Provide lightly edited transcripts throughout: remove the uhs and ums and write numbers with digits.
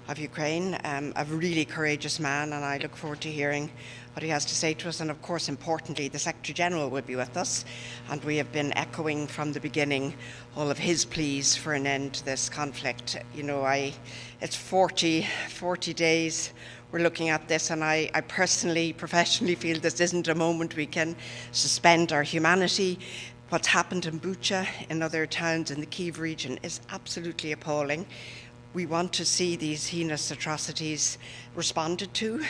of Ukraine, a really courageous man, and I look forward to hearing what he has to say to us. And of course, importantly, the Secretary General will be with us, and we have been echoing from the beginning all of his pleas for an end to this conflict. You know, it's 40 days we're looking at this, and I personally, professionally feel this isn't a moment we can suspend our humanity. What's happened in Bucha, in other towns in the Kyiv region, is absolutely appalling. We want to see these heinous atrocities responded to.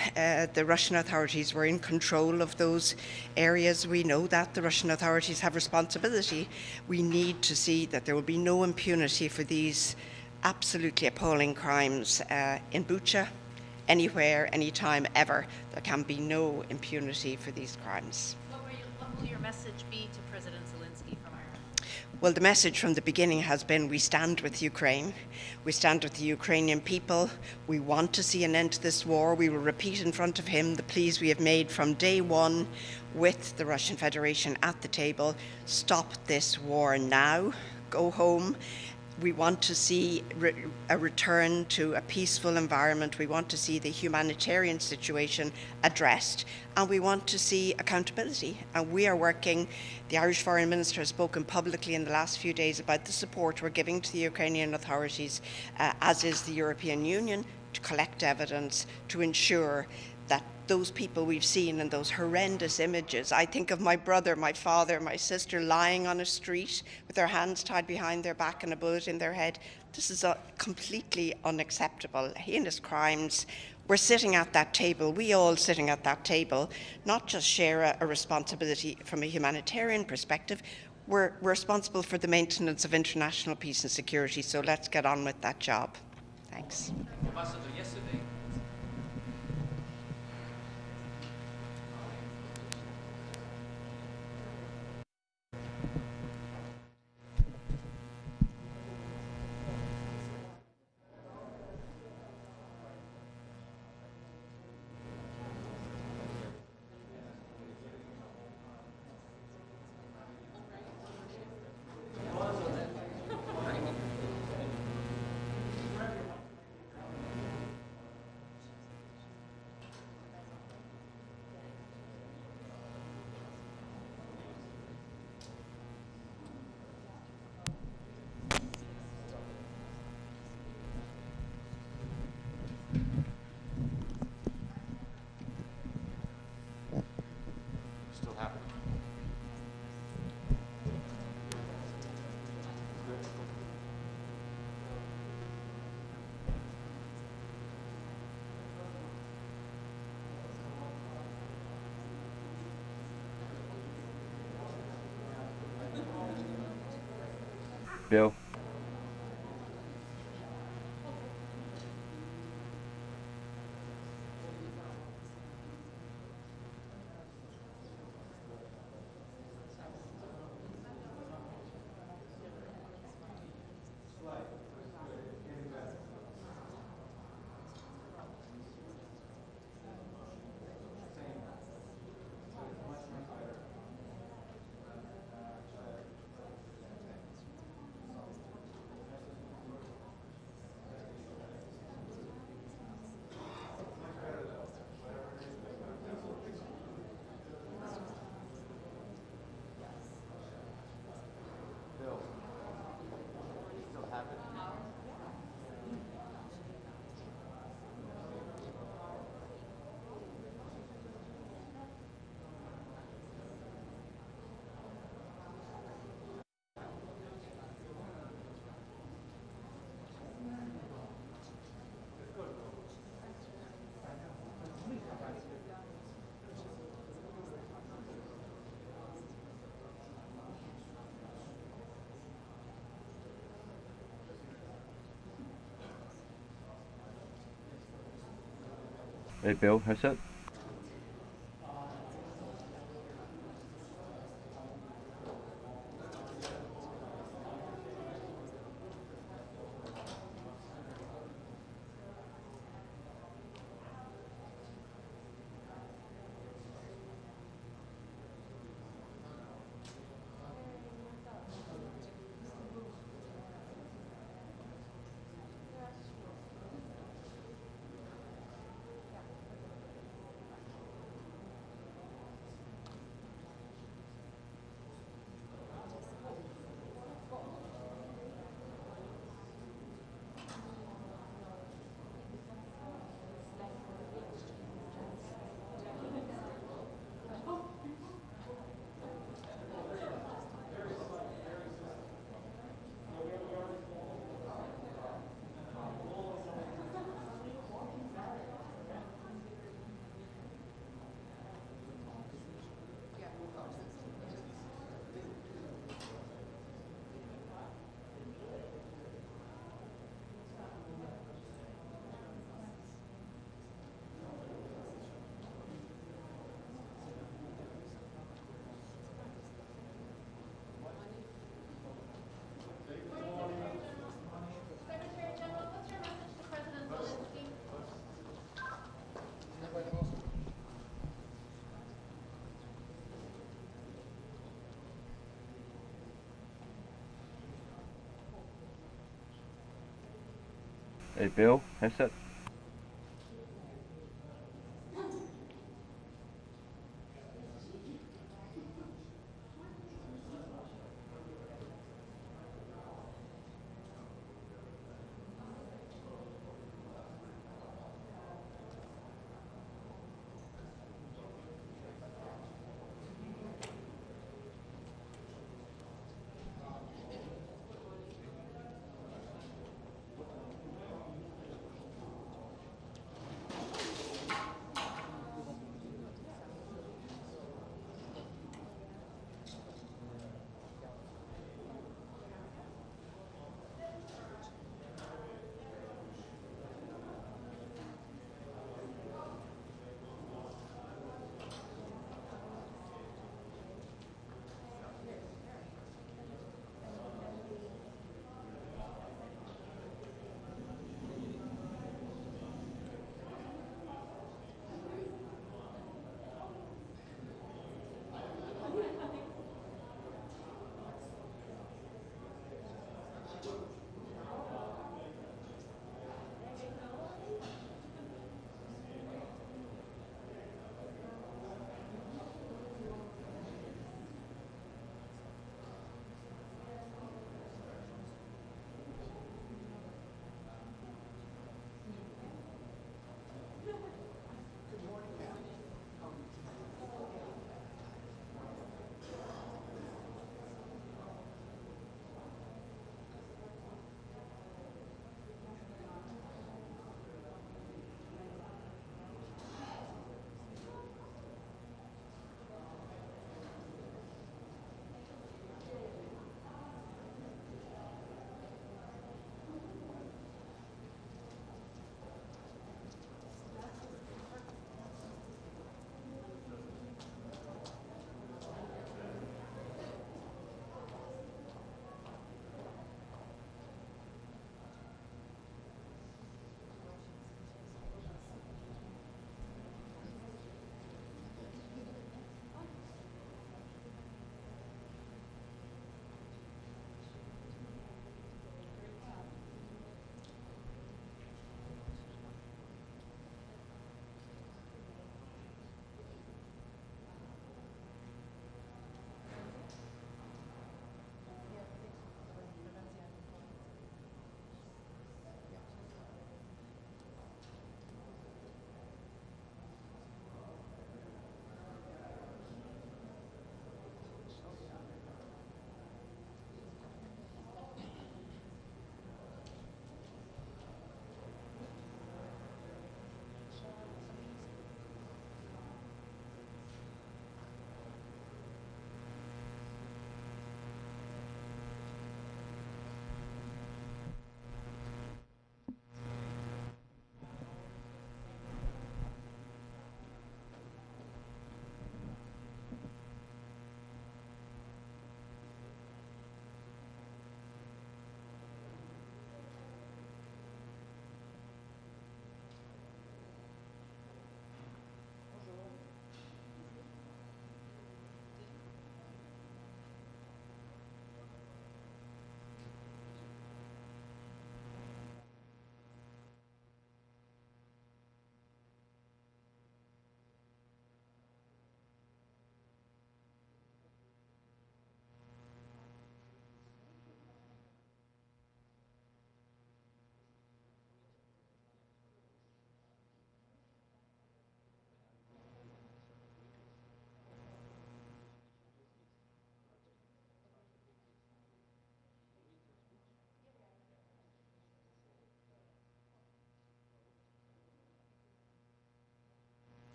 The Russian authorities were in control of those areas. We know that the Russian authorities have responsibility. We need to see that there will be no impunity for these absolutely appalling crimes in Bucha, anywhere, anytime, ever. There can be no impunity for these crimes. What will your message be to President Zelensky from Ireland? Well, the message from the beginning has been we stand with Ukraine. We stand with the Ukrainian people. We want to see an end to this war. We will repeat in front of him the pleas we have made from day one with the Russian Federation at the table. Stop this war now. Go home. We want to see a return to a peaceful environment. We want to see the humanitarian situation addressed, and we want to see accountability. And we are working, the Irish Foreign Minister has spoken publicly in the last few days about the support we're giving to the Ukrainian authorities, as is the European Union, to collect evidence, to ensure that those people we've seen in those horrendous images, I think of my brother, my father, my sister lying on a street with their hands tied behind their back and a bullet in their head. This is completely unacceptable. Heinous crimes. We're sitting at that table, we all sitting at that table, not just share a responsibility from a humanitarian perspective, we're responsible for the maintenance of international peace and security, so let's get on with that job. Thanks. Ambassador, yesterday, still happening. Bill. Hey Bill, how's it? Hey Bill, headset.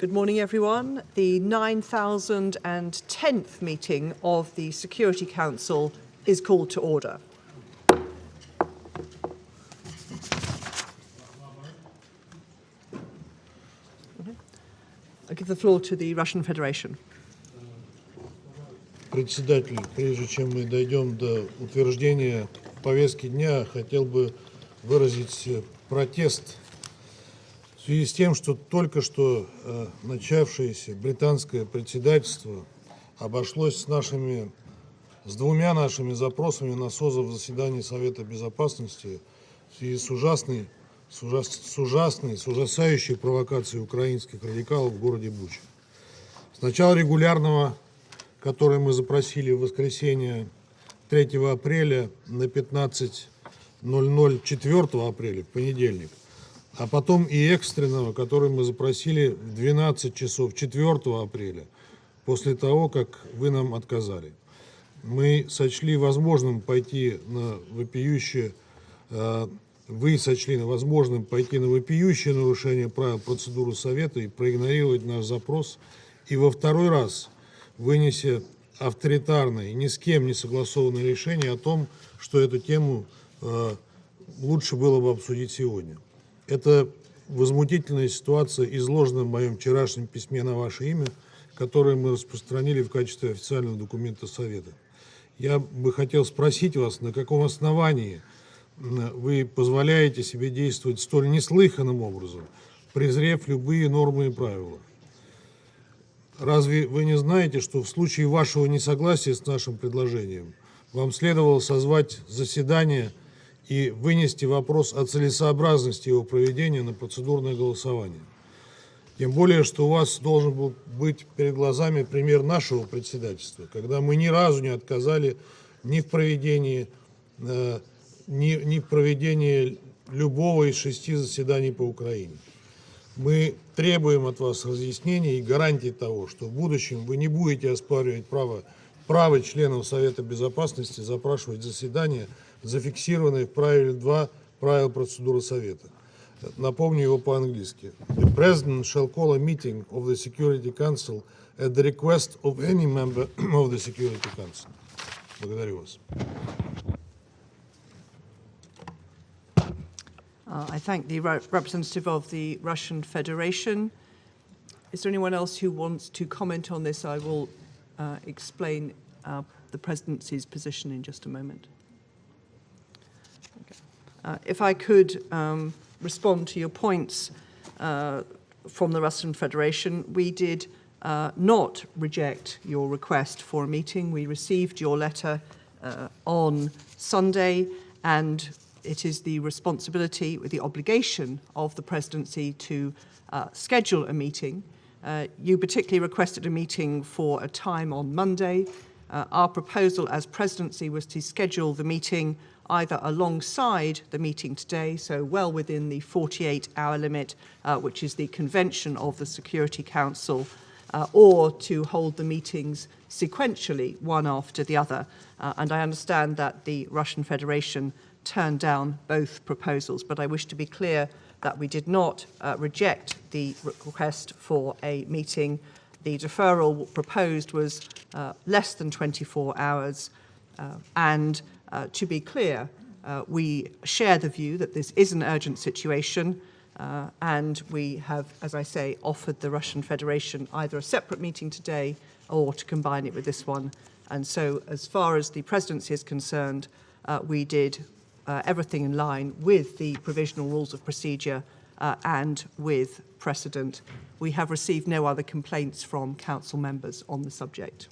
Good morning, everyone. The 9010th meeting of the Security Council is called to order. I give the floor to the Russian Federation. Председатель, прежде чем мы дойдем до утверждения повестки дня, хотел бы выразить протест в связи с тем, что только что начавшееся британское председательство обошлось с двумя нашими запросами на созыв заседания Совета Безопасности в связи с ужасающей провокацией украинских радикалов в городе Буча. Сначала регулярного, который мы запросили в воскресенье 3 апреля на 15:00 4 апреля, в понедельник, а потом и экстренного, который мы запросили в 12 часов 4 апреля, после того, как вы нам отказали. Мы сочли возможным пойти на вопиющее, вы сочли возможным пойти на вопиющее нарушение правил процедуры Совета и проигнорировать наш запрос, и во второй раз вынеся авторитарное, ни с кем не согласованное решение о том, что эту тему лучше было бы обсудить сегодня. Это возмутительная ситуация, изложена в моем вчерашнем письме на ваше имя, которое мы распространили в качестве официального документа Совета. Я бы хотел спросить вас, на каком основании вы позволяете себе действовать столь неслыханным образом, презрев любые нормы и правила? Разве вы не знаете, что в случае вашего несогласия с нашим предложением вам следовало созвать заседание и вынести вопрос о целесообразности его проведения на процедурное голосование? Тем более, что у вас должен был быть перед глазами пример нашего председательства, когда мы ни разу не отказали ни в проведении любого из 6 заседаний по Украине. Мы требуем от вас разъяснений и гарантий того, что в будущем вы не будете оспаривать право членов Совета Безопасности запрашивать заседания, зафиксированные в правиле 2 правил процедуры Совета. Напомню его по-английски. The President shall call a meeting of the Security Council at the request of any member of the Security Council. Благодарю вас. I thank the representative of the Russian Federation. Is there anyone else who wants to comment on this? I will explain the presidency's position in just a moment. Okay. If I could respond to your points from the Russian Federation, we did not reject your request for a meeting. We received your letter on Sunday, and it is the responsibility, with the obligation of the presidency to schedule a meeting. You particularly requested a meeting for a time on Monday. Our proposal as presidency was to schedule the meeting either alongside the meeting today, so well within the 48-hour limit, which is the convention of the Security Council, or to hold the meetings sequentially, one after the other. And I understand that the Russian Federation turned down both proposals, but I wish to be clear that we did not reject the request for a meeting. The deferral proposed was less than 24 hours, and to be clear, we share the view that this is an urgent situation, and we have, as I say, offered the Russian Federation either a separate meeting today or to combine it with this one. And so, as far as the presidency is concerned, we did everything in line with the provisional rules of procedure and with precedent. We have received no other complaints from council members on the subject.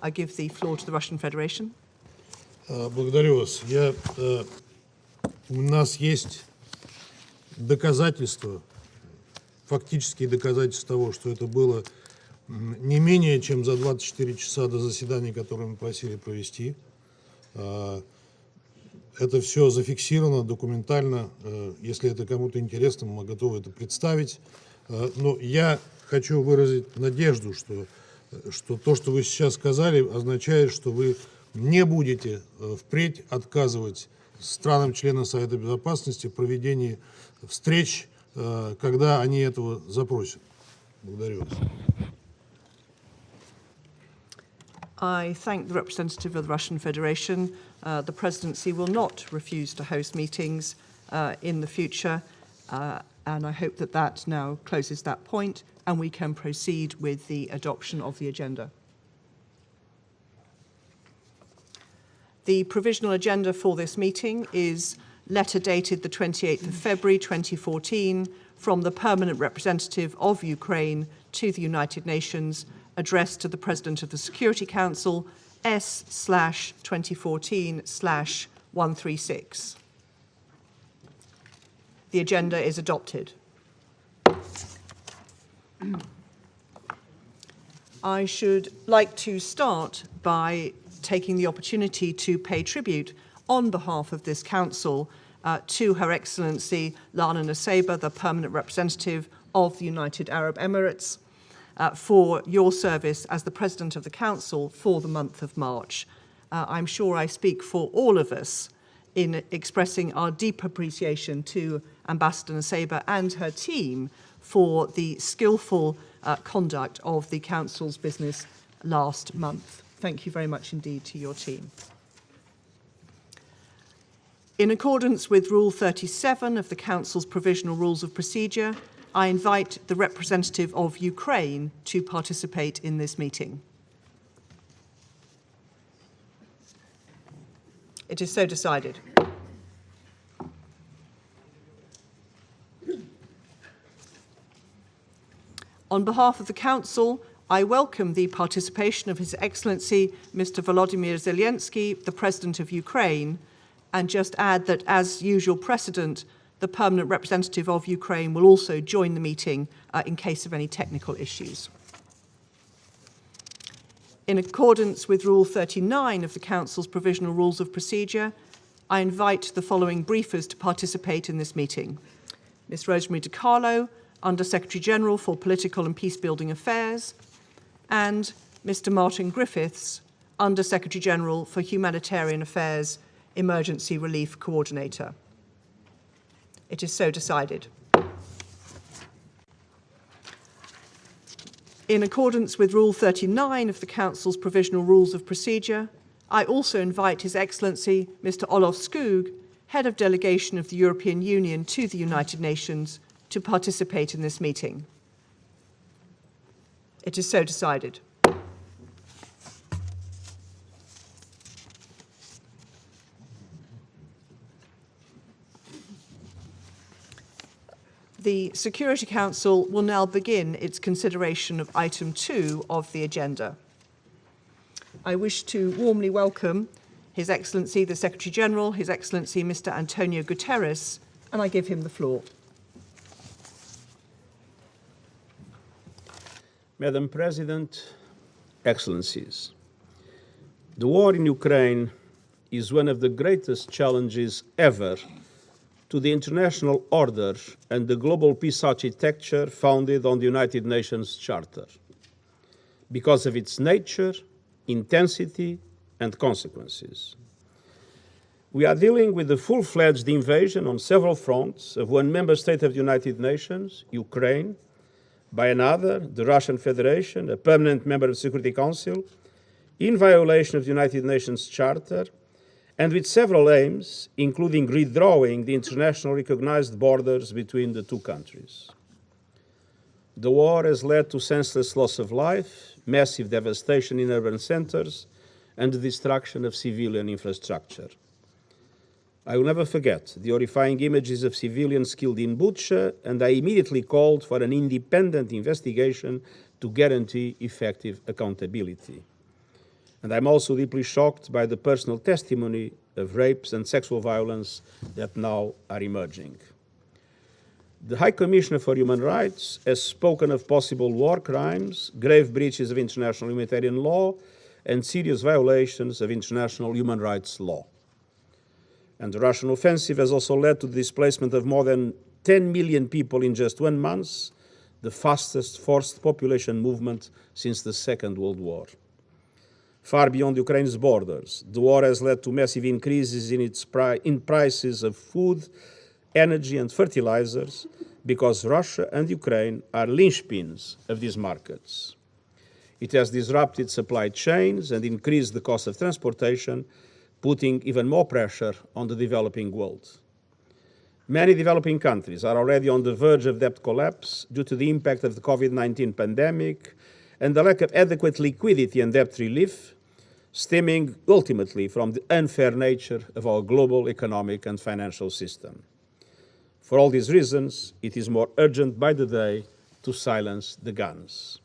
I give the floor to the Russian Federation. Благодарю вас. У нас есть доказательства, фактические доказательства того, что это было не менее чем за 24 часа до заседания, которое мы просили провести. Это все зафиксировано документально. Если это кому-то интересно, мы готовы это представить. Но я хочу выразить надежду, что то, что вы сейчас сказали, означает, что вы не будете впредь отказывать странам-членам Совета Безопасности в проведении встреч когда они этого запросят. Благодарю вас. I thank the representative of the Russian Federation. The presidency will not refuse to host meetings in the future, and I hope that that now closes that point and we can proceed with the adoption of the agenda. The provisional agenda for this meeting is letter dated the 28th of February 2014 from the Permanent Representative of Ukraine to the United Nations, addressed to the President of the Security Council, S/2014/136. The agenda is adopted. I should like to start by taking the opportunity to pay tribute on behalf of this Council to Her Excellency Lana Naseba, the Permanent Representative of the United Arab Emirates, for your service as the President of the Council for the month of March. I'm sure I speak for all of us in expressing our deep appreciation to Ambassador Naseba and her team for the skillful conduct of the Council's business last month. Thank you very much indeed to your team. In accordance with Rule 37 of the Council's Provisional Rules of Procedure, I invite the representative of Ukraine to participate in this meeting. It is so decided. On behalf of the Council, I welcome the participation of His Excellency Mr. Volodymyr Zelensky, the President of Ukraine, and just add that, as usual precedent, the Permanent Representative of Ukraine will also join the meeting in case of any technical issues. In accordance with Rule 39 of the Council's Provisional Rules of Procedure, I invite the following briefers to participate in this meeting: Ms. Rosemary DiCarlo, Under-Secretary-General for Political and Peacebuilding Affairs, and Mr. Martin Griffiths, Under-Secretary-General for Humanitarian Affairs, Emergency Relief Coordinator. It is so decided. In accordance with Rule 39 of the Council's Provisional Rules of Procedure, I also invite His Excellency Mr. Olof Skog, Head of Delegation of the European Union to the United Nations, to participate in this meeting. It is so decided. The Security Council will now begin its consideration of item 2 of the agenda. I wish to warmly welcome His Excellency the Secretary-General, His Excellency Mr. Antonio Guterres, and I give him the floor. Madam President, Excellencies, the war in Ukraine is one of the greatest challenges ever to the international order and the global peace architecture founded on the United Nations Charter, because of its nature, intensity, and consequences. We are dealing with the full-fledged invasion on several fronts of one member state of the United Nations, Ukraine, by another, the Russian Federation, a permanent member of the Security Council, in violation of the United Nations Charter, and with several aims, including redrawing the internationally recognized borders between the two countries. The war has led to senseless loss of life, massive devastation in urban centers, and the destruction of civilian infrastructure. I will never forget the horrifying images of civilians killed in Bucha, and I immediately called for an independent investigation to guarantee effective accountability. And I'm also deeply shocked by the personal testimony of rapes and sexual violence that now are emerging. The High Commissioner for Human Rights has spoken of possible war crimes, grave breaches of international humanitarian law, and serious violations of international human rights law. And the Russian offensive has also led to the displacement of more than 10 million people in just 1 month, the fastest forced population movement since the Second World War. Far beyond Ukraine's borders, the war has led to massive increases in prices of food, energy, and fertilizers, because Russia and Ukraine are linchpins of these markets. It has disrupted supply chains and increased the cost of transportation, putting even more pressure on the developing world. Many developing countries are already on the verge of debt collapse due to the impact of the COVID-19 pandemic and the lack of adequate liquidity and debt relief, stemming ultimately from the unfair nature of our global economic and financial system. For all these reasons, it is more urgent by the day to silence the guns.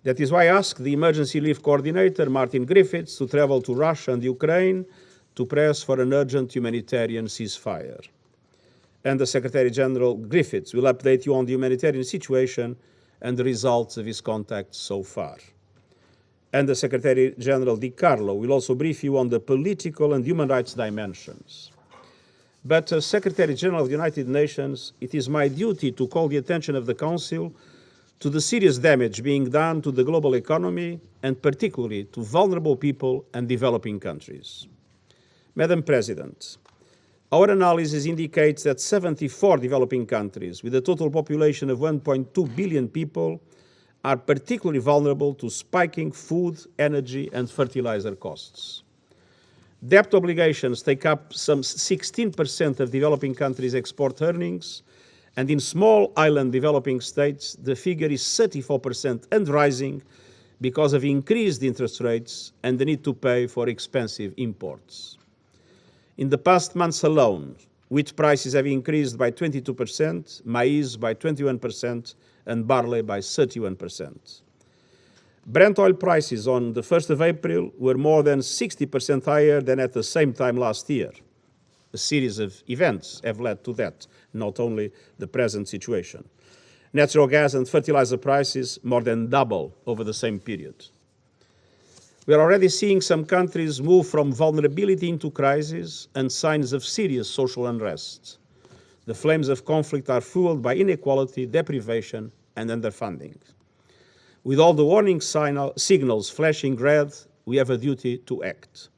That is why I asked the Emergency Relief Coordinator, Martin Griffiths, to travel to Russia and Ukraine to press for an urgent humanitarian ceasefire. And the Secretary-General Griffiths will update you on the humanitarian situation and the results of his contacts so far. And the Secretary-General Di Carlo will also brief you on the political and human rights dimensions. But as Secretary-General of the United Nations, it is my duty to call the attention of the Council to the serious damage being done to the global economy and particularly to vulnerable people and developing countries. Madam President, our analysis indicates that 74 developing countries with a total population of 1.2 billion people are particularly vulnerable to spiking food, energy, and fertilizer costs. Debt obligations take up some 16% of developing countries' export earnings, and in small island developing states, the figure is 34% and rising because of increased interest rates and the need to pay for expensive imports. In the past months alone, wheat prices have increased by 22%, maize by 21%, and barley by 31%. Brent oil prices on the 1st of April were more than 60% higher than at the same time last year. A series of events have led to that, not only the present situation. Natural gas and fertilizer prices more than double over the same period. We are already seeing some countries move from vulnerability into crisis and signs of serious social unrest. The flames of conflict are fueled by inequality, deprivation, and underfunding. With all the warning signals flashing red, we have a duty to act.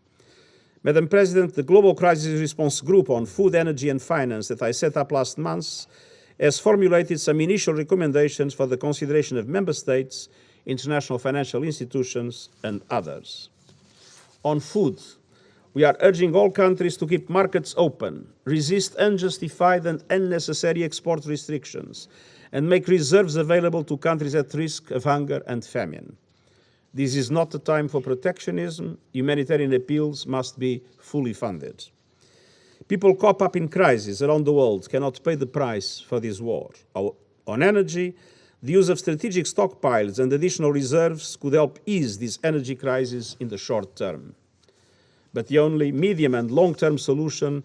Madam President, the Global Crisis Response Group on Food, Energy and Finance that I set up last month has formulated some initial recommendations for the consideration of Member States, international financial institutions, and others. On food, we are urging all countries to keep markets open, resist unjustified and unnecessary export restrictions, and make reserves available to countries at risk of hunger and famine. This is not the time for protectionism. Humanitarian appeals must be fully funded. People caught up in crisis around the world cannot pay the price for this war. On energy, the use of strategic stockpiles and additional reserves could help ease this energy crisis in the short term. But the only medium and long-term solution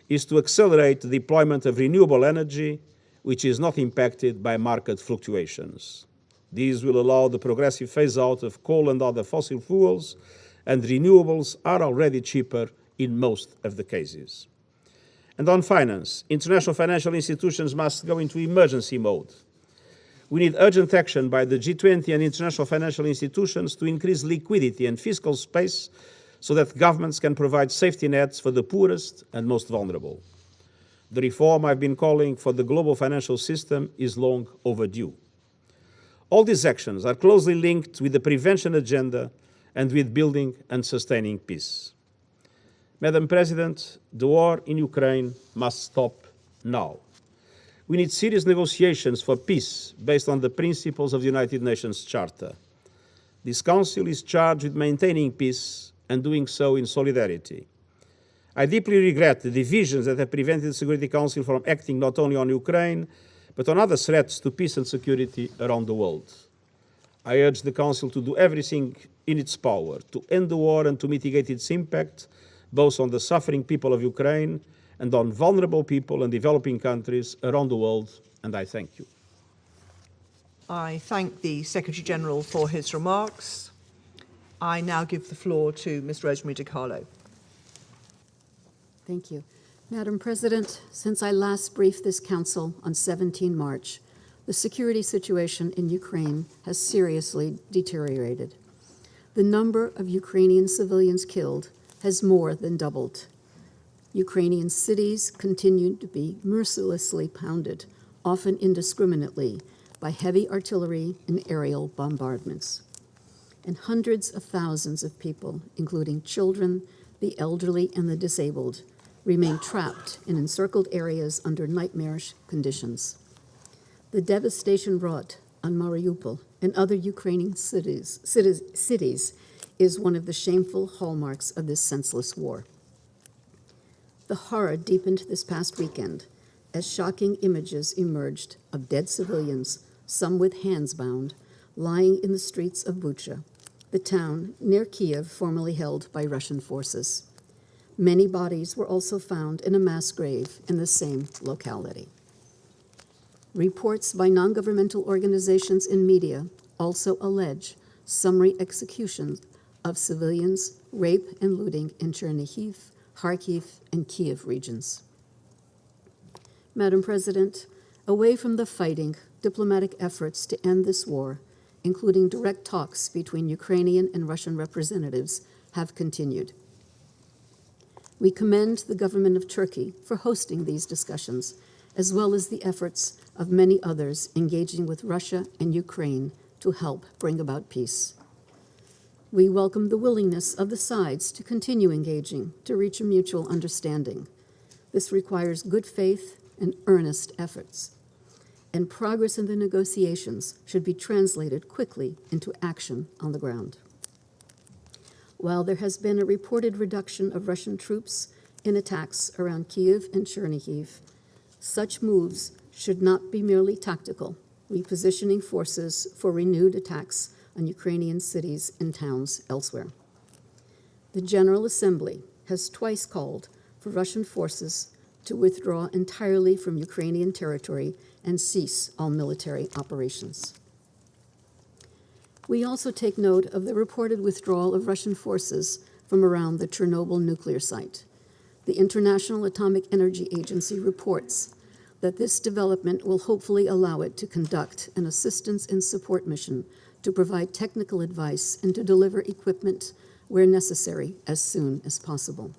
is to accelerate the deployment of renewable energy, which is not impacted by market fluctuations. These will allow the progressive phase-out of coal and other fossil fuels, and renewables are already cheaper in most of the cases. And on finance, international financial institutions must go into emergency mode. We need urgent action by the G20 and international financial institutions to increase liquidity and fiscal space so that governments can provide safety nets for the poorest and most vulnerable. The reform I've been calling for the global financial system is long overdue. All these actions are closely linked with the prevention agenda and with building and sustaining peace. Madam President, the war in Ukraine must stop now. We need serious negotiations for peace based on the principles of the United Nations Charter. This Council is charged with maintaining peace and doing so in solidarity. I deeply regret the divisions that have prevented the Security Council from acting not only on Ukraine, but on other threats to peace and security around the world. I urge the Council to do everything in its power to end the war and to mitigate its impact, both on the suffering people of Ukraine and on vulnerable people and developing countries around the world, and I thank you. I thank the Secretary-General for his remarks. I now give the floor to Ms. Rosemary DiCarlo. Thank you. Madam President, since I last briefed this Council on 17 March, the security situation in Ukraine has seriously deteriorated. The number of Ukrainian civilians killed has more than doubled. Ukrainian cities continue to be mercilessly pounded, often indiscriminately, by heavy artillery and aerial bombardments. And hundreds of thousands of people, including children, the elderly, and the disabled, remain trapped in encircled areas under nightmarish conditions. The devastation wrought on Mariupol and other Ukrainian cities is one of the shameful hallmarks of this senseless war. The horror deepened this past weekend as shocking images emerged of dead civilians, some with hands bound, lying in the streets of Bucha, the town near Kyiv formerly held by Russian forces. Many bodies were also found in a mass grave in the same locality. Reports by non-governmental organizations and media also allege summary executions of civilians, rape and looting in Chernihiv, Kharkiv, and Kyiv regions. Madam President, away from the fighting, diplomatic efforts to end this war, including direct talks between Ukrainian and Russian representatives, have continued. We commend the government of Turkey for hosting these discussions, as well as the efforts of many others engaging with Russia and Ukraine to help bring about peace. We welcome the willingness of the sides to continue engaging to reach a mutual understanding. This requires good faith and earnest efforts, and progress in the negotiations should be translated quickly into action on the ground. While there has been a reported reduction of Russian troops in attacks around Kyiv and Chernihiv, such moves should not be merely tactical, repositioning forces for renewed attacks on Ukrainian cities and towns elsewhere. The General Assembly has twice called for Russian forces to withdraw entirely from Ukrainian territory and cease all military operations. We also take note of the reported withdrawal of Russian forces from around the Chernobyl nuclear site. The International Atomic Energy Agency reports that this development will hopefully allow it to conduct an assistance and support mission to provide technical advice and to deliver equipment where necessary as soon as possible.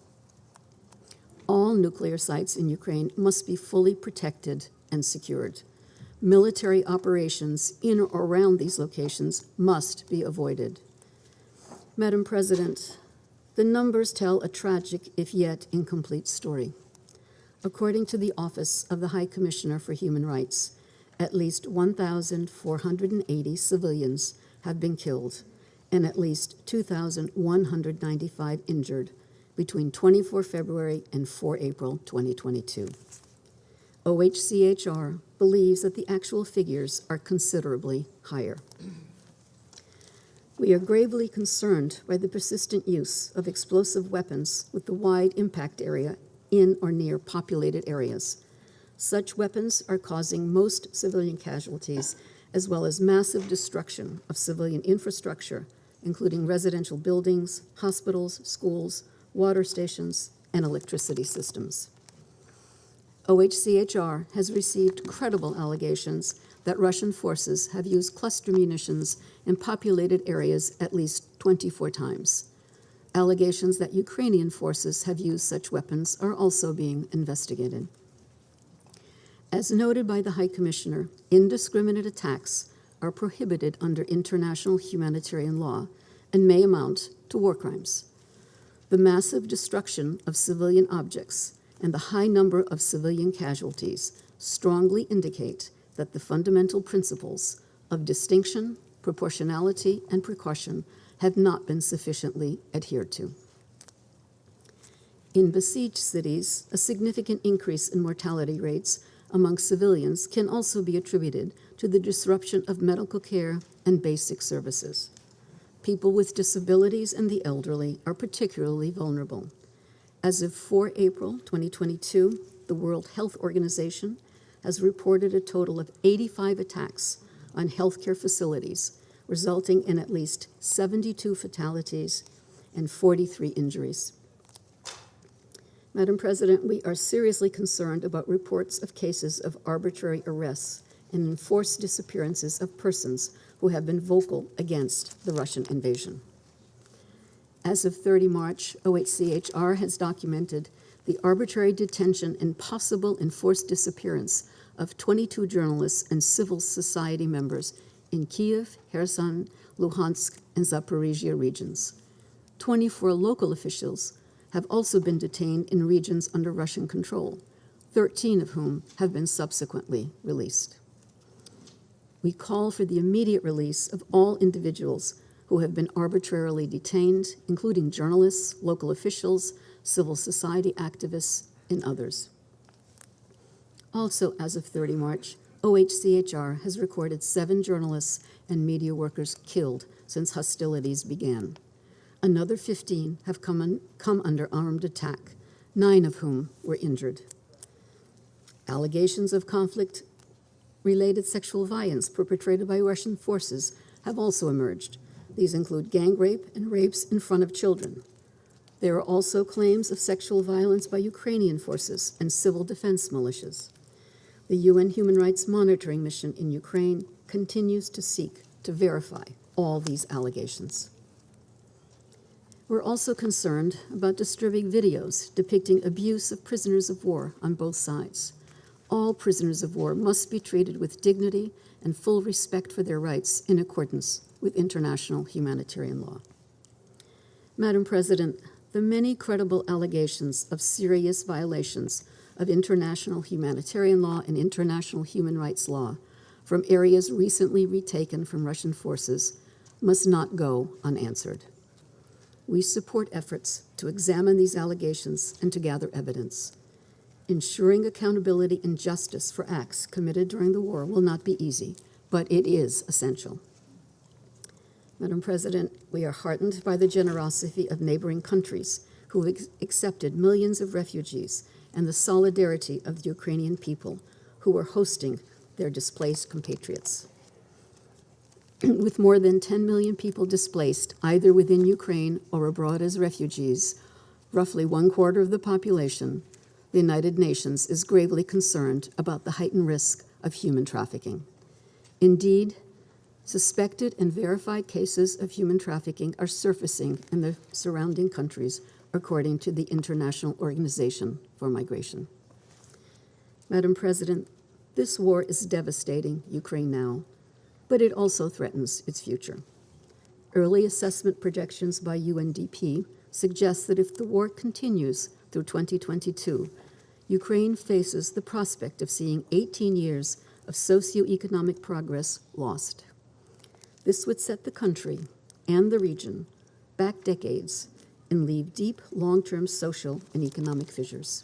All nuclear sites in Ukraine must be fully protected and secured. Military operations in or around these locations must be avoided. Madam President, the numbers tell a tragic, if yet incomplete, story. According to the Office of the High Commissioner for Human Rights, at least 1,480 civilians have been killed and at least 2,195 injured between 24 February and 4 April 2022. OHCHR believes that the actual figures are considerably higher. We are gravely concerned by the persistent use of explosive weapons with the wide impact area in or near populated areas. Such weapons are causing most civilian casualties, as well as massive destruction of civilian infrastructure, including residential buildings, hospitals, schools, water stations, and electricity systems. OHCHR has received credible allegations that Russian forces have used cluster munitions in populated areas at least 24 times. Allegations that Ukrainian forces have used such weapons are also being investigated. As noted by the High Commissioner, indiscriminate attacks are prohibited under international humanitarian law and may amount to war crimes. The massive destruction of civilian objects and the high number of civilian casualties strongly indicate that the fundamental principles of distinction, proportionality, and precaution have not been sufficiently adhered to. In besieged cities, a significant increase in mortality rates among civilians can also be attributed to the disruption of medical care and basic services. People with disabilities and the elderly are particularly vulnerable. As of 4 April 2022, the World Health Organization has reported a total of 85 attacks on healthcare facilities, resulting in at least 72 fatalities and 43 injuries. Madam President, we are seriously concerned about reports of cases of arbitrary arrests and enforced disappearances of persons who have been vocal against the Russian invasion. As of 30 March, OHCHR has documented the arbitrary detention and possible enforced disappearance of 22 journalists and civil society members in Kyiv, Kherson, Luhansk, and Zaporizhia regions. 24 local officials have also been detained in regions under Russian control, 13 of whom have been subsequently released. We call for the immediate release of all individuals who have been arbitrarily detained, including journalists, local officials, civil society activists, and others. Also, as of 30 March, OHCHR has recorded 7 journalists and media workers killed since hostilities began. Another 15 have come under armed attack, 9 of whom were injured. Allegations of conflict-related sexual violence perpetrated by Russian forces have also emerged. These include gang rape and rapes in front of children. There are also claims of sexual violence by Ukrainian forces and civil defense militias. The UN Human Rights Monitoring Mission in Ukraine continues to seek to verify all these allegations. We're also concerned about disturbing videos depicting abuse of prisoners of war on both sides. All prisoners of war must be treated with dignity and full respect for their rights in accordance with international humanitarian law. Madam President, the many credible allegations of serious violations of international humanitarian law and international human rights law from areas recently retaken from Russian forces must not go unanswered. We support efforts to examine these allegations and to gather evidence. Ensuring accountability and justice for acts committed during the war will not be easy, but it is essential. Madam President, we are heartened by the generosity of neighboring countries who have accepted millions of refugees and the solidarity of the Ukrainian people who are hosting their displaced compatriots. With more than 10 million people displaced either within Ukraine or abroad as refugees, roughly 1/4 of the population, the United Nations is gravely concerned about the heightened risk of human trafficking. Indeed, suspected and verified cases of human trafficking are surfacing in the surrounding countries, according to the International Organization for Migration. Madam President, this war is devastating Ukraine now, but it also threatens its future. Early assessment projections by UNDP suggest that if the war continues through 2022, Ukraine faces the prospect of seeing 18 years of socioeconomic progress lost. This would set the country and the region back decades and leave deep long-term social and economic fissures.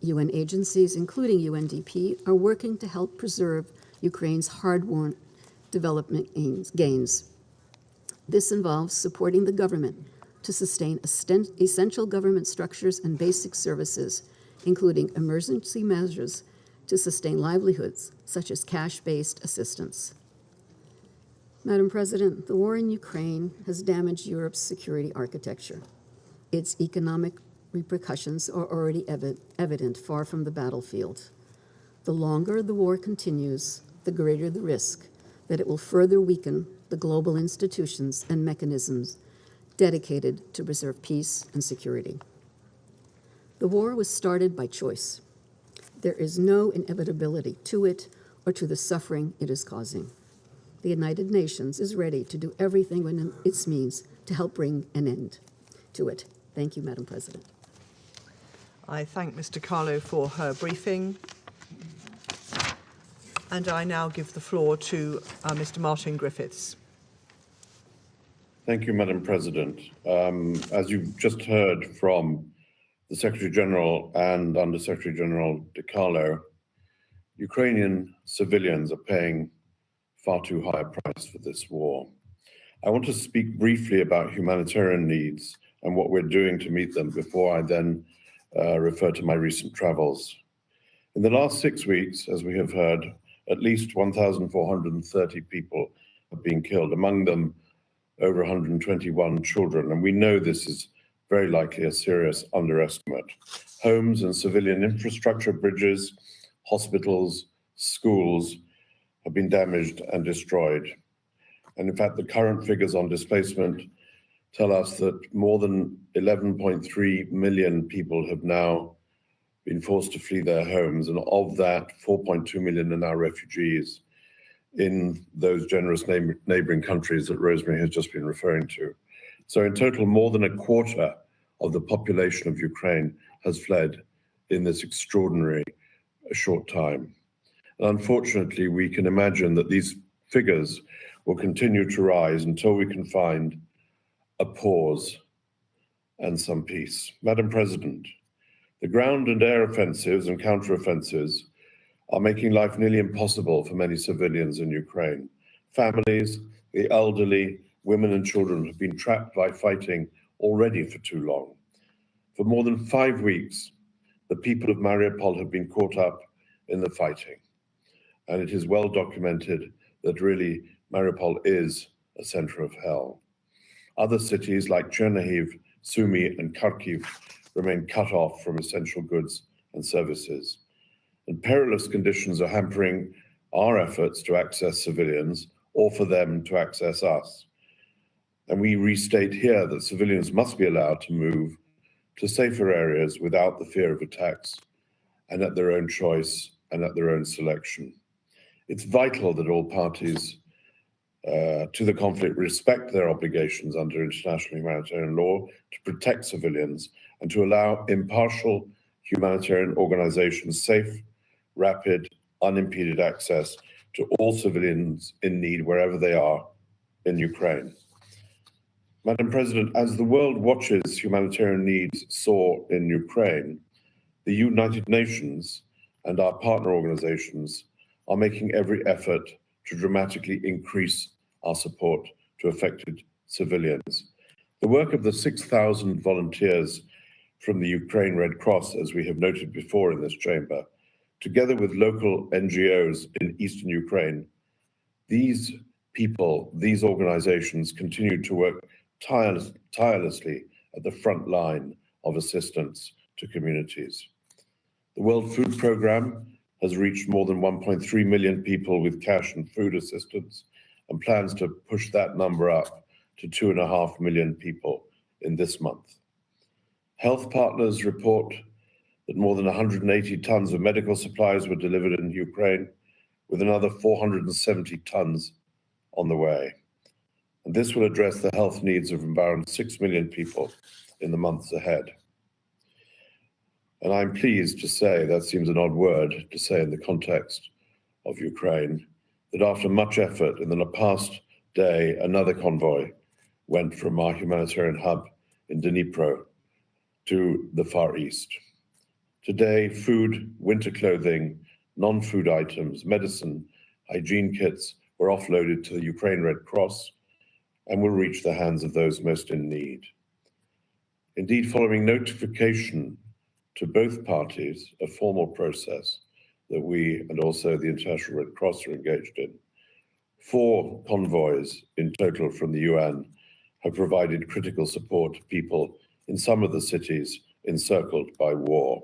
UN agencies, including UNDP, are working to help preserve Ukraine's hard-won development gains. This involves supporting the government to sustain essential government structures and basic services, including emergency measures to sustain livelihoods, such as cash-based assistance. Madam President, the war in Ukraine has damaged Europe's security architecture. Its economic repercussions are already evident far from the battlefield. The longer the war continues, the greater the risk that it will further weaken the global institutions and mechanisms dedicated to preserve peace and security. The war was started by choice. There is no inevitability to it or to the suffering it is causing. The United Nations is ready to do everything within its means to help bring an end to it. Thank you, Madam President. I thank Mr. Carlo for her briefing. And I now give the floor to Mr. Martin Griffiths. Thank you, Madam President. As you've just heard from the Secretary General and Under Secretary General De Carlo, Ukrainian civilians are paying far too high a price for this war. I want to speak briefly about humanitarian needs and what we're doing to meet them before I then refer to my recent travels. In the last 6 weeks, as we have heard, at least 1,430 people have been killed, among them over 121 children, and we know this is very likely a serious underestimate. Homes and civilian infrastructure, bridges, hospitals, schools have been damaged and destroyed. And in fact, the current figures on displacement tell us that more than 11.3 million people have now been forced to flee their homes, and of that, 4.2 million are now refugees in those generous neighboring countries that Rosemary has just been referring to. So in total, more than a quarter of the population of Ukraine has fled in this extraordinary short time. And unfortunately, we can imagine that these figures will continue to rise until we can find a pause and some peace. Madam President, the ground and air offensives and counteroffensives are making life nearly impossible for many civilians in Ukraine. Families, the elderly, women and children have been trapped by fighting already for too long. For more than 5 weeks, the people of Mariupol have been caught up in the fighting. And it is well documented that really Mariupol is a center of hell. Other cities like Chernihiv, Sumy, and Kharkiv remain cut off from essential goods and services. And perilous conditions are hampering our efforts to access civilians or for them to access us. And we restate here that civilians must be allowed to move to safer areas without the fear of attacks and at their own choice and at their own selection. It's vital that all parties to the conflict respect their obligations under international humanitarian law to protect civilians and to allow impartial humanitarian organizations safe, rapid, unimpeded access to all civilians in need wherever they are in Ukraine. Madam President, as the world watches humanitarian needs soar in Ukraine, the United Nations and our partner organizations are making every effort to dramatically increase our support to affected civilians. The work of the 6,000 volunteers from the Ukraine Red Cross, as we have noted before in this chamber, together with local NGOs in eastern Ukraine, these people, these organizations continue to work tirelessly at the front line of assistance to communities. The World Food Programme has reached more than 1.3 million people with cash and food assistance and plans to push that number up to 2.5 million people in this month. Health partners report that more than 180 tons of medical supplies were delivered in Ukraine, with another 470 tons on the way. And this will address the health needs of around 6 million people in the months ahead. And I'm pleased to say, that seems an odd word to say in the context of Ukraine, that after much effort in the past day, another convoy went from our humanitarian hub in Dnipro to the Far East. Today, food, winter clothing, non-food items, medicine, hygiene kits were offloaded to the Ukraine Red Cross and will reach the hands of those most in need. Indeed, following notification to both parties, a formal process that we and also the International Red Cross are engaged in, 4 convoys in total from the UN have provided critical support to people in some of the cities encircled by war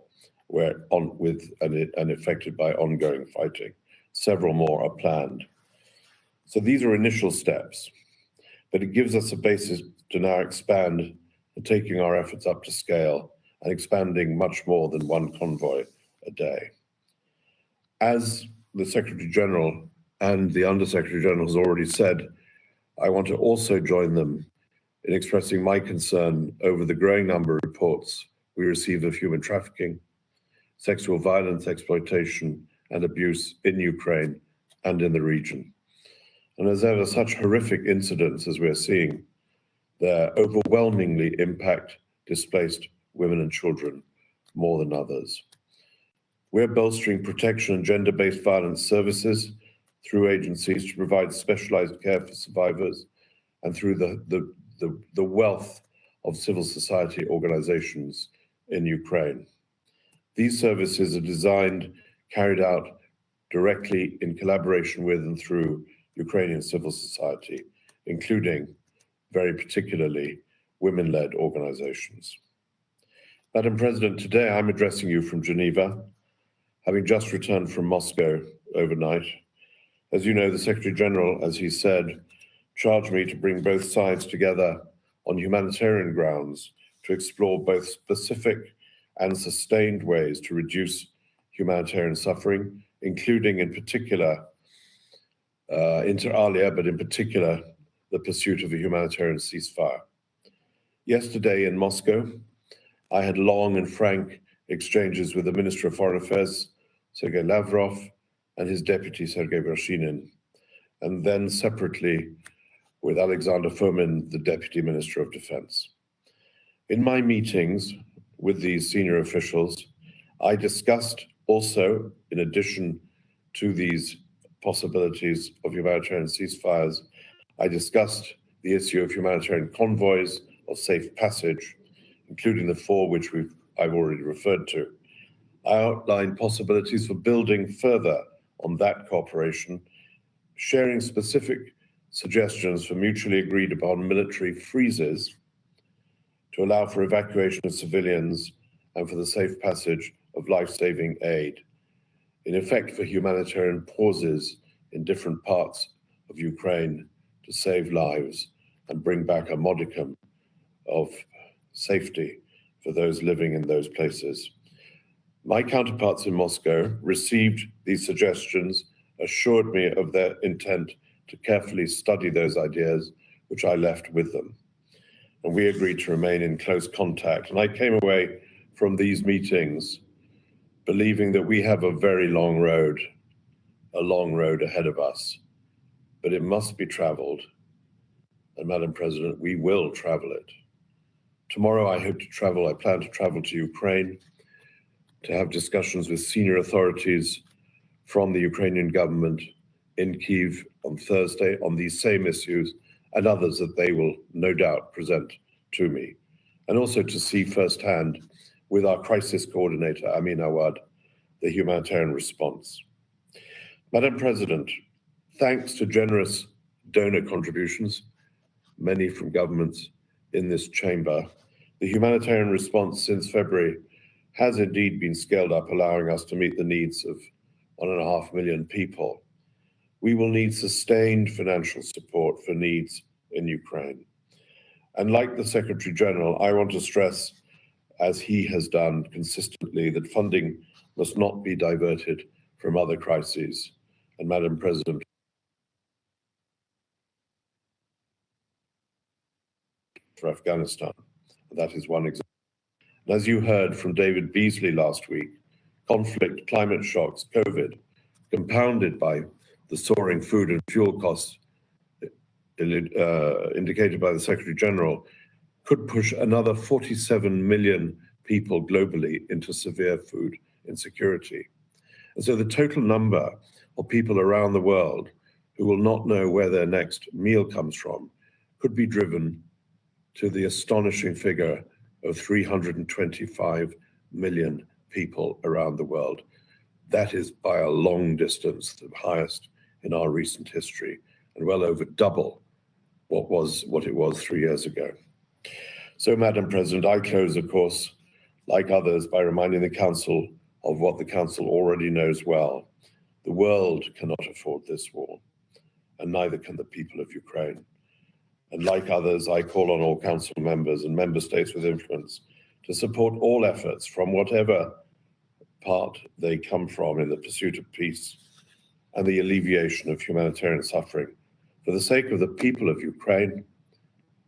and affected by ongoing fighting. Several more are planned. So these are initial steps, but it gives us a basis to now expand and taking our efforts up to scale and expanding much more than 1 convoy a day. As the Secretary General and the Undersecretary General has already said, I want to also join them in expressing my concern over the growing number of reports we receive of human trafficking, sexual violence, exploitation, and abuse in Ukraine and in the region. And as ever, such horrific incidents as we're seeing, they overwhelmingly impact displaced women and children more than others. We're bolstering protection and gender-based violence services through agencies to provide specialized care for survivors and through the wealth of civil society organizations in Ukraine. These services are designed, carried out directly in collaboration with and through Ukrainian civil society, including, very particularly, women-led organizations. Madam President, today I'm addressing you from Geneva, having just returned from Moscow overnight. As you know, the Secretary General, as he said, charged me to bring both sides together on humanitarian grounds to explore both specific and sustained ways to reduce humanitarian suffering, including in particular, inter alia, but in particular, the pursuit of a humanitarian ceasefire. Yesterday in Moscow, I had long and frank exchanges with the Minister of Foreign Affairs, Sergei Lavrov, and his deputy, Sergei Vershinin, and then separately with Alexander Fomin, the Deputy Minister of Defense. In my meetings with these senior officials, I discussed also, in addition to these possibilities of humanitarian ceasefires, I discussed the issue of humanitarian convoys of safe passage, including the 4 which I've already referred to. I outlined possibilities for building further on that cooperation, sharing specific suggestions for mutually agreed upon military freezes to allow for evacuation of civilians and for the safe passage of life-saving aid. In effect, for humanitarian pauses in different parts of Ukraine to save lives and bring back a modicum of safety for those living in those places. My counterparts in Moscow received these suggestions, assured me of their intent to carefully study those ideas, which I left with them. And we agreed to remain in close contact. And I came away from these meetings believing that we have a very long road ahead of us, but it must be traveled. And Madam President, we will travel it. Tomorrow I plan to travel to Ukraine to have discussions with senior authorities from the Ukrainian government in Kyiv on Thursday on these same issues and others that they will no doubt present to me. And also to see firsthand with our crisis coordinator, Amin Awad, the humanitarian response. Madam President, thanks to generous donor contributions, many from governments in this chamber, the humanitarian response since February has indeed been scaled up, allowing us to meet the needs of 1.5 million people. We will need sustained financial support for needs in Ukraine. And like the Secretary General, I want to stress, as he has done consistently, that funding must not be diverted from other crises. And Madam President, for Afghanistan, that is one example. And as you heard from David Beasley last week, conflict, climate shocks, COVID, compounded by the soaring food and fuel costs indicated by the Secretary General, could push another 47 million people globally into severe food insecurity. And so the total number of people around the world who will not know where their next meal comes from could be driven to the astonishing figure of 325 million people around the world. That is by a long distance the highest in our recent history, and well over double what it was 3 years ago. So, Madam President, I close, of course, like others, by reminding the Council of what the Council already knows well. The world cannot afford this war, and neither can the people of Ukraine. And like others, I call on all Council members and member states with influence to support all efforts from whatever part they come from in the pursuit of peace and the alleviation of humanitarian suffering, for the sake of the people of Ukraine,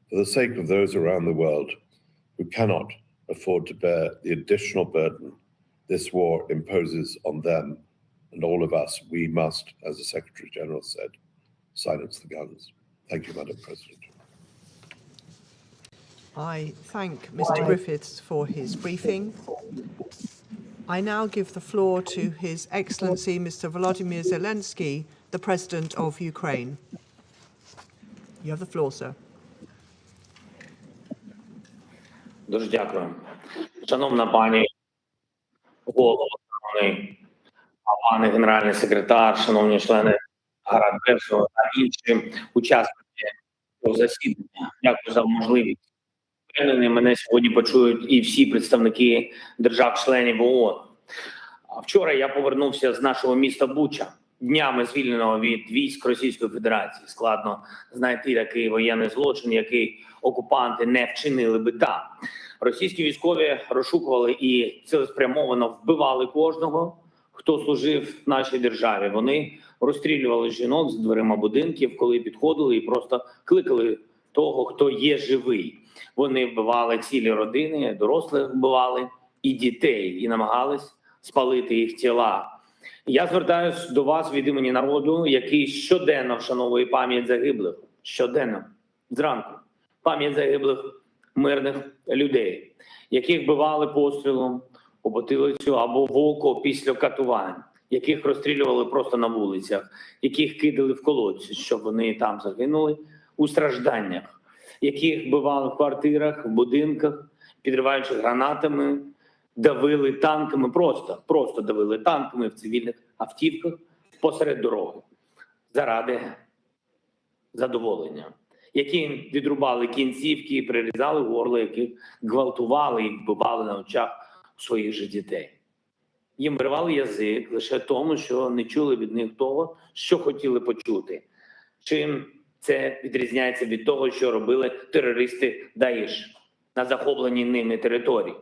for the sake of those around the world who cannot afford to bear the additional burden this war imposes on them and all of us. We must, as the Secretary General said, silence the guns. Thank you, Madam President. I thank Mr. Griffiths for his briefing. I now give the floor to His Excellency Mr. Volodymyr Zelensky, the President of Ukraine. You have the floor, sir. Дуже дякую. Шановна пані голова, пане генеральний секретар, шановні члени Радбезу та інші учасники цього засідання. Дякую за можливість. Впевнений, мене сьогодні почують і всі представники держав-членів ООН. Вчора я повернувся з нашого міста Буча, днями звільненого від військ Російської Федерації. Складно знайти такий воєнний злочин, який окупанти не вчинили би там. Російські військові розшукували і цілеспрямовано вбивали кожного, хто служив нашій державі. Вони розстрілювали жінок з дверима будинків, коли підходили, і просто кликали того, хто є живий. Вони вбивали цілі родини, дорослих вбивали і дітей, і намагались спалити їх тіла. Я звертаюсь до вас від імені народу, який щоденно вшановує пам'ять загиблих. Щоденно, зранку. Пам'ять загиблих мирних людей, яких вбивали пострілом у потилицю або в око після катувань, яких розстрілювали просто на вулицях, яких кидали в колодці, щоб вони там загинули у стражданнях, яких вбивали в квартирах, в будинках, підриваючи гранатами, давили танками, просто давили танками в цивільних автівках посеред дороги заради задоволення, яким відрубали кінцівки і прирізали горло, яких гвалтували і вбивали на очах своїх же дітей. Їм виривали язик лише тому, що не чули від них того, що хотіли почути. Чим це відрізняється від того, що робили терористи Даїш на захопленій ними території?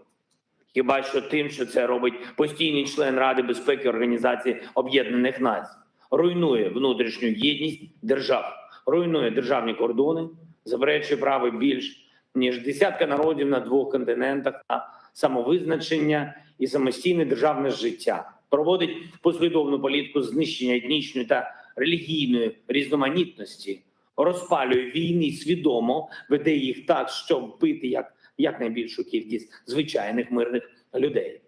Хіба що тим, що це робить постійний член Ради безпеки Організації Об'єднаних Націй. Руйнує внутрішню єдність держав, руйнує державні кордони, заперечує право більш ніж десятка народів на 2 континентах на самовизначення і самостійне державне життя. Проводить послідовну політику знищення етнічної та релігійної різноманітності, розпалює війни і свідомо веде їх так, щоб вбити якнайбільшу кількість звичайних мирних людей,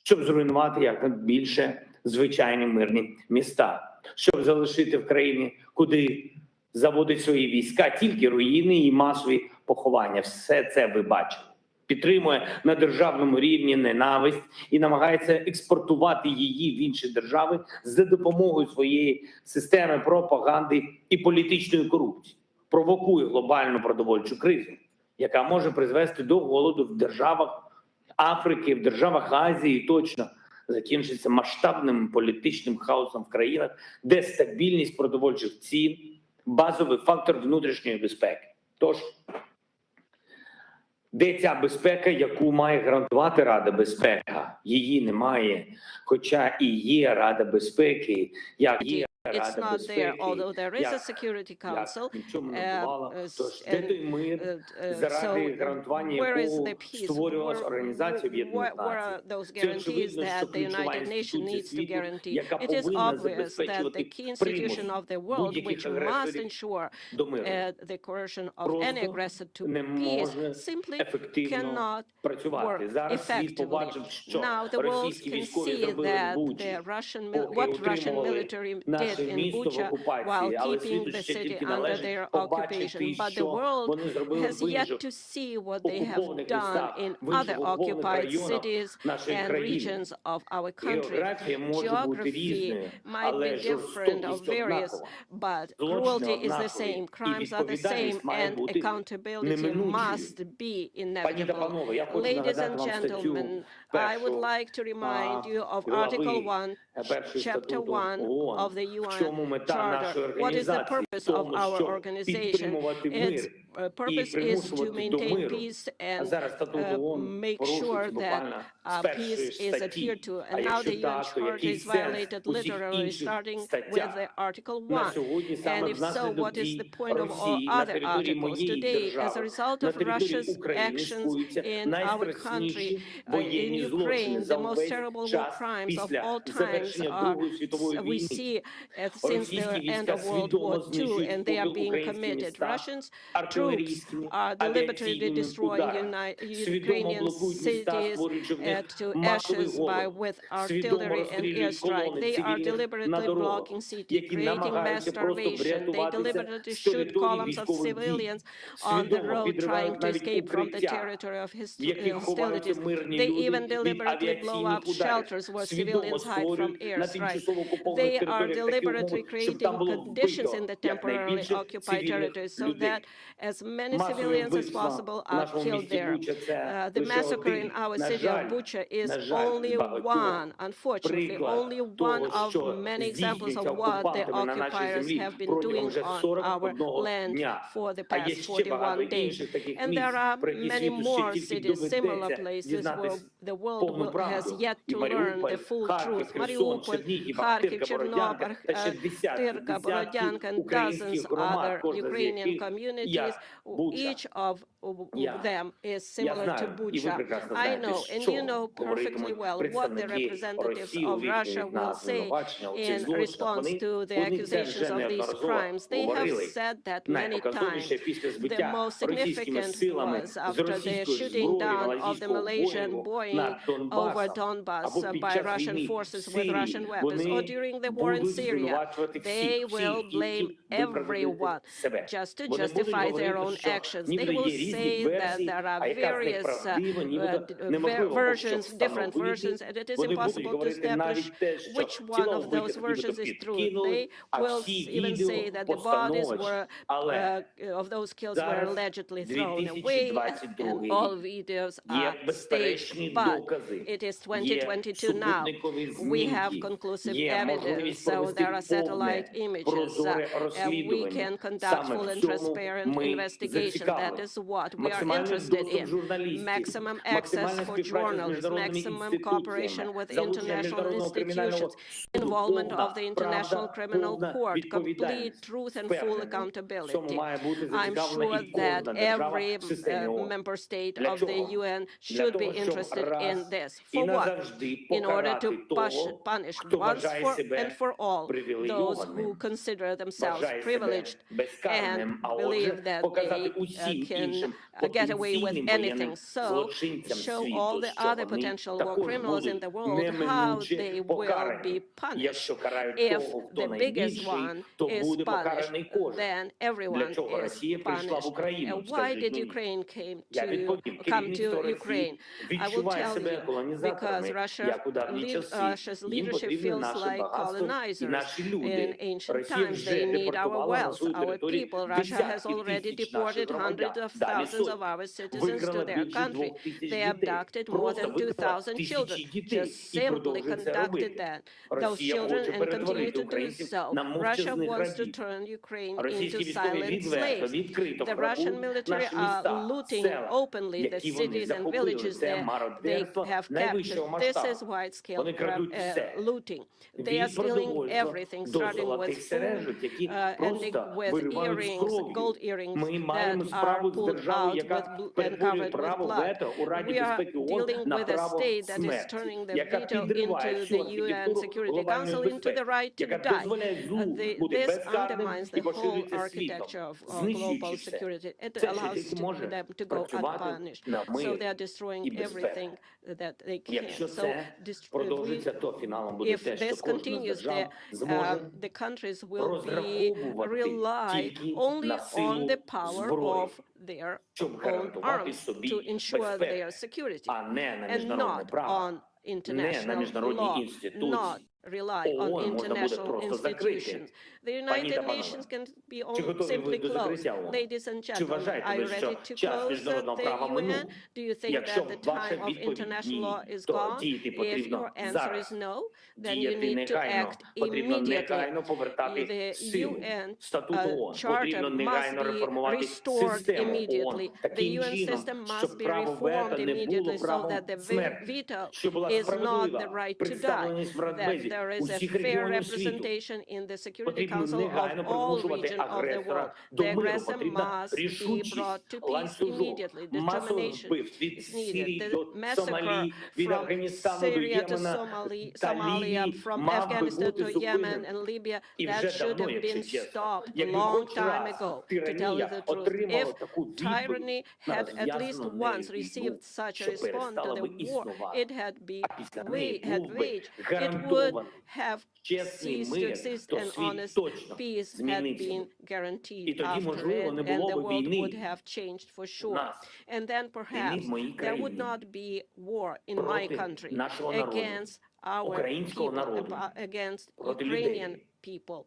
щоб зруйнувати якнайбільше звичайні мирні міста, щоб залишити в країні, куди заводить свої війська, тільки руїни і масові поховання. Все це ви бачили. Підтримує на державному рівні ненависть і намагається експортувати її в інші держави за допомогою своєї системи пропаганди і політичної корупції. Провокує глобальну продовольчу кризу, яка може призвести до голоду в державах Африки, в державах Азії, і точно закінчиться масштабним політичним хаосом в країнах, де стабільність продовольчих цін – базовий фактор внутрішньої безпеки. Тож, де ця безпека, яку має гарантувати Рада безпеки? Її немає, хоча і є Рада безпеки, як є It's not there, although there is a Security Council. So where is the peace? Where are those guarantees that the United Nations needs to guarantee? It is obvious that the key institution of the world, which must ensure the coercion of any aggressor to peace, simply cannot work effectively. Now the world can see that what Russian military did in Bucha while keeping the city under their occupation. But the world has yet to see what they have done in other occupied cities and regions of our country. Geography might be different or various, but cruelty is the same, crimes are the same, and accountability must be inevitable. Ladies and gentlemen, I would like to remind you of Article 1, Chapter 1 of the UN Charter. What is the purpose of our organization? Its purpose is to maintain peace and make sure that peace is adhered to. And now the UN Charter is violated literally, starting with the Article 1. And if so, what is the point of all other articles? Today, as a result of Russia's actions in our country, in Ukraine, the most terrible war crimes of all times we see since the end of World War II, and they are being committed. Russian troops are deliberately destroying Ukrainian cities to ashes with artillery and airstrike. They are deliberately blocking cities, creating mass starvation. They deliberately shoot columns of civilians on the road trying to escape from the territory of hostilities. They even deliberately blow up shelters where civilians hide from airstrike. They are deliberately creating conditions in the temporarily occupied territories so that as many civilians as possible are killed there. The massacre in our city of Bucha is only one, unfortunately, only one of many examples of what the occupiers have been doing on our land for the past 41 days. And there are many more cities, similar places where the world has yet to learn the full truth. Mariupol, Kharkiv, Chernobyl, Tyrka, Borodyanka, and dozens other Ukrainian communities, each of them is similar to Bucha. I know, and you know perfectly well what the representatives of Russia will say in response to the accusations of these crimes. They have said that many times. The most significant was after the shooting down of the Malaysian Boeing over Donbass by Russian forces with Russian weapons, or during the war in Syria. They will blame everyone just to justify their own actions. They will say that there are various versions, different versions, and it is impossible to establish which one of those versions is true. They will even say that the bodies were of those kills were allegedly thrown away, and all videos are staged. But it is 2022 now. We have conclusive evidence, so there are satellite images, and we can conduct full and transparent investigation. That is what we are interested in. Maximum access for journalists, maximum cooperation with international institutions, involvement of the International Criminal Court, complete truth and full accountability. I'm sure that every member state of the UN should be interested in this. For what? In order to punish once and for all those who consider themselves privileged and believe that they can get away with anything. So show all the other potential war criminals in the world how they will be punished. If the biggest one is punished, then everyone is punished. And why did Ukraine come to Ukraine? I will tell you, because Russia's leadership feels like colonizers. In ancient times, they need our wealth, our people. Russia has already deported hundreds of thousands of our citizens to their country. They abducted more than 2,000 children, just simply conducted those children and continue to do so. Russia wants to turn Ukraine into silent slaves. The Russian military are looting openly the cities and villages they have captured. This is wide-scale looting. They are stealing everything, starting with food, ending with earrings, gold earrings that are pulled out and covered with blood. We are dealing with a state that is turning the veto into the UN Security Council into the right to die. This undermines the whole architecture of global security. It allows them to go unpunished. So they are destroying everything that they can. So if this continues, the countries will rely only on the power of their own arms to ensure their security, and not on international law, not rely on international institutions. The United Nations can be simply closed. Ladies and gentlemen, are you ready to close the UN? Do you think that the time of international law is gone? If your answer is no, then you need to act immediately. The UN Charter must be restored immediately. The UN system must be reformed immediately so that the veto is not the right to die, that there is a fair representation in the Security Council of all regions of the world. The aggressor must be brought to peace immediately. Determination is needed. The massacre from Syria to Somalia, from Afghanistan to Yemen and Libya, that should have been stopped a long time ago, to tell you the truth. If tyranny had at least once received such a response to the war it had waged, it would have ceased to exist, and honest peace had been guaranteed after it, and the world would have changed for sure. And then perhaps there would not be war in my country against our people, against Ukrainian people,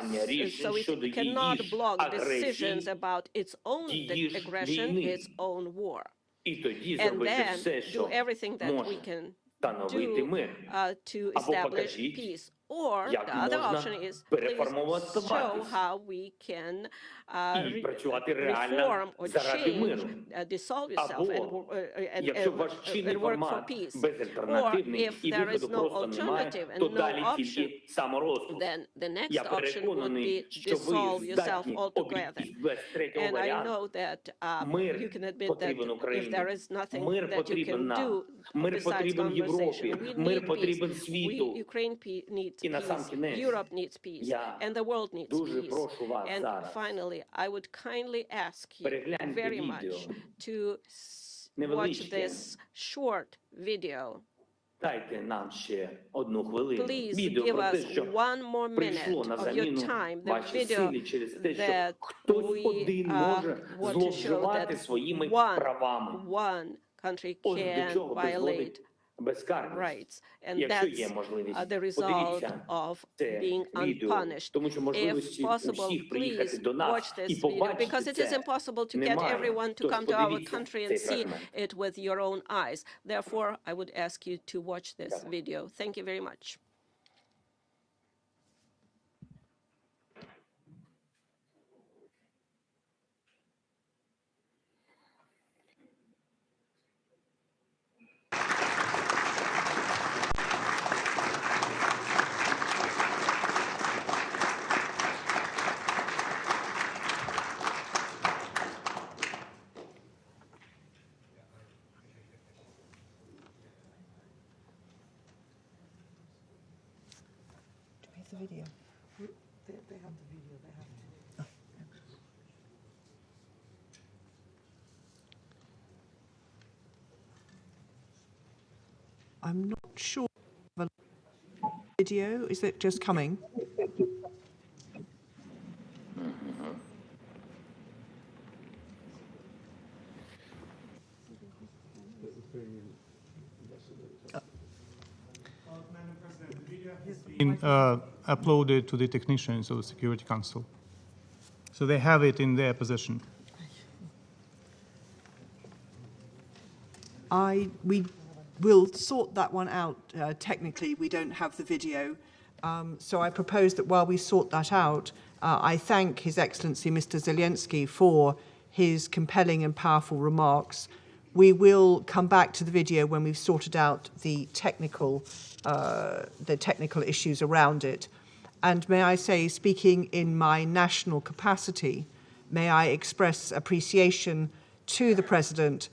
блокування рішень so щодо it cannot її block агресії, decisions about its own її ж aggression, війни. its own war. І тоді And зробити then все, do що everything that we може can встановити do мир. to Або establish покажіть, peace. Or Як the other можна option is, please переформатуватись show how we can і працювати реально reform or заради change, миру. dissolve yourself Або, якщо ваш чинний and work for формат peace. Or безальтернативний if і there is виходу no просто немає, alternative то and no далі option, тільки саморозпуск. then the next Я option would be переконаний, що dissolve ви yourself здатні altogether. обійтись без третього And I варіанту. know that you Мир can admit that потрібен if Україні. there is nothing Мир that you потрібен can нам. do Мир besides потрібен Європі. conversation, we Мир need потрібен peace. світу. Ukraine needs І на сам peace. кінець Europe needs peace. я And the world needs дуже peace. прошу вас And зараз finally, I would kindly ask you перегляньте very відео. much to watch Невеличке. this short video. Дайте нам ще одну хвилину. Please Відео give про те, us що one more прийшло minute на of your заміну time, the вашій video силі через те, що that хтось we один може want to show зловживати that своїми one правами. country Ось до can чого violate призводить безкарність. rights. And Якщо that's є можливість, the result подивіться of це being відео, unpunished. тому що If можливості у possible, всіх приїхати please до нас watch і this video, побачити because it is це impossible to get немає. everyone to Тож come to our подивіться country and цей see фрагмент. it with your own eyes. Therefore, I would ask you to watch this video. Thank you very much. The video. They have the video. They have to. I'm not sure. The video, is it just coming? Been uploaded to the technicians of the Security Council. So they have it in their possession. We will sort that one out. Technically, we don't have the video. So I propose that while we sort that out, I thank His Excellency Mr. Zelensky for his compelling and powerful remarks. We will come back to the video when we've sorted out the technical issues around it. And may I say, speaking in my national capacity, may I express appreciation to the President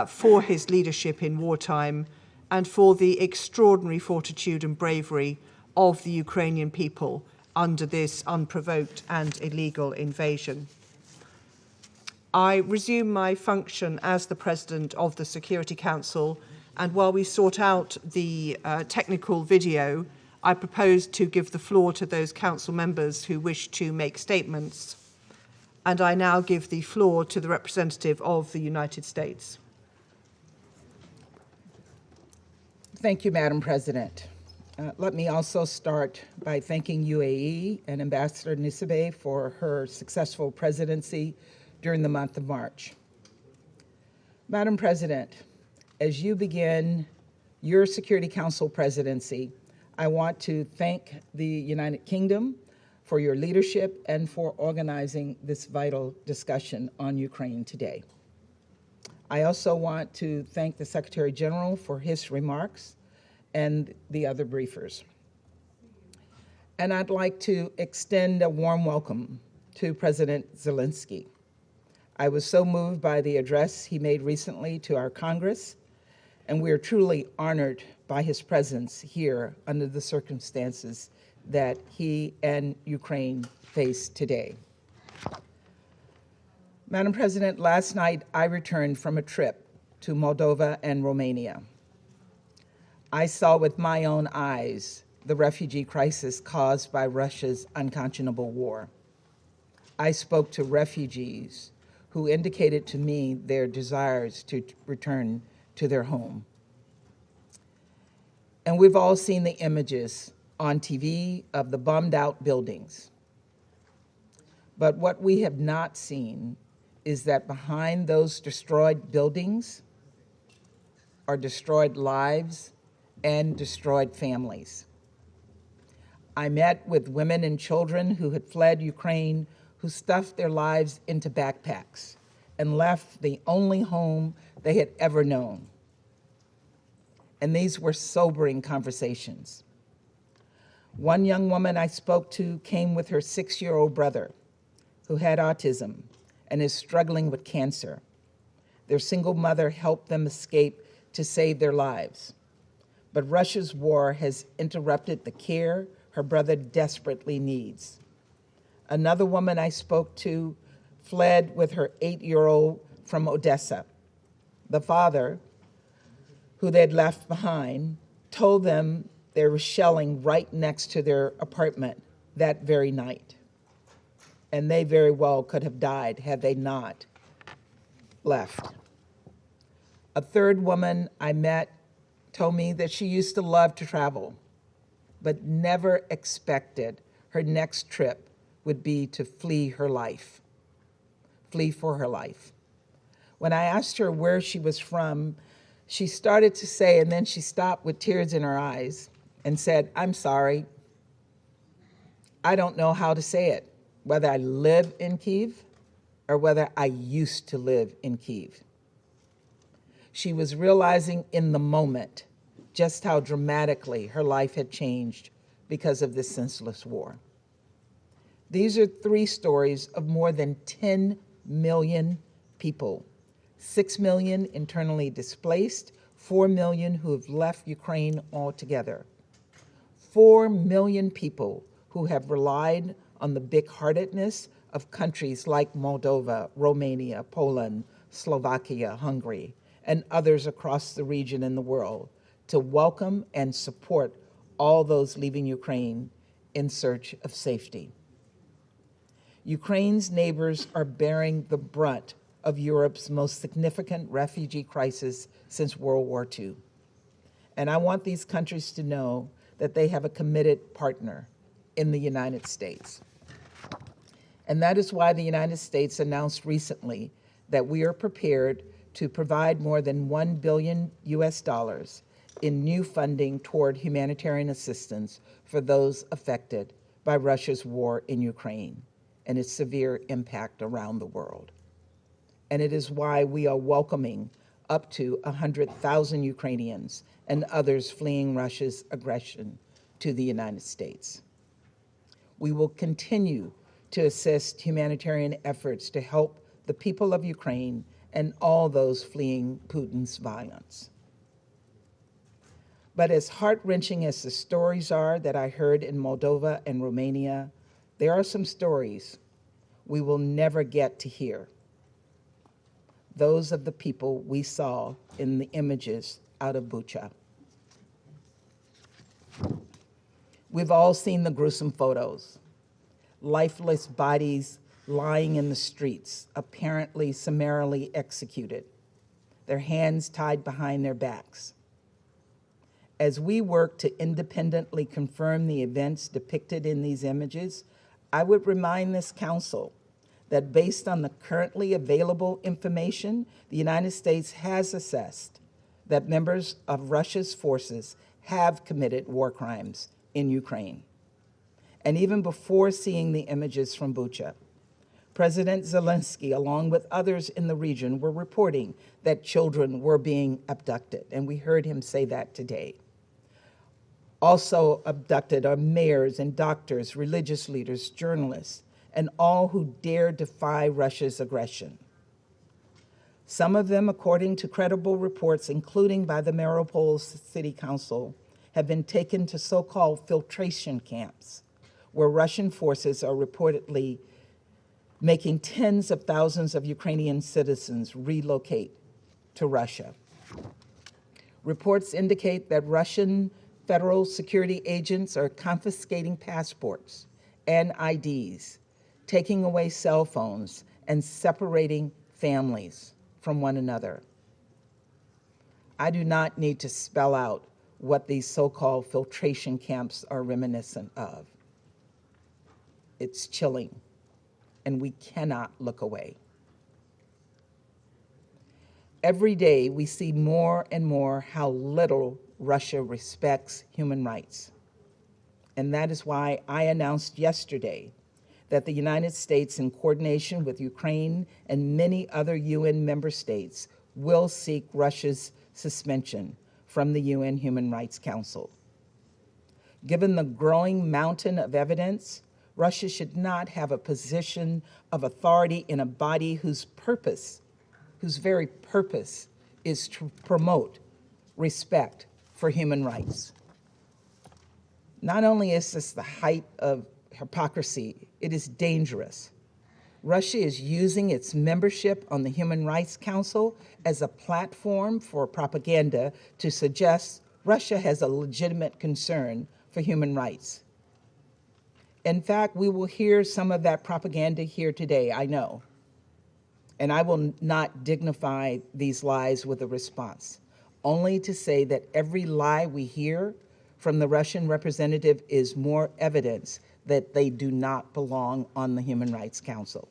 for his leadership in wartime and for the extraordinary fortitude and bravery of the Ukrainian people under this unprovoked and illegal invasion. I resume my function as the President of the Security Council, and while we sort out the technical video, I propose to give the floor to those Council members who wish to make statements. And I now give the floor to the representative of the United States. Thank you, Madam President. Let me also start by thanking UAE and Ambassador Nisibeh for her successful presidency during the month of March. Madam President, as you begin your Security Council presidency, I want to thank the United Kingdom for your leadership and for organizing this vital discussion on Ukraine today. I also want to thank the Secretary General for his remarks and the other briefers. And I'd like to extend a warm welcome to President Zelensky. I was so moved by the address he made recently to our Congress, and we are truly honored by his presence here under the circumstances that he and Ukraine face today. Madam President, last night I returned from a trip to Moldova and Romania. I saw with my own eyes the refugee crisis caused by Russia's unconscionable war. I spoke to refugees who indicated to me their desires to return to their home. And we've all seen the images on TV of the bombed out buildings. But what we have not seen is that behind those destroyed buildings are destroyed lives and destroyed families. I met with women and children who had fled Ukraine, who stuffed their lives into backpacks and left the only home they had ever known. And these were sobering conversations. One young woman I spoke to came with her 6-year-old brother, who had autism and is struggling with cancer. Their single mother helped them escape to save their lives. But Russia's war has interrupted the care her brother desperately needs. Another woman I spoke to fled with her 8-year-old from Odessa. The father, who they'd left behind, told them there was shelling right next to their apartment that very night. And they very well could have died had they not left. A third woman I met told me that she used to love to travel, but never expected her next trip would be to flee for her life. When I asked her where she was from, she started to say, and then she stopped with tears in her eyes and said, "I'm sorry. I don't know how to say it, whether I live in Kyiv or whether I used to live in Kyiv." She was realizing in the moment just how dramatically her life had changed because of this senseless war. These are 3 stories of more than 10 million people, 6 million internally displaced, 4 million who have left Ukraine altogether, 4 million people who have relied on the big-heartedness of countries like Moldova, Romania, Poland, Slovakia, Hungary, and others across the region and the world to welcome and support all those leaving Ukraine in search of safety. Ukraine's neighbors are bearing the brunt of Europe's most significant refugee crisis since World War II. And I want these countries to know that they have a committed partner in the United States. And that is why the United States announced recently that we are prepared to provide more than $1 billion in new funding toward humanitarian assistance for those affected by Russia's war in Ukraine and its severe impact around the world. And it is why we are welcoming up to 100,000 Ukrainians and others fleeing Russia's aggression to the United States. We will continue to assist humanitarian efforts to help the people of Ukraine and all those fleeing Putin's violence. But as heart-wrenching as the stories are that I heard in Moldova and Romania, there are some stories we will never get to hear. Those of the people we saw in the images out of Bucha. We've all seen the gruesome photos. Lifeless bodies lying in the streets, apparently summarily executed, their hands tied behind their backs. As we work to independently confirm the events depicted in these images, I would remind this council that based on the currently available information, the United States has assessed that members of Russia's forces have committed war crimes in Ukraine. And even before seeing the images from Bucha, President Zelensky, along with others in the region, were reporting that children were being abducted, and we heard him say that today. Also abducted are mayors and doctors, religious leaders, journalists, and all who dare defy Russia's aggression. Some of them, according to credible reports, including by the Mariupol City Council, have been taken to so-called filtration camps, where Russian forces are reportedly making tens of thousands of Ukrainian citizens relocate to Russia. Reports indicate that Russian federal security agents are confiscating passports and IDs, taking away cell phones, and separating families from one another. I do not need to spell out what these so-called filtration camps are reminiscent of. It's chilling, and we cannot look away. Every day, we see more and more how little Russia respects human rights. And that is why I announced yesterday that the United States, in coordination with Ukraine and many other UN member states, will seek Russia's suspension from the UN Human Rights Council. Given the growing mountain of evidence, Russia should not have a position of authority in a body whose very purpose is to promote respect for human rights. Not only is this the height of hypocrisy, it is dangerous. Russia is using its membership on the Human Rights Council as a platform for propaganda to suggest Russia has a legitimate concern for human rights. In fact, we will hear some of that propaganda here today, I know. And I will not dignify these lies with a response, only to say that every lie we hear from the Russian representative is more evidence that they do not belong on the Human Rights Council.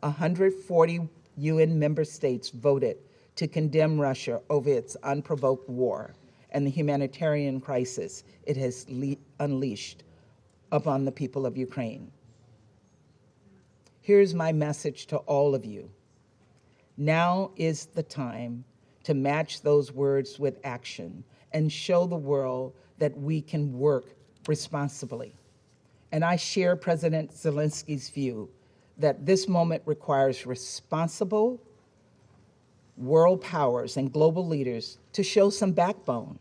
140 UN member states voted to condemn Russia over its unprovoked war and the humanitarian crisis it has unleashed upon the people of Ukraine. Here's my message to all of you. Now is the time to match those words with action and show the world that we can work responsibly. And I share President Zelensky's view that this moment requires responsible world powers and global leaders to show some backbone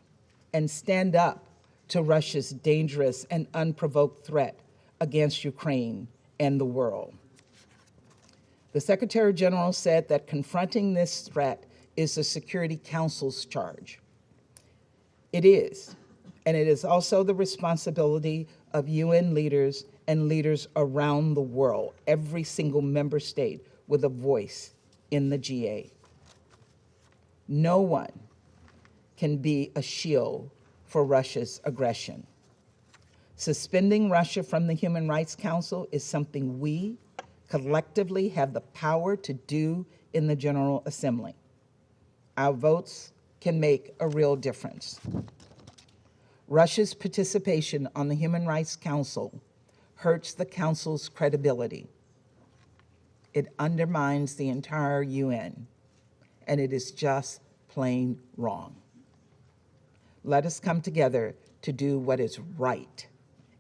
and stand up to Russia's dangerous and unprovoked threat against Ukraine and the world. The Secretary General said that confronting this threat is the Security Council's charge. It is, and it is also the responsibility of UN leaders and leaders around the world, every single member state with a voice in the GA. No one can be a shield for Russia's aggression. Suspending Russia from the Human Rights Council is something we collectively have the power to do in the General Assembly. Our votes can make a real difference. Russia's participation on the Human Rights Council hurts the Council's credibility. It undermines the entire UN, and it is just plain wrong. Let us come together to do what is right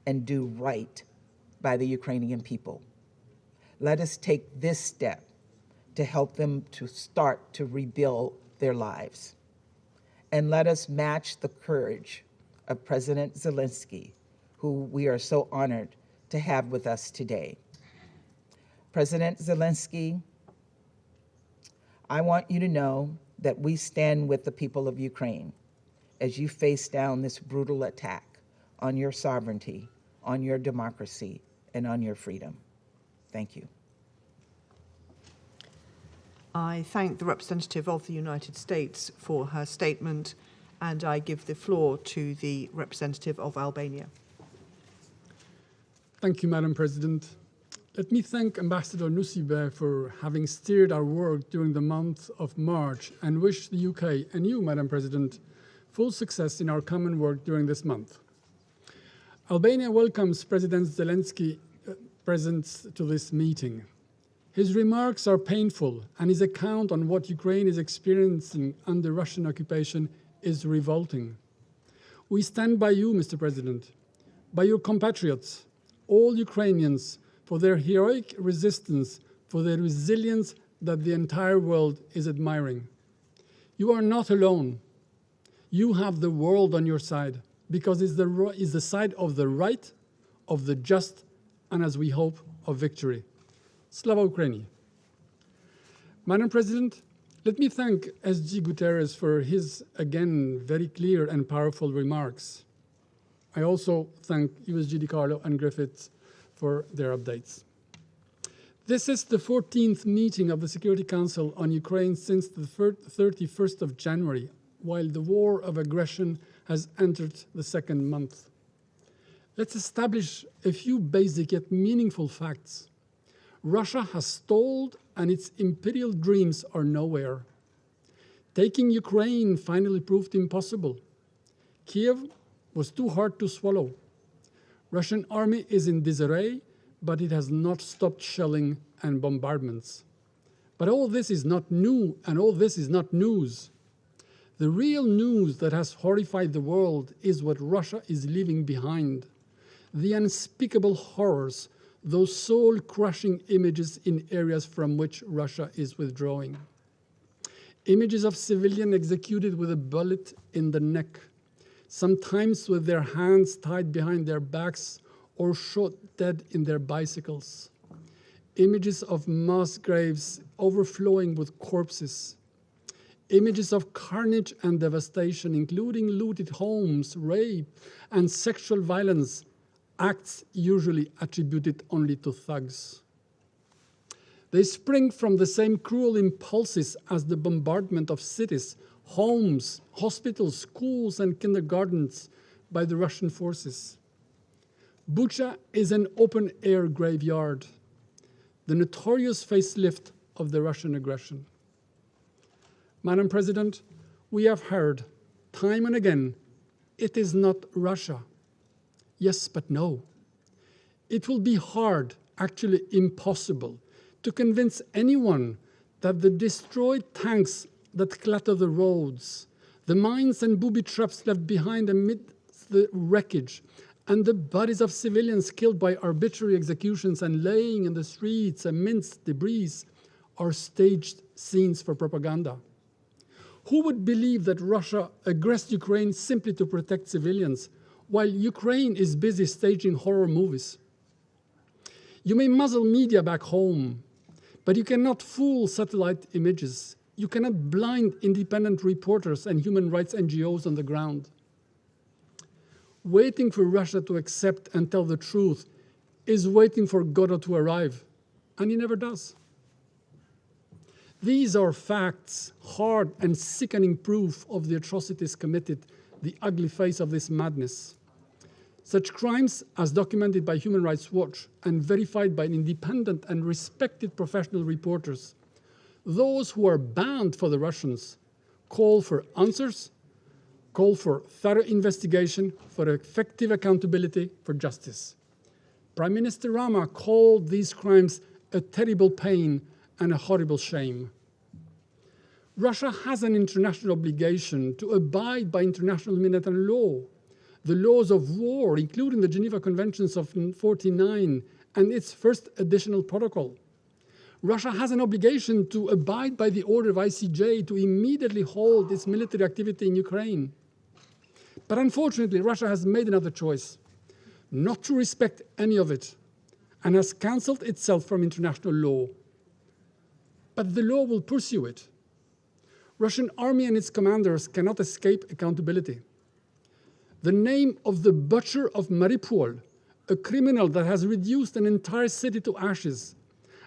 and do right by the Ukrainian people. Let us take this step to help them to start to rebuild their lives. And let us match the courage of President Zelensky, who we are so honored to have with us today. President Zelensky, I want you to know that we stand with the people of Ukraine as you face down this brutal attack on your sovereignty, on your democracy, and on your freedom. Thank you. I thank the representative of the United States for her statement, and I give the floor to the representative of Albania. Thank you, Madam President. Let me thank Ambassador Nusibe for having steered our work during the month of March and wish the UK and you, Madam President, full success in our common work during this month. Albania welcomes President Zelensky's presence to this meeting. His remarks are painful, and his account on what Ukraine is experiencing under Russian occupation is revolting. We stand by you, Mr. President, by your compatriots, all Ukrainians, for their heroic resistance, for their resilience that the entire world is admiring. You are not alone. You have the world on your side, because it's the side of the right, of the just, and as we hope, of victory. Slava Ukraini. Madam President, let me thank SG Guterres for his, again, very clear and powerful remarks. I also thank USG DiCarlo and Griffiths for their updates. This is the 14th meeting of the Security Council on Ukraine since the 31st of January, while the war of aggression has entered the second month. Let's establish a few basic yet meaningful facts. Russia has stalled and its imperial dreams are nowhere. Taking Ukraine finally proved impossible. Kyiv was too hard to swallow. Russian army is in disarray, but it has not stopped shelling and bombardments. But all this is not new, and all this is not news. The real news that has horrified the world is what Russia is leaving behind. The unspeakable horrors, those soul-crushing images in areas from which Russia is withdrawing. Images of civilians executed with a bullet in the neck, sometimes with their hands tied behind their backs or shot dead in their bicycles. Images of mass graves overflowing with corpses. Images of carnage and devastation, including looted homes, rape, and sexual violence, acts usually attributed only to thugs. They spring from the same cruel impulses as the bombardment of cities, homes, hospitals, schools, and kindergartens by the Russian forces. Bucha is an open-air graveyard, the notorious facelift of the Russian aggression. Madam President, we have heard time and again, it is not Russia. Yes, but no. It will be hard, actually impossible, to convince anyone that the destroyed tanks that clutter the roads, the mines and booby traps left behind amidst the wreckage, and the bodies of civilians killed by arbitrary executions and laying in the streets amidst debris are staged scenes for propaganda. Who would believe that Russia aggressed Ukraine simply to protect civilians, while Ukraine is busy staging horror movies? You may muzzle media back home, but you cannot fool satellite images. You cannot blind independent reporters and human rights NGOs on the ground. Waiting for Russia to accept and tell the truth is waiting for Godot to arrive, and he never does. These are facts, hard and sickening proof of the atrocities committed, the ugly face of this madness. Such crimes, as documented by Human Rights Watch and verified by independent and respected professional reporters, those who are banned for the Russians call for answers, call for thorough investigation, for effective accountability, for justice. Prime Minister Rama called these crimes a terrible pain and a horrible shame. Russia has an international obligation to abide by international humanitarian law, the laws of war, including the Geneva Conventions of 1949 and its first additional protocol. Russia has an obligation to abide by the order of ICJ to immediately hold its military activity in Ukraine. But unfortunately, Russia has made another choice, not to respect any of it, and has cancelled itself from international law. But the law will pursue it. Russian army and its commanders cannot escape accountability. The name of the butcher of Mariupol, a criminal that has reduced an entire city to ashes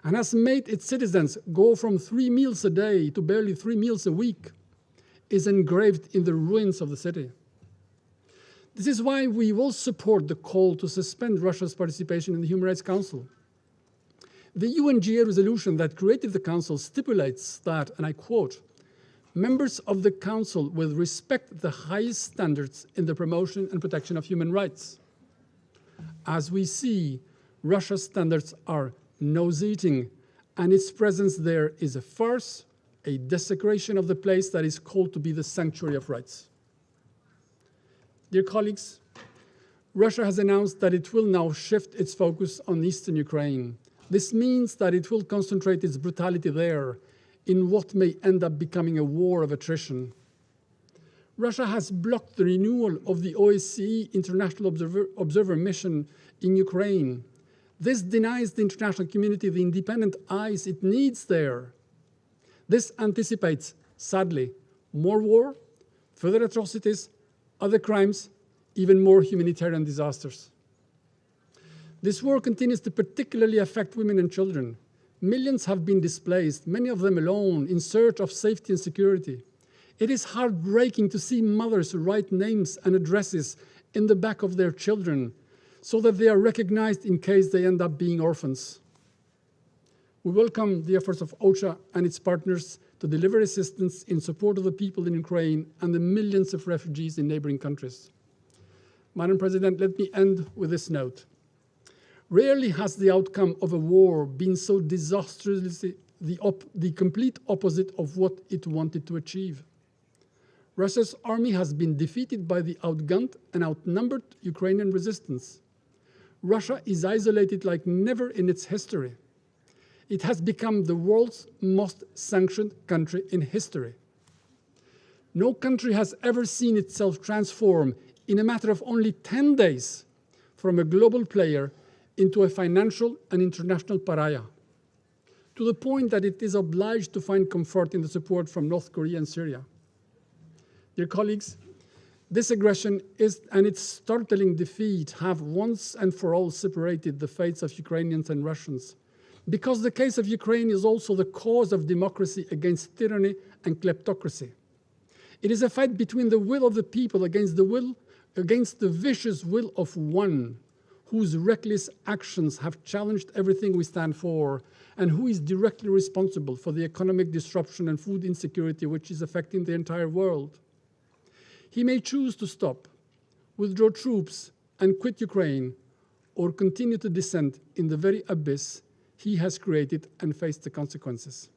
and has made its citizens go from 3 meals a day to barely 3 meals a week, is engraved in the ruins of the city. This is why we will support the call to suspend Russia's participation in the Human Rights Council. The UNGA resolution that created the Council stipulates that, and I quote, members of the Council will respect the highest standards in the promotion and protection of human rights. As we see, Russia's standards are nose-eating, and its presence there is a farce, a desecration of the place that is called to be the sanctuary of rights. Dear colleagues, Russia has announced that it will now shift its focus on eastern Ukraine. This means that it will concentrate its brutality there in what may end up becoming a war of attrition. Russia has blocked the renewal of the OSCE International Observer Mission in Ukraine. This denies the international community the independent eyes it needs there. This anticipates, sadly, more war, further atrocities, other crimes, even more humanitarian disasters. This war continues to particularly affect women and children. Millions have been displaced, many of them alone, in search of safety and security. It is heartbreaking to see mothers write names and addresses in the back of their children so that they are recognized in case they end up being orphans. We welcome the efforts of OCHA and its partners to deliver assistance in support of the people in Ukraine and the millions of refugees in neighboring countries. Madam President, let me end with this note. Rarely has the outcome of a war been so disastrously the complete opposite of what it wanted to achieve. Russia's army has been defeated by the outgunned and outnumbered Ukrainian resistance. Russia is isolated like never in its history. It has become the world's most sanctioned country in history. No country has ever seen itself transform in a matter of only 10 days from a global player into a financial and international pariah, to the point that it is obliged to find comfort in the support from North Korea and Syria. Dear colleagues, this aggression and its startling defeat have once and for all separated the fates of Ukrainians and Russians, because the case of Ukraine is also the cause of democracy against tyranny and kleptocracy. It is a fight between the will of the people against the vicious will of one, whose reckless actions have challenged everything we stand for, and who is directly responsible for the economic disruption and food insecurity which is affecting the entire world. He may choose to stop, withdraw troops, and quit Ukraine, or continue to descend in the very abyss he has created and face the consequences.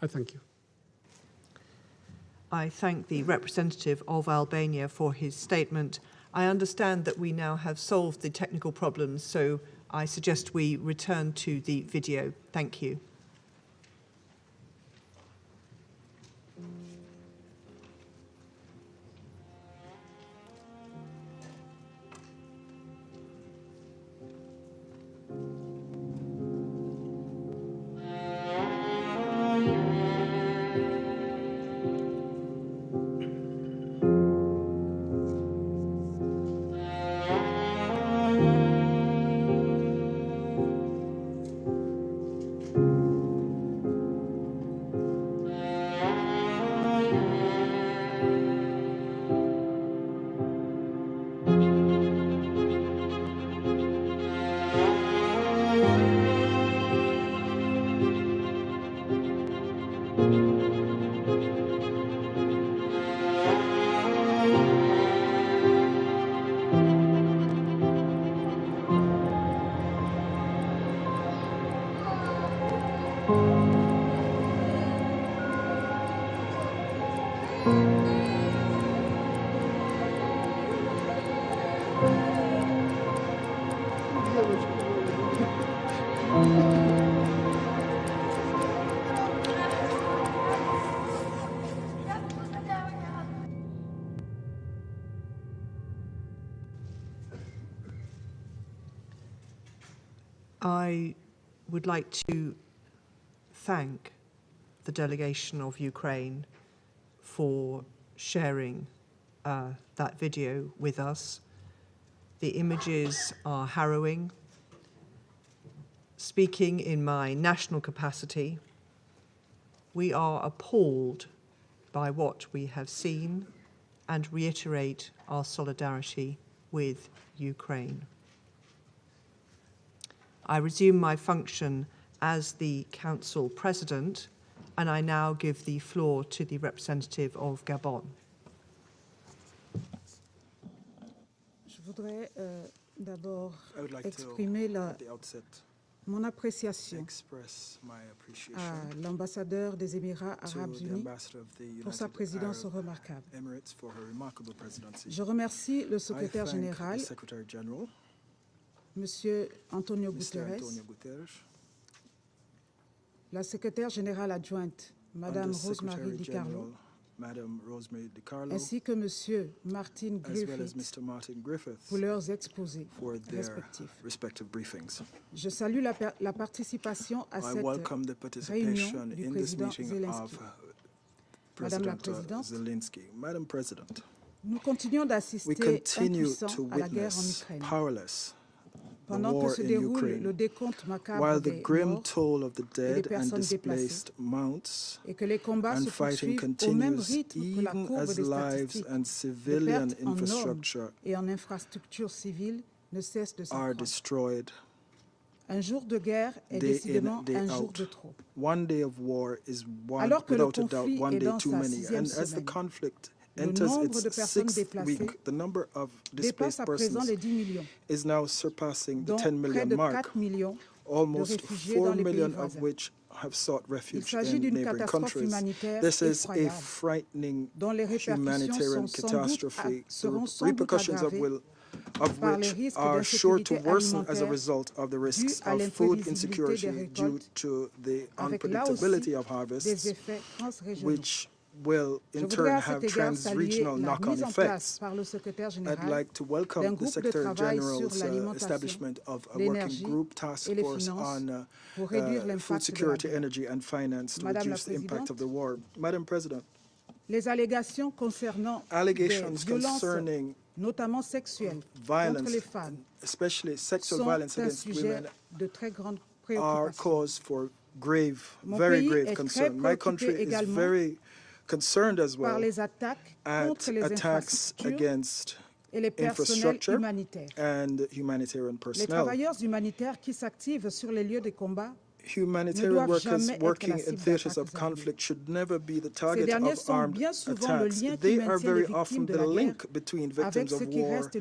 I thank you. I thank the representative of Albania for his statement. I understand that we now have solved the technical problems, so I suggest we return to the video. Thank you. I would like to thank the delegation of Ukraine for sharing that video with us. The images are harrowing. Speaking in my national capacity, we are appalled by what we have seen and reiterate our solidarity with Ukraine. I resume my function as the Council President, and I now give the floor to the representative of Gabon. Je voudrais d'abord exprimer mon appréciation à l'ambassadeur des Émirats arabes unis pour sa présidence remarquable. Je remercie le secrétaire général, Monsieur Antonio Guterres, la secrétaire générale adjointe, Madame Rosemary DiCarlo, ainsi que Monsieur Martin Griffith pour leurs exposés respectifs. Je salue la participation à cette réunion du président Zelensky. Madame la Présidente, nous continuons d'assister impuissants à la guerre en Ukraine. Pendant que se déroule le décompte macabre des morts et des personnes déplacées, et que les combats se poursuivent au même rythme que la courbe des statistiques, les pertes en hommes et en infrastructures civiles ne cessent de s'accroître. Un jour de guerre est décidément un jour de trop. Alors que le conflit est dans sa 6e semaine, enters its sixth week, the number of displaced persons is now surpassing the 10 million mark, almost 4 million of which have sought refuge in neighboring countries. This is a frightening humanitarian catastrophe, the repercussions of which are sure to worsen as a result of the risks of food insecurity due to the unpredictability of harvests, which will in turn have trans-regional knock-on effects. I'd like to welcome the Secretary General's establishment of a working group task force on food security, energy and finance to reduce the impact of the war. Madam President, allegations concerning notamment sexuelles, violence, contre les femmes, especially sexual violence against women, de très grande are cause for grave, very grave concern. My country is very concerned as well at attacks against infrastructure and humanitarian personnel. Les travailleurs humanitaires qui s'activent sur les lieux de combat humanitarian workers working in theaters of conflict should never be the target of armed attacks. They are very often the link between victims of war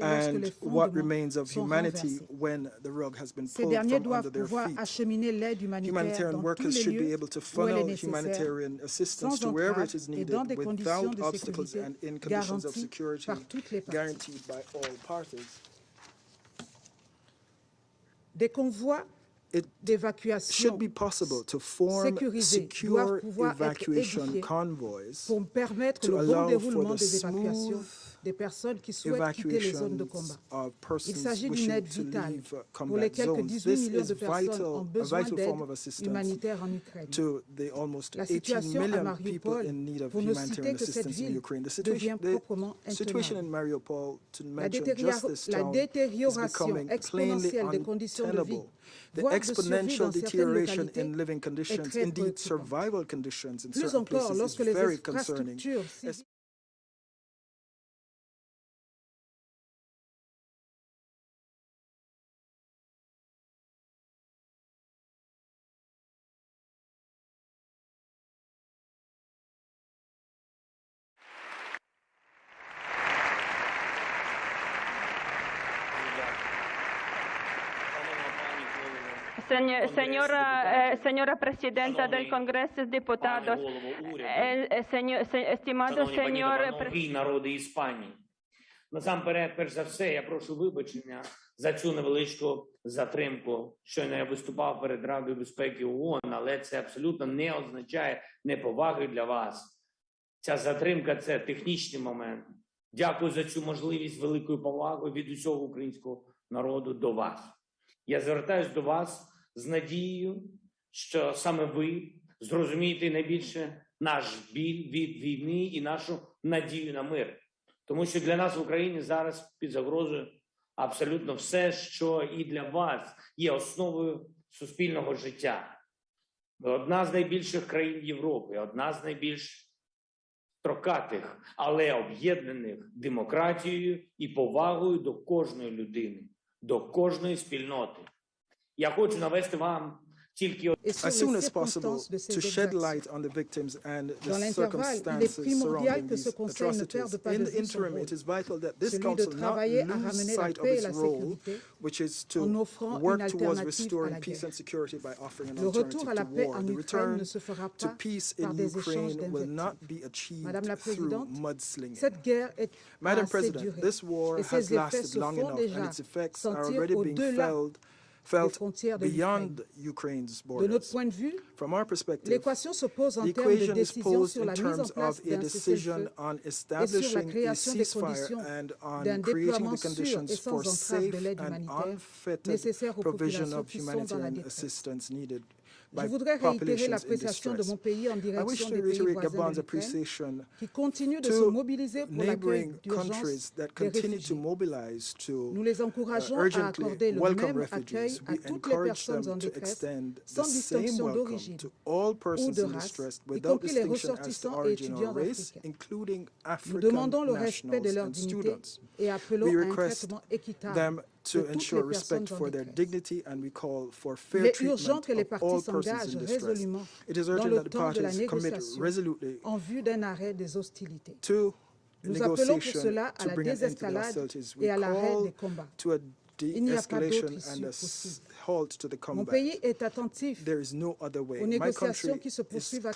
and what remains of humanity when the rug has been pulled from under their feet. Humanitarian workers should be able to funnel humanitarian assistance to wherever it is needed without obstacles and in conditions of security guaranteed by all parties. Des convois it should be possible to form secure evacuation convoys to allow for the smooth evacuation of persons wishing to leave combat zones. This is a vital form of assistance to the almost 18 million people in need of humanitarian assistance in Ukraine. The situation in Mariupol, to mention just this town, is becoming plainly untenable. The exponential deterioration in living conditions, indeed survival conditions in certain places, is very concerning. Señora Presidenta del Congreso de Diputados, estimado señor народи Іспанії. Насамперед, перш за все, я прошу вибачення за цю невеличку затримку. Щойно я виступав перед Радою безпеки ООН, але це абсолютно не означає неповаги для вас. Ця затримка – це технічний момент. Дякую за цю можливість, великою повагою від усього українського народу до вас. Я звертаюсь до вас з надією, що саме ви зрозумієте найбільше наш біль від війни і нашу надію на мир. Тому що для нас в Україні зараз під загрозою абсолютно все, що і для вас є основою суспільного життя. Ви одна з найбільших країн Європи, одна з найбільш строкатих, але об'єднаних демократією і повагою до кожної людини, до кожної спільноти. Я хочу навести вам as soon as possible to shed light on the victims and the circumstances surrounding these atrocities. In the interim, it is vital that this Council not lose sight of its role, which is to work towards restoring peace and security by offering an alternative to war. The return to peace in Ukraine will not be achieved through mudslinging. Madam President, this war has lasted long enough and its effects are already being felt beyond Ukraine's borders. From our perspective, the equation is posed in terms of a decision on establishing a ceasefire and on creating the conditions for safe and unfettered provision of humanitarian assistance needed by populations in distress. I wish to reiterate Gabon's appreciation to neighboring countries that continue to mobilize to urgently welcome refugees. We encourage them to extend the same welcome to all persons in distress without distinction as to origin or race, including African nationals and students. We request them to ensure respect for their dignity, and we call for fair treatment of all persons in distress. It is urgent that the parties commit resolutely to negotiation to bring an end to the hostilities. We call to a de-escalation and a halt to the combat. There is no other way. My country is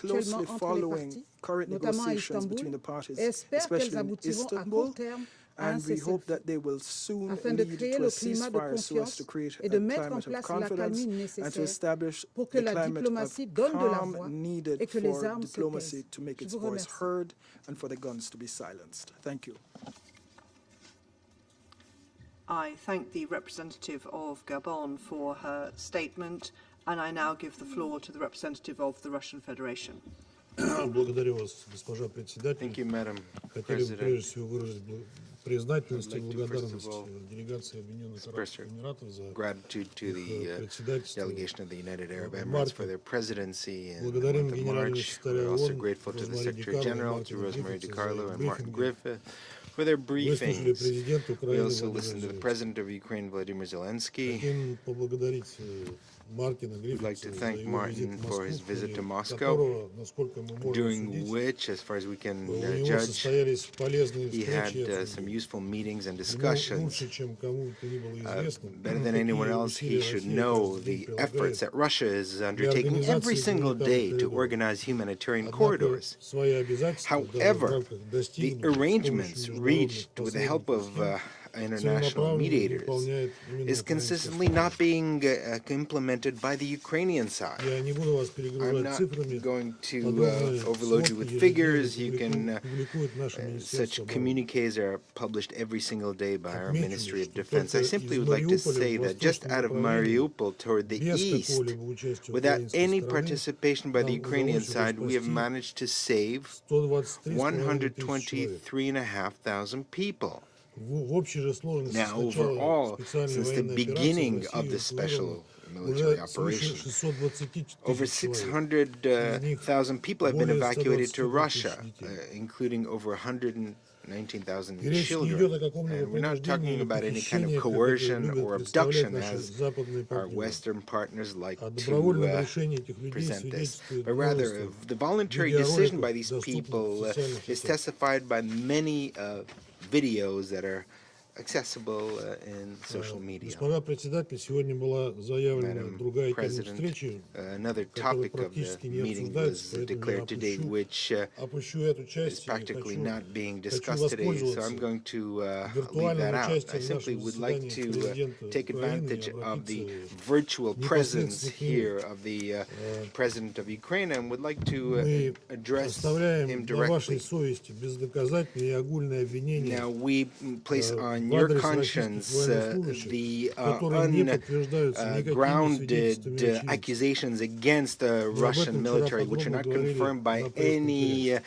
closely following current negotiations between the parties, especially in Istanbul, and we hope that they will soon lead to a ceasefire so as to create a climate of confidence and to establish the climate of calm needed for diplomacy to make its voice heard and for the guns to be silenced. Thank you. I thank the representative of Gabon for her statement, and I now give the floor to the representative of the Russian Federation. Благодарю вас, госпожа председатель. Thank you, Madam Хотели бы President. прежде всего выразить признательность и I'd like to, благодарность first of all, делегации Объединенных Арабских Эмиратов за Gratitude to the председательство. delegation of the United Arab в Emirates марте. for their presidency in the Благодарим month of генерального March. секретаря We're also ООН grateful to the Розмари Secretary Ди General, to Карло, Rosemary Мартина DiCarlo and Martin Гриффина. Griffith for their Выслушали briefings. президента We Украины also Володимира listened to the Зеленского. President of Ukraine, Volodymyr Zelensky. Хотим поблагодарить Мартина We'd like to Гриффиса за thank его Martin визит в for his Москву, в visit to ходе Moscow, которого, насколько мы можем during судить, which, as far as we can у него judge, состоялись полезные he had встречи. some useful meetings and Ему discussions. лучше, чем кому-то ни было известно, Better than anyone какие else, he усилия should Россия know каждый the день efforts прилагает that Russia is для undertaking every организации single day гуманитарных to коридоров. organize humanitarian Однако corridors. свои обязательства даже в However, рамках the достигнутых с arrangements помощью reached международных with the help of посредников international целенаправленно mediators выполняет именно is украинская consistently сторона. not being implemented by the Ukrainian side. Я не буду вас I'm перегружать not цифрами. going to Подобные overload you сводки with ежедневно figures. You can публикует наше such Министерство обороны. communiques are published every single day by our Отмечу, Ministry of что Defense. I только simply из would like to Мариуполя say в that just восточном out of направлении, Mariupol toward the без east, какого-либо участия without украинской any стороны, participation by the нам Ukrainian удалось уже side, we have спасти managed to save 123,5 тысяч человек. 123,500 people. В общей же сложности Now, с начала overall, специальной since the военной beginning операции of в the России special эвакуировано military уже свыше operation, 620 over тысяч человек. Из них 600,000 people have been более evacuated 120 to тысяч Russia, детей. including over 119,000 И речь не идет children. о каком-либо And we're not talking принуждении или about any kind of похищении, как это coercion любят or представлять abduction, наши as западные our партнеры. Western partners like О to добровольном решении этих людей present this, свидетельствует but rather множество of the voluntary decision by видеороликов, these доступных people в социальных is сетях. testified by many videos that are accessible in social media. Госпожа председатель, сегодня была заявлена Madam другая тема President, встречи, another которая topic of the практически не meeting обсуждается, was поэтому я declared today, which опущу эту is часть и practically хочу not being хочу discussed today, so воспользоваться I'm going to leave виртуальным that out. I участием в simply нашем would like заседании to президента take Украины advantage и of the обратиться virtual presence непосредственно к here нему. of the President of Ukraine and would like to Мы address оставляем him на вашей directly. совести бездоказательные и огульные обвинения Now we place on в your адрес conscience российских военнослужащих, the которые не подтверждаются никакими ungrounded свидетельствами очевидцев. accusations against the Мы об Russian этом вчера military, which are подробно not говорили confirmed by на пресс-конференции.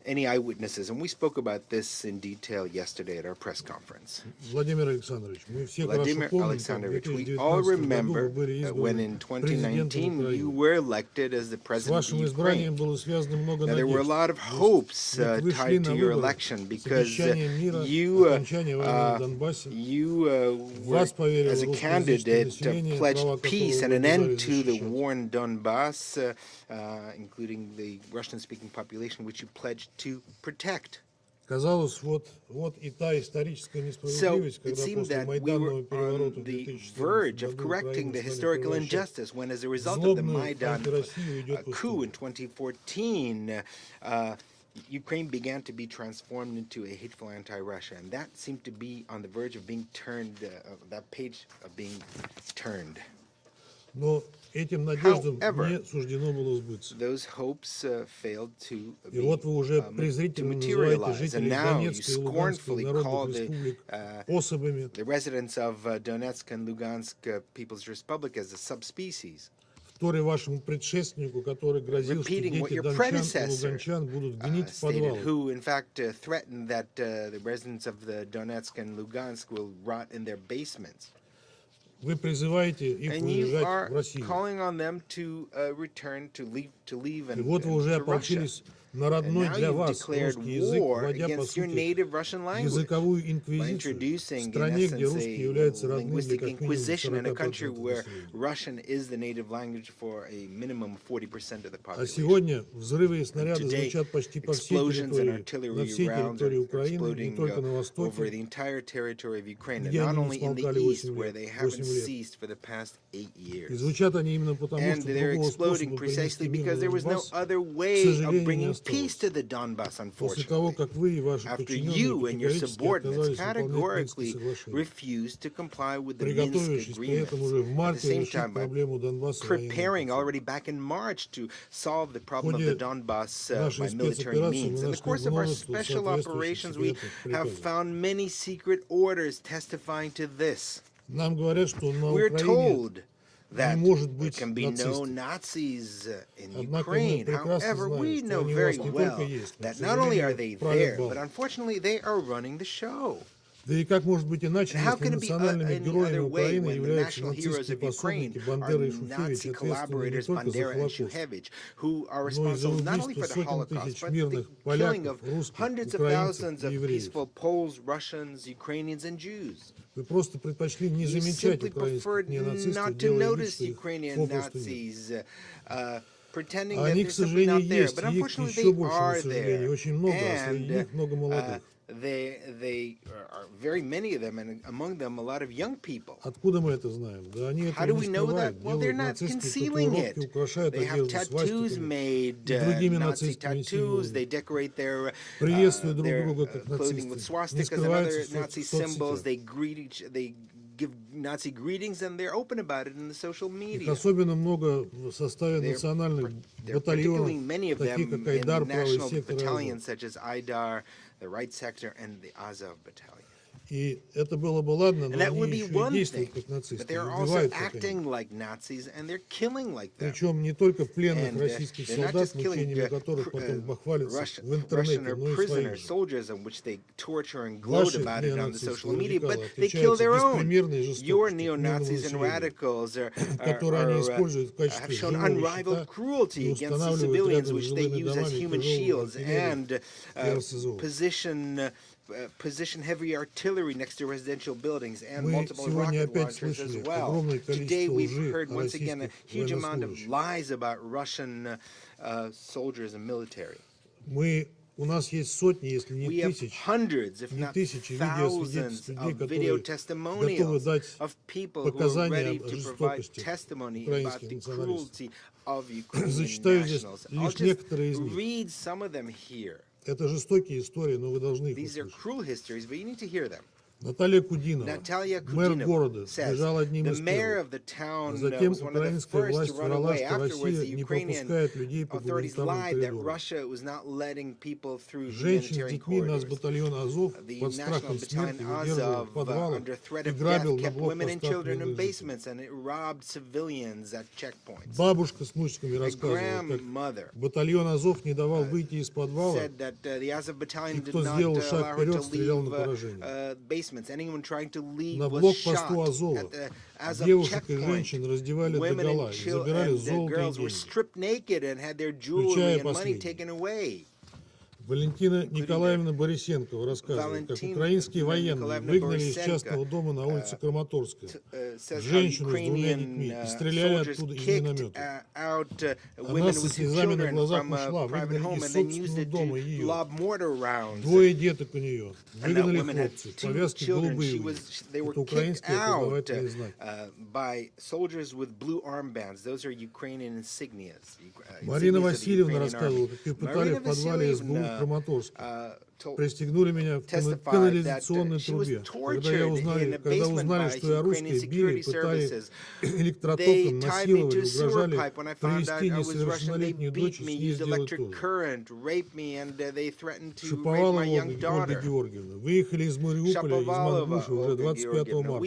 any eyewitnesses. And we spoke about this in detail yesterday at our press conference. Владимир Александрович, мы все Vladimir хорошо помним, как в Alexandrovich, we all 2019 году remember вы были when избраны in президентом 2019 you Украины. were elected as the С president of вашим избранием Ukraine. было связано много Now, there were a надежд. lot of hopes Ведь вы шли tied to на your выборы election с because обещанием мира, you, окончания войны в Донбассе. В were, вас поверило as a русскоязычное candidate, население, pledged права peace которого and вы an обязались end to the защищать. war in Donbass, including the Russian-speaking population, which you pledged to protect. Казалось, вот и та историческая So несправедливость, it когда seemed после that we майданного were переворота on в the 2014 verge of году correcting the Украину стали historical превращать injustice when, as a result of the злобную Maidan антироссию идет в coup in историю. 2014, Ukraine began to be transformed into a hateful anti-Russia, and that seemed to be on the verge of being turned, that page of being turned. Но этим надеждам However, не суждено было сбыться. those hopes failed to И вот вы уже to презрительно называете materialize, and жителей now you Донецкой и Луганской scornfully call народных the республик особами, the residents of Donetsk and Lugansk People's Republic as a subspecies, вторя вашему предшественнику, который грозил, что repeating what дети your дончан и predecessor луганчан будут гнить в stated, подвалах. who in fact threatened that the residents of the Donetsk and Lugansk will rot in their basements. Вы призываете их And you уезжать в are Россию. calling on them to return, to leave И and вот вы уже to Russia. ополчились на And родной now для you've вас declared русский язык, war вводя, по against your сути, native Russian language языковую by инквизицию introducing, в in стране, где essence, русский a является родным для linguistic как минимум inquisition in a country 40% where населения. Russian is the native language for a minimum of 40% of the А population. сегодня взрывы и снаряды Today, звучат почти по всей explosions and территории, на artillery всей rounds территории are Украины, не exploding только на over востоке, the entire territory of Ukraine, and где not они не only in the смолкали east, 8 where лет. they haven't 8 лет. ceased for the past 8 И years. звучат они именно потому, And что they're другого exploding способа precisely принести мир because на there was no Донбасс, other к way of сожалению, не bringing peace to осталось. the Donbass, После того, unfortunately. как вы и ваши After подчиненные you and your категорически subordinates отказались выполнять categorically Минские соглашения, refused to comply with the Minsk приготовившись при agreements, этом уже в at the марте same решить time by проблему Донбасса военным preparing путем. already back in March to solve the В problem of ходе the Donbass нашей by military спецоперации means. мы In the нашли course of our множество special соответствующих operations, we секретных have приказов. found many secret orders testifying to this. Нам говорят, что на We're Украине told не that может there быть can be no нацистов. Nazis in Однако мы Ukraine. прекрасно However, we знаем, что know они у very вас не well только есть, но, к that not only are сожалению, they правят there, балом. but unfortunately they are running the show. Да и как может быть иначе, And how если can it be национальными any героями other way Украины when the являются national heroes нацистские of Ukraine пособники are Бандера и Шухевич, Nazi ответственные не collaborators только за Bandera and Холокост, Shuhevich, who are но и за responsible not only убийство for the сотен Holocaust, тысяч but the мирных killing поляков, of русских, hundreds of украинцев thousands и of евреев. peaceful Poles, Russians, Ukrainians, and Jews. Вы просто предпочли не You замечать simply украинских preferred ненацистов, not to делая вид, notice что их Ukrainian попросту нет. Nazis, pretending А that они, they're к simply сожалению, not there. есть, But и их unfortunately, еще they больше, are на сожалению, there. очень много, а среди них много And молодых. they are very many of them, and among them a lot of young people. Откуда мы это знаем? Да они How этого do не we know that? скрывают, Well, they're делают not нацистские concealing татуировки, it. украшают They have одежду tattoos свастиками made, и другими Nazi нацистскими tattoos. They символами. decorate their Приветствуют друг друга как clothing with нацисты, не swastikas and скрываются other в Nazi соцсетях. symbols. They give Nazi greetings, and they're open about it in the social Их media. особенно много в составе национальных батальонов, Particularly many of таких them как in Айдар, правый national сектор и battalions Азов. such as Aidar, the Right Sector, and the Azov Battalion. И это было бы ладно, And но that would они be еще и one действуют thing, как but нацисты, they're also убивают как они. acting like Nazis, and they're killing like them. Причем не только пленных And российских they're not солдат, just killing мучениями которых потом бахвалятся в Russian интернете, но и своих prisoners, же. soldiers, in which they torture and gloat Ваши about it on the social неонацистские media, but радикалы they kill отличаются their own. беспримерной Your жестокостью к мирному neo-Nazis and населению, radicals которые они используют в have качестве shown живого unrivaled щита и cruelty against the устанавливают civilians, рядом с which they жилыми use as домами human тяжелую shields артиллерию and и РСЗО. position heavy artillery next to residential buildings and Мы multiple сегодня rocket опять launchers as слышали well. огромное Today количество we've лжи heard о once again a российских huge amount of военнослужащих. lies about Russian soldiers and military. У нас есть сотни, если не We have тысячи, hundreds, if не not тысячи thousands видеосвидетельств людей, of video которые готовы testimonials дать of people who are показания ready о to provide жестокости testimony about украинских the националистов. cruelty of Ukrainian Зачитаю здесь nationals. I'll лишь just некоторые из них. read some of them here. Это жестокие истории, но вы должны их These are услышать. cruel histories, but you need to hear them. Наталья Кудинова, Natalia мэр Kudinova города, says сбежал одним the из mayor первых. of the town Затем was one of the украинская first to власть run врала, away. что Afterwards, Россия the не Ukrainian пропускает людей по authorities гуманитарным lied that коридорам. Russia was not letting people through Женщин с humanitarian детьми наш corridors. батальон Азов The под National страхом Battalion смерти удерживал в Azov, подвалах under threat и of грабил death, на kept women and блокпостах children in мирных жителей. basements, and it robbed civilians at checkpoints. Бабушка с внучками My рассказывала, как grandmother батальон Азов не давал выйти из подвала, said that the Azov battalion и did кто not сделал шаг allow her вперед, to стрелял leave на поражение. basements. Anyone trying to leave На was блокпосту shot Азова at the Azov девушек и checkpoint. женщин раздевали Women догола and и забирали the золото и girls were деньги. stripped naked and had their jewelry Включая and money последнее. taken away. Валентина Николаевна Борисенкова рассказывает, как украинские военные выгнали из частного дома на улице Краматорская женщину с двумя детьми и стреляли оттуда из миномета. Она со слезами на глазах ушла, выгнали из собственного дома ее. Двое деток у нее. Выгнали хлопцы, повязки голубые. Это украинские опознавательные знаки. By soldiers with blue armbands. Those are Ukrainian insignias. Марина Васильевна рассказывала, как ее пытали в подвале СБУ в Краматорске. Пристегнули меня в канализационной трубе. Когда узнали, что я русский, били, пытали электротоком, насиловали, угрожали привести несовершеннолетнюю дочь и с ней сделать то же. Шаповалова Ольга Георгиевна. Выехали из Мариуполя, из Мангуша уже 25 марта.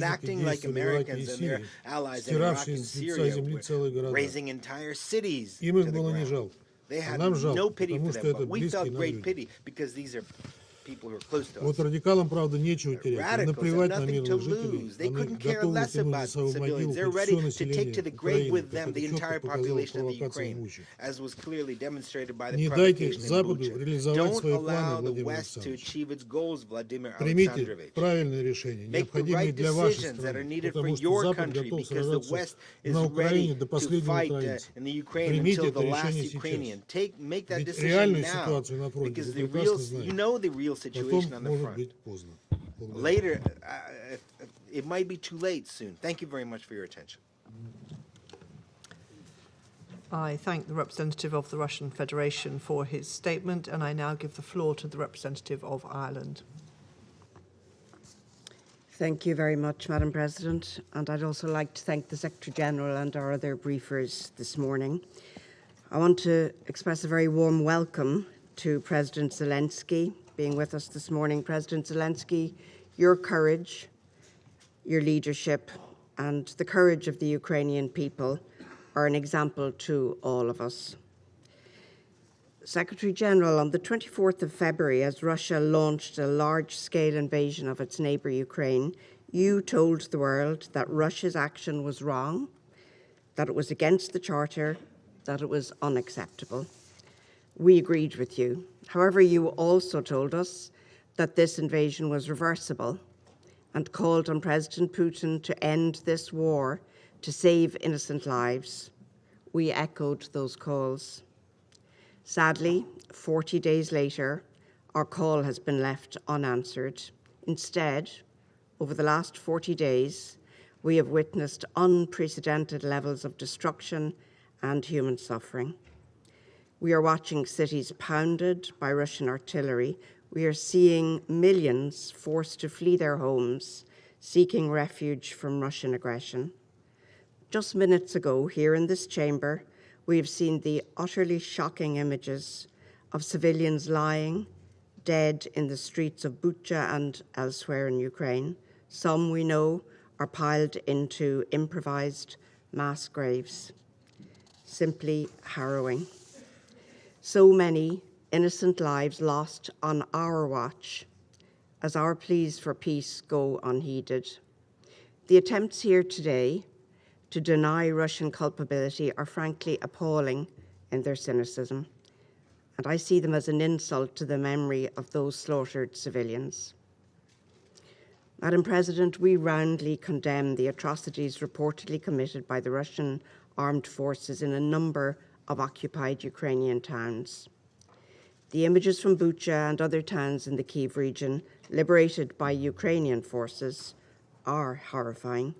Президент acting like Americans and their allies in Iraq and Syria were razing entire cities to the ground. They had no pity for them, but we felt great pity because these are people who are close to us. Radicals have nothing to lose. They couldn't care less about civilians. They're ready to take to the grave with them the entire population of the Ukraine, as was clearly demonstrated by the provocation in Bucha. Don't allow the West to achieve its goals, Vladimir Alexandrovich. Make the right decisions that are needed for your country, because the West is ready to fight in the Ukraine until the last Ukrainian. Make that decision now, because the real situation on the front. Later, it might be too late soon. Thank you very much for your attention. I thank the representative of the Russian Federation for his statement, and I now give the floor to the representative of Ireland. Thank you very much, Madam President. And I'd also like to thank the Secretary-General and our other briefers this morning. I want to express a very warm welcome to President Zelensky being with us this morning. President Zelensky, your courage, your leadership, and the courage of the Ukrainian people are an example to all of us. Secretary-General, on the 24th of February, as Russia launched a large-scale invasion of its neighbour Ukraine, you told the world that Russia's action was wrong, that it was against the Charter, that it was unacceptable. We agreed with you. However, you also told us that this invasion was reversible and called on President Putin to end this war to save innocent lives. We echoed those calls. Sadly, 40 days later, our call has been left unanswered. Instead, over the last 40 days, we have witnessed unprecedented levels of destruction and human suffering. We are watching cities pounded by Russian artillery. We are seeing millions forced to flee their homes, seeking refuge from Russian aggression. Just minutes ago, here in this chamber, we have seen the utterly shocking images of civilians lying dead in the streets of Bucha and elsewhere in Ukraine. Some, we know, are piled into improvised mass graves. Simply harrowing. So many innocent lives lost on our watch as our pleas for peace go unheeded. The attempts here today to deny Russian culpability are frankly appalling in their cynicism, and I see them as an insult to the memory of those slaughtered civilians. Madam President, we roundly condemn the atrocities reportedly committed by the Russian armed forces in a number of occupied Ukrainian towns. The images from Bucha and other towns in the Kyiv region liberated by Ukrainian forces are horrifying.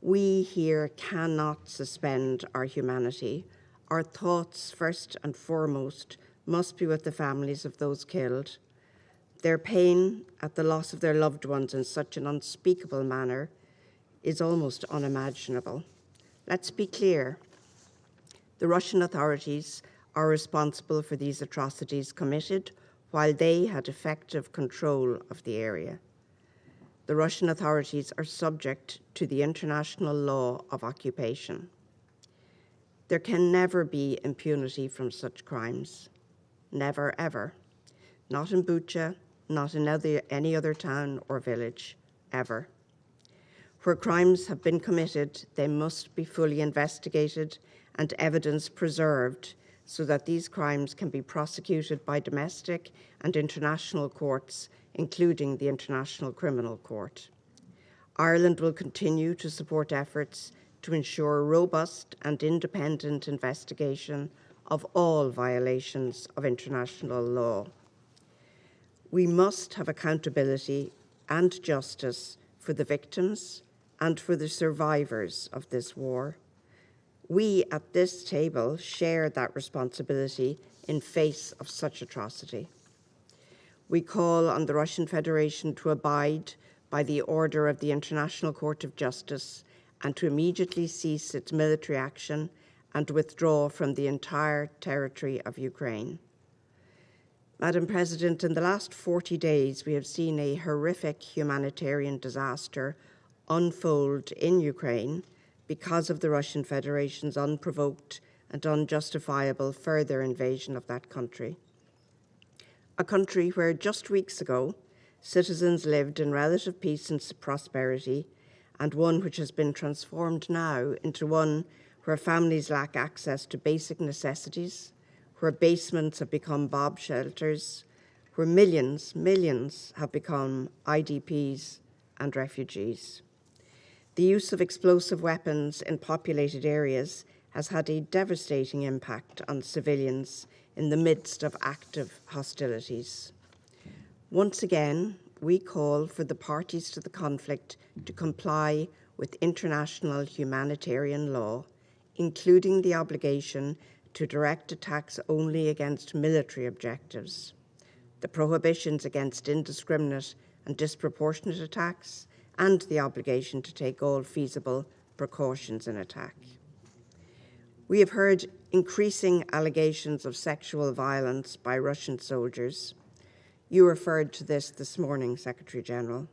We here cannot suspend our humanity. Our thoughts, first and foremost, must be with the families of those killed. Their pain at the loss of their loved ones in such an unspeakable manner is almost unimaginable. Let's be clear. The Russian authorities are responsible for these atrocities committed while they had effective control of the area. The Russian authorities are subject to the international law of occupation. There can never be impunity from such crimes. Never, ever. Not in Bucha, not in any other town or village, ever. Where crimes have been committed, they must be fully investigated and evidence preserved so that these crimes can be prosecuted by domestic and international courts, including the International Criminal Court. Ireland will continue to support efforts to ensure robust and independent investigation of all violations of international law. We must have accountability and justice for the victims and for the survivors of this war. We at this table share that responsibility in face of such atrocity. We call on the Russian Federation to abide by the order of the International Court of Justice and to immediately cease its military action and withdraw from the entire territory of Ukraine. Madam President, in the last 40 days, we have seen a horrific humanitarian disaster unfold in Ukraine because of the Russian Federation's unprovoked and unjustifiable further invasion of that country. A country where just weeks ago, citizens lived in relative peace and prosperity, and one which has been transformed now into one where families lack access to basic necessities, where basements have become bomb shelters, where millions have become IDPs and refugees. The use of explosive weapons in populated areas has had a devastating impact on civilians in the midst of active hostilities. Once again, we call for the parties to the conflict to comply with international humanitarian law, including the obligation to direct attacks only against military objectives, the prohibitions against indiscriminate and disproportionate attacks, and the obligation to take all feasible precautions in attack. We have heard increasing allegations of sexual violence by Russian soldiers. You referred to this morning, Secretary General.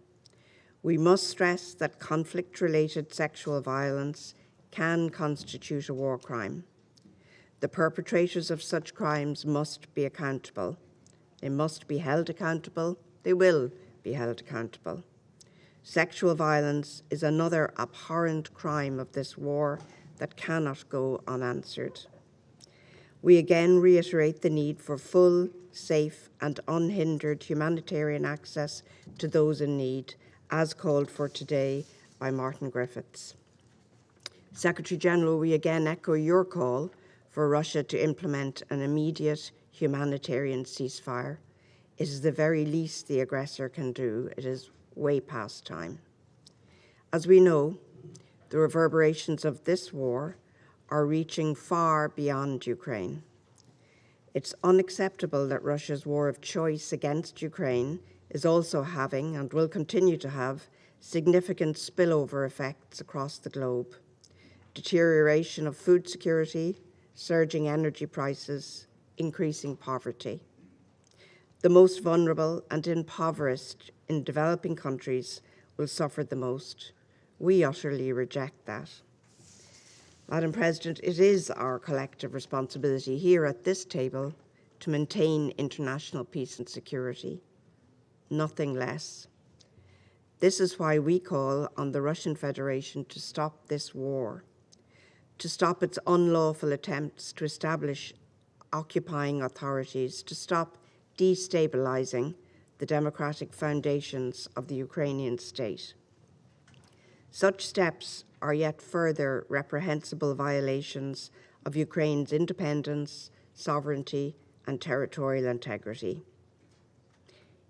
We must stress that conflict-related sexual violence can constitute a war crime. The perpetrators of such crimes must be accountable. They must be held accountable. They will be held accountable. Sexual violence is another abhorrent crime of this war that cannot go unanswered. We again reiterate the need for full, safe, and unhindered humanitarian access to those in need, as called for today by Martin Griffiths. Secretary General, we again echo your call for Russia to implement an immediate humanitarian ceasefire. It is the very least the aggressor can do. It is way past time. As we know, the reverberations of this war are reaching far beyond Ukraine. It's unacceptable that Russia's war of choice against Ukraine is also having, and will continue to have, significant spillover effects across the globe. Deterioration of food security, surging energy prices, increasing poverty. The most vulnerable and impoverished in developing countries will suffer the most. We utterly reject that. Madam President, it is our collective responsibility here at this table to maintain international peace and security, nothing less. This is why we call on the Russian Federation to stop this war, to stop its unlawful attempts to establish occupying authorities, to stop destabilizing the democratic foundations of the Ukrainian state. Such steps are yet further reprehensible violations of Ukraine's independence, sovereignty, and territorial integrity.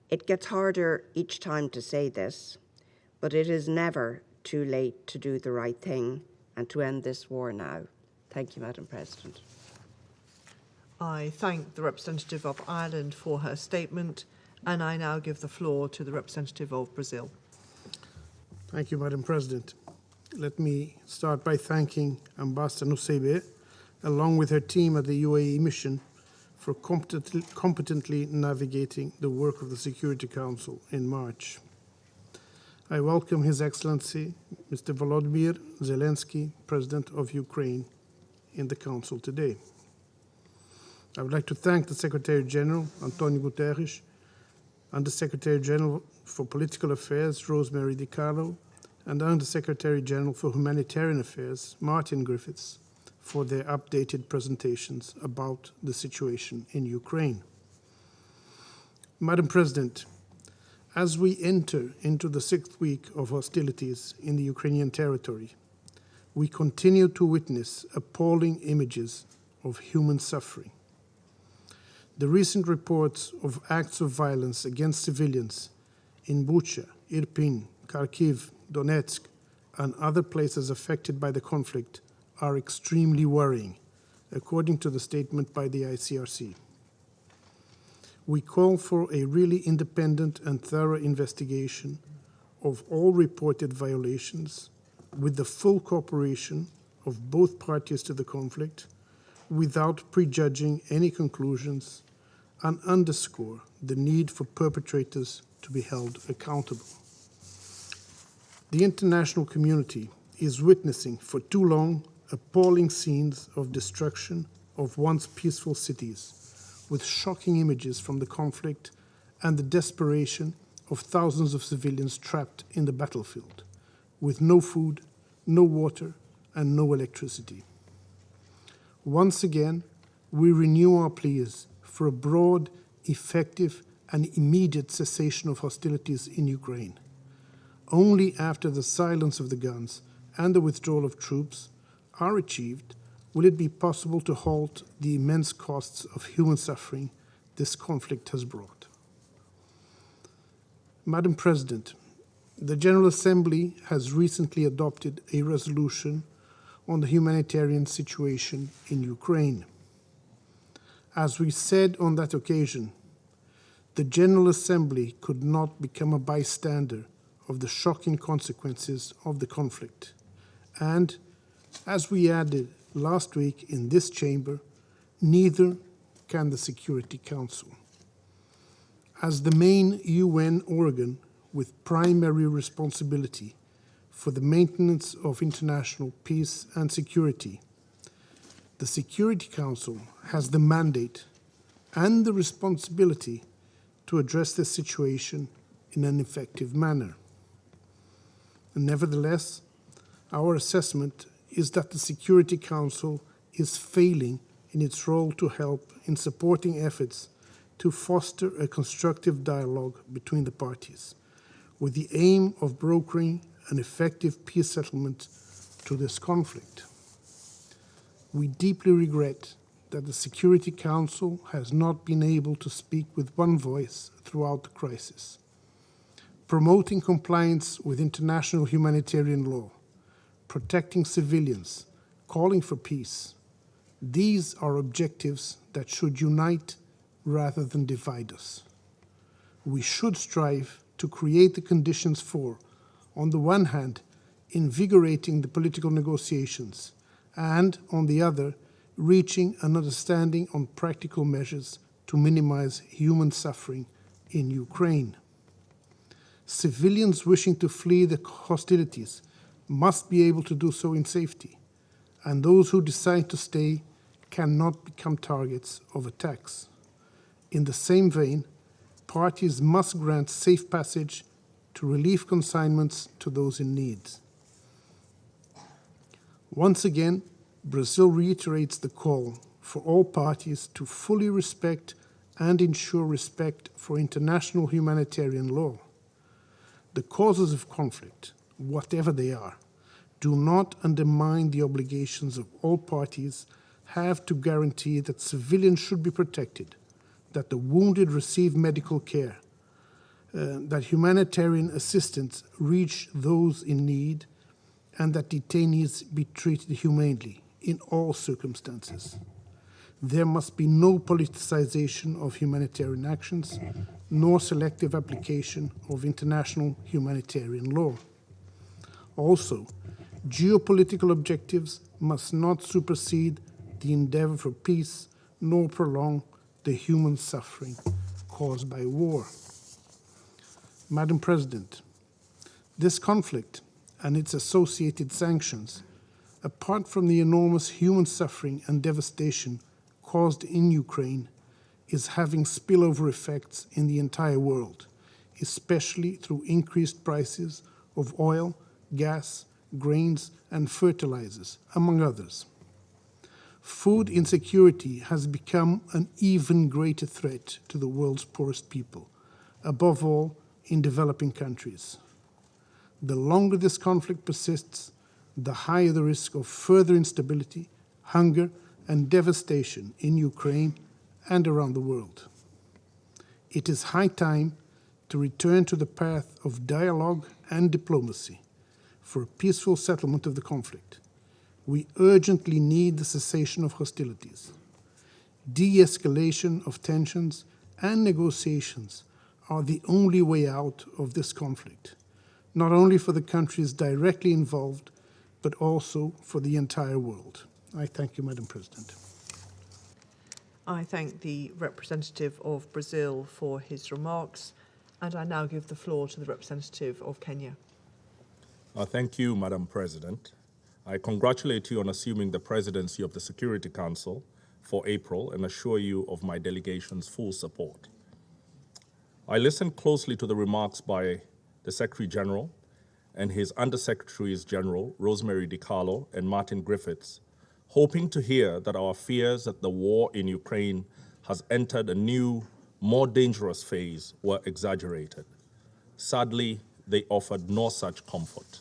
It gets harder each time to say this, but it is never too late to do the right thing and to end this war now. Thank you, Madam President. I thank the representative of Ireland for her statement, and I now give the floor to the representative of Brazil. Thank you, Madam President. Let me start by thanking Ambassador Nusseibeh, along with her team at the UAE mission, for competently navigating the work of the Security Council in March. I welcome His Excellency, Mr. Volodymyr Zelensky, President of Ukraine, in the Council today. I would like to thank the Secretary General, Antonio Guterres, and the Secretary General for Political Affairs, Rosemary DiCarlo, and Under Secretary General for Humanitarian Affairs, Martin Griffiths, for their updated presentations about the situation in Ukraine. Madam President, as we enter into the 6th week of hostilities in the Ukrainian territory, we continue to witness appalling images of human suffering. The recent reports of acts of violence against civilians in Bucha, Irpin, Kharkiv, Donetsk, and other places affected by the conflict are extremely worrying, according to the statement by the ICRC. We call for a really independent and thorough investigation of all reported violations with the full cooperation of both parties to the conflict, without prejudging any conclusions, and underscore the need for perpetrators to be held accountable. The international community is witnessing for too long appalling scenes of destruction of once peaceful cities, with shocking images from the conflict and the desperation of thousands of civilians trapped in the battlefield, with no food, no water, and no electricity. Once again, we renew our pleas for a broad, effective, and immediate cessation of hostilities in Ukraine. Only after the silence of the guns and the withdrawal of troops are achieved will it be possible to halt the immense costs of human suffering this conflict has brought. Madam President, the General Assembly has recently adopted a resolution on the humanitarian situation in Ukraine. As we said on that occasion, the General Assembly could not become a bystander of the shocking consequences of the conflict. And, as we added last week in this chamber, neither can the Security Council. As the main UN organ with primary responsibility for the maintenance of international peace and security, the Security Council has the mandate and the responsibility to address this situation in an effective manner. Nevertheless, our assessment is that the Security Council is failing in its role to help in supporting efforts to foster a constructive dialogue between the parties, with the aim of brokering an effective peace settlement to this conflict. We deeply regret that the Security Council has not been able to speak with one voice throughout the crisis. Promoting compliance with international humanitarian law, protecting civilians, calling for peace. These are objectives that should unite rather than divide us. We should strive to create the conditions for, on the one hand, invigorating the political negotiations, and, on the other, reaching an understanding on practical measures to minimize human suffering in Ukraine. Civilians wishing to flee the hostilities must be able to do so in safety, and those who decide to stay cannot become targets of attacks. In the same vein, parties must grant safe passage to relief consignments to those in need. Once again, Brazil reiterates the call for all parties to fully respect and ensure respect for international humanitarian law. The causes of conflict, whatever they are, do not undermine the obligations of all parties have to guarantee that civilians should be protected, that the wounded receive medical care, that humanitarian assistance reach those in need, and that detainees be treated humanely in all circumstances. There must be no politicization of humanitarian actions, nor selective application of international humanitarian law. Also, geopolitical objectives must not supersede the endeavor for peace, nor prolong the human suffering caused by war. Madam President, this conflict and its associated sanctions, apart from the enormous human suffering and devastation caused in Ukraine, is having spillover effects in the entire world, especially through increased prices of oil, gas, grains, and fertilizers, among others. Food insecurity has become an even greater threat to the world's poorest people, above all in developing countries. The longer this conflict persists, the higher the risk of further instability, hunger, and devastation in Ukraine and around the world. It is high time to return to the path of dialogue and diplomacy for a peaceful settlement of the conflict. We urgently need the cessation of hostilities. De-escalation of tensions and negotiations are the only way out of this conflict, not only for the countries directly involved, but also for the entire world. I thank you, Madam President. I thank the representative of Brazil for his remarks, and I now give the floor to the representative of Kenya. Thank you, Madam President. I congratulate you on assuming the presidency of the Security Council for April and assure you of my delegation's full support. I listened closely to the remarks by the Secretary General and his Undersecretaries General, Rosemary DiCarlo and Martin Griffiths, hoping to hear that our fears that the war in Ukraine has entered a new, more dangerous phase were exaggerated. Sadly, they offered no such comfort.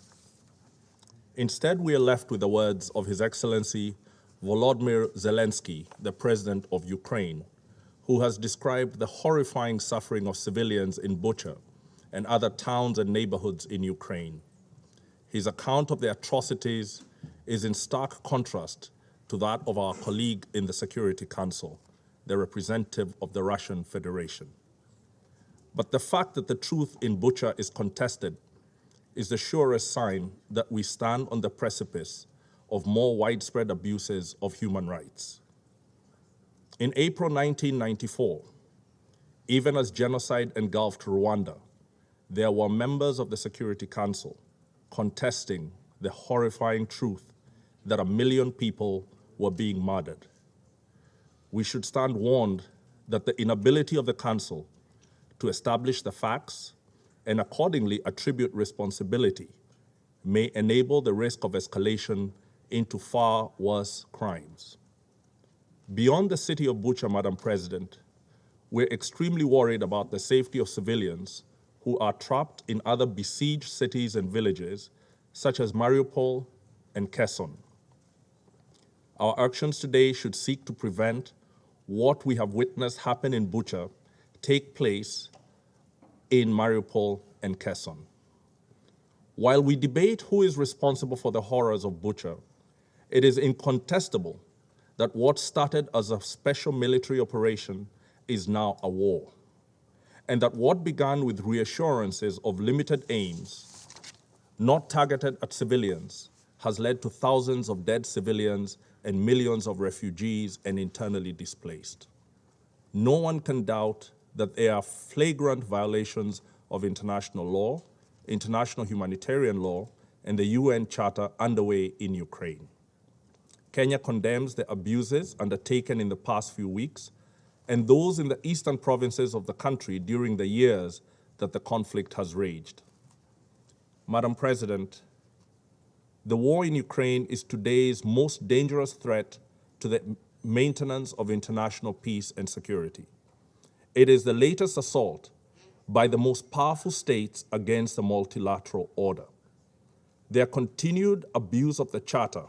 Instead, we are left with the words of His Excellency Volodymyr Zelensky, the President of Ukraine, who has described the horrifying suffering of civilians in Bucha and other towns and neighborhoods in Ukraine. His account of the atrocities is in stark contrast to that of our colleague in the Security Council, the representative of the Russian Federation. But the fact that the truth in Bucha is contested is the surest sign that we stand on the precipice of more widespread abuses of human rights. In April 1994, even as genocide engulfed Rwanda, there were members of the Security Council contesting the horrifying truth that 1 million people were being murdered. We should stand warned that the inability of the Council to establish the facts and accordingly attribute responsibility may enable the risk of escalation into far worse crimes. Beyond the city of Bucha, Madam President, we're extremely worried about the safety of civilians who are trapped in other besieged cities and villages, such as Mariupol and Kherson. Our actions today should seek to prevent what we have witnessed happen in Bucha take place in Mariupol and Kherson. While we debate who is responsible for the horrors of Bucha, it is incontestable that what started as a special military operation is now a war, and that what began with reassurances of limited aims, not targeted at civilians, has led to thousands of dead civilians and millions of refugees and internally displaced. No one can doubt that there are flagrant violations of international law, international humanitarian law, and the UN Charter underway in Ukraine. Kenya condemns the abuses undertaken in the past few weeks and those in the eastern provinces of the country during the years that the conflict has raged. Madam President, the war in Ukraine is today's most dangerous threat to the maintenance of international peace and security. It is the latest assault by the most powerful states against the multilateral order. Their continued abuse of the Charter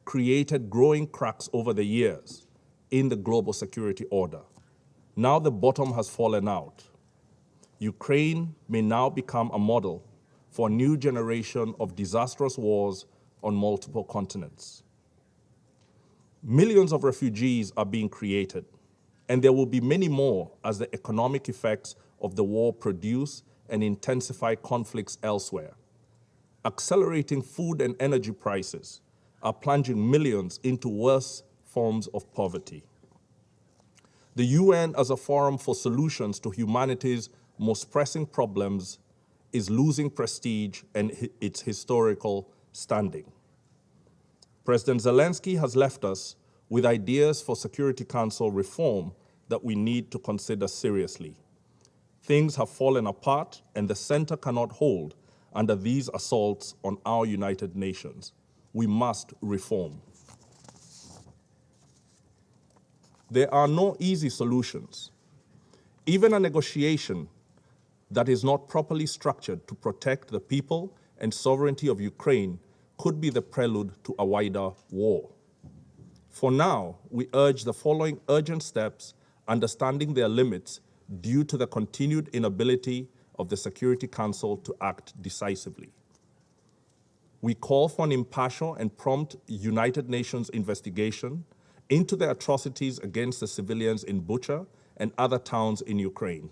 created growing cracks over the years in the global security order. Now the bottom has fallen out. Ukraine may now become a model for a new generation of disastrous wars on multiple continents. Millions of refugees are being created, and there will be many more as the economic effects of the war produce and intensify conflicts elsewhere. Accelerating food and energy prices are plunging millions into worse forms of poverty. The UN, as a forum for solutions to humanity's most pressing problems, is losing prestige and its historical standing. President Zelensky has left us with ideas for Security Council reform that we need to consider seriously. Things have fallen apart, and the center cannot hold under these assaults on our United Nations. We must reform. There are no easy solutions. Even a negotiation that is not properly structured to protect the people and sovereignty of Ukraine could be the prelude to a wider war. For now, we urge the following urgent steps, understanding their limits due to the continued inability of the Security Council to act decisively. We call for an impartial and prompt United Nations investigation into the atrocities against the civilians in Bucha and other towns in Ukraine.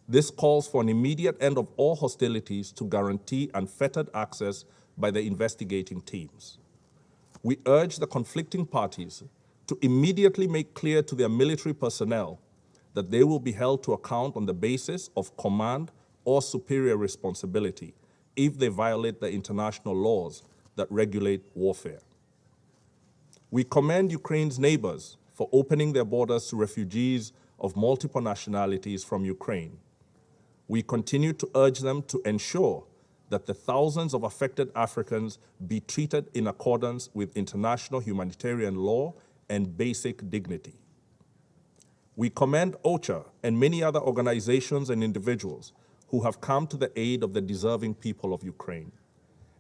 This calls for an immediate end of all hostilities to guarantee unfettered access by the investigating teams. We urge the conflicting parties to immediately make clear to their military personnel that they will be held to account on the basis of command or superior responsibility, if they violate the international laws that regulate warfare. We commend Ukraine's neighbors for opening their borders to refugees of multiple nationalities from Ukraine. We continue to urge them to ensure that the thousands of affected Africans be treated in accordance with international humanitarian law and basic dignity. We commend OCHA and many other organizations and individuals who have come to the aid of the deserving people of Ukraine.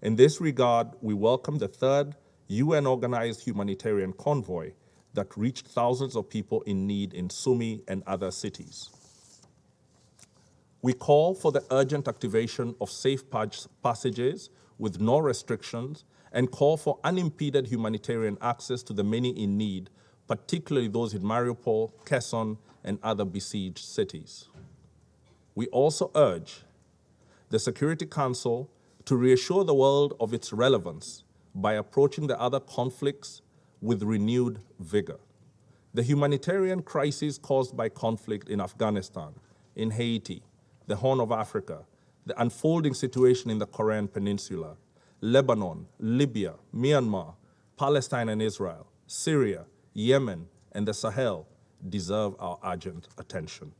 In this regard, we welcome the third UN-organized humanitarian convoy that reached thousands of people in need in Sumy and other cities. We call for the urgent activation of safe passages with no restrictions and call for unimpeded humanitarian access to the many in need, particularly those in Mariupol, Kherson, and other besieged cities. We also urge the Security Council to reassure the world of its relevance by approaching the other conflicts with renewed vigor. The humanitarian crisis caused by conflict in Afghanistan, in Haiti, the Horn of Africa, the unfolding situation in the Korean Peninsula, Lebanon, Libya, Myanmar, Palestine and Israel, Syria, Yemen, and the Sahel deserve our urgent attention.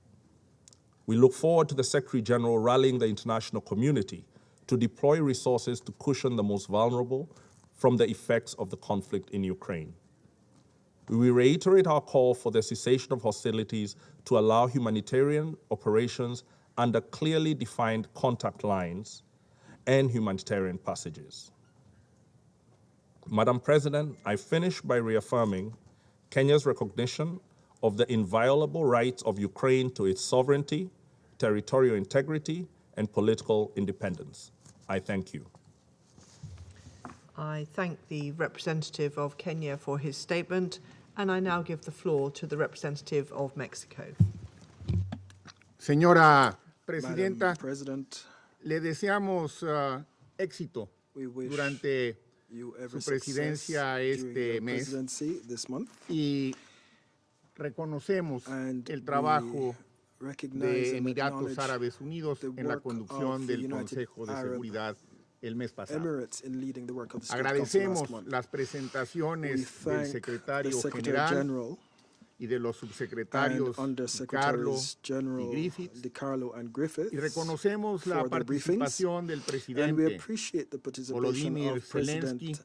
We look forward to the Secretary General rallying the international community to deploy resources to cushion the most vulnerable from the effects of the conflict in Ukraine. We reiterate our call for the cessation of hostilities to allow humanitarian operations under clearly defined contact lines and humanitarian passages. Madam President, I finish by reaffirming Kenya's recognition of the inviolable rights of Ukraine to its sovereignty, territorial integrity, and political independence. I thank you. I thank the representative of Kenya for his statement, and I now give the floor to the representative of Mexico. Señora Presidenta, le deseamos éxito durante su presidencia este mes y reconocemos el trabajo de Emiratos Árabes Unidos en la conducción del Consejo de Seguridad el mes pasado. Agradecemos las presentaciones del secretario general y de los subsecretarios Carlos y Griffiths, y reconocemos la participación del presidente Volodymyr Zelensky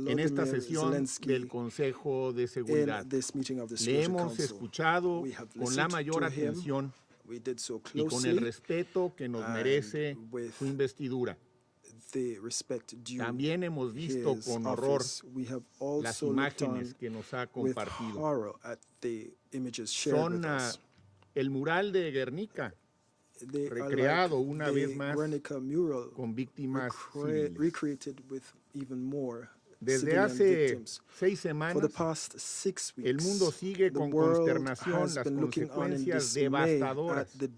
en esta sesión del Consejo de Seguridad. Le hemos escuchado con la mayor atención y con el respeto que nos merece su investidura. También hemos visto con horror las imágenes que nos ha compartido. Son el mural de Guernica, recreado una vez más con víctimas civiles. Desde hace 6 semanas, el mundo sigue con consternación las consecuencias devastadoras de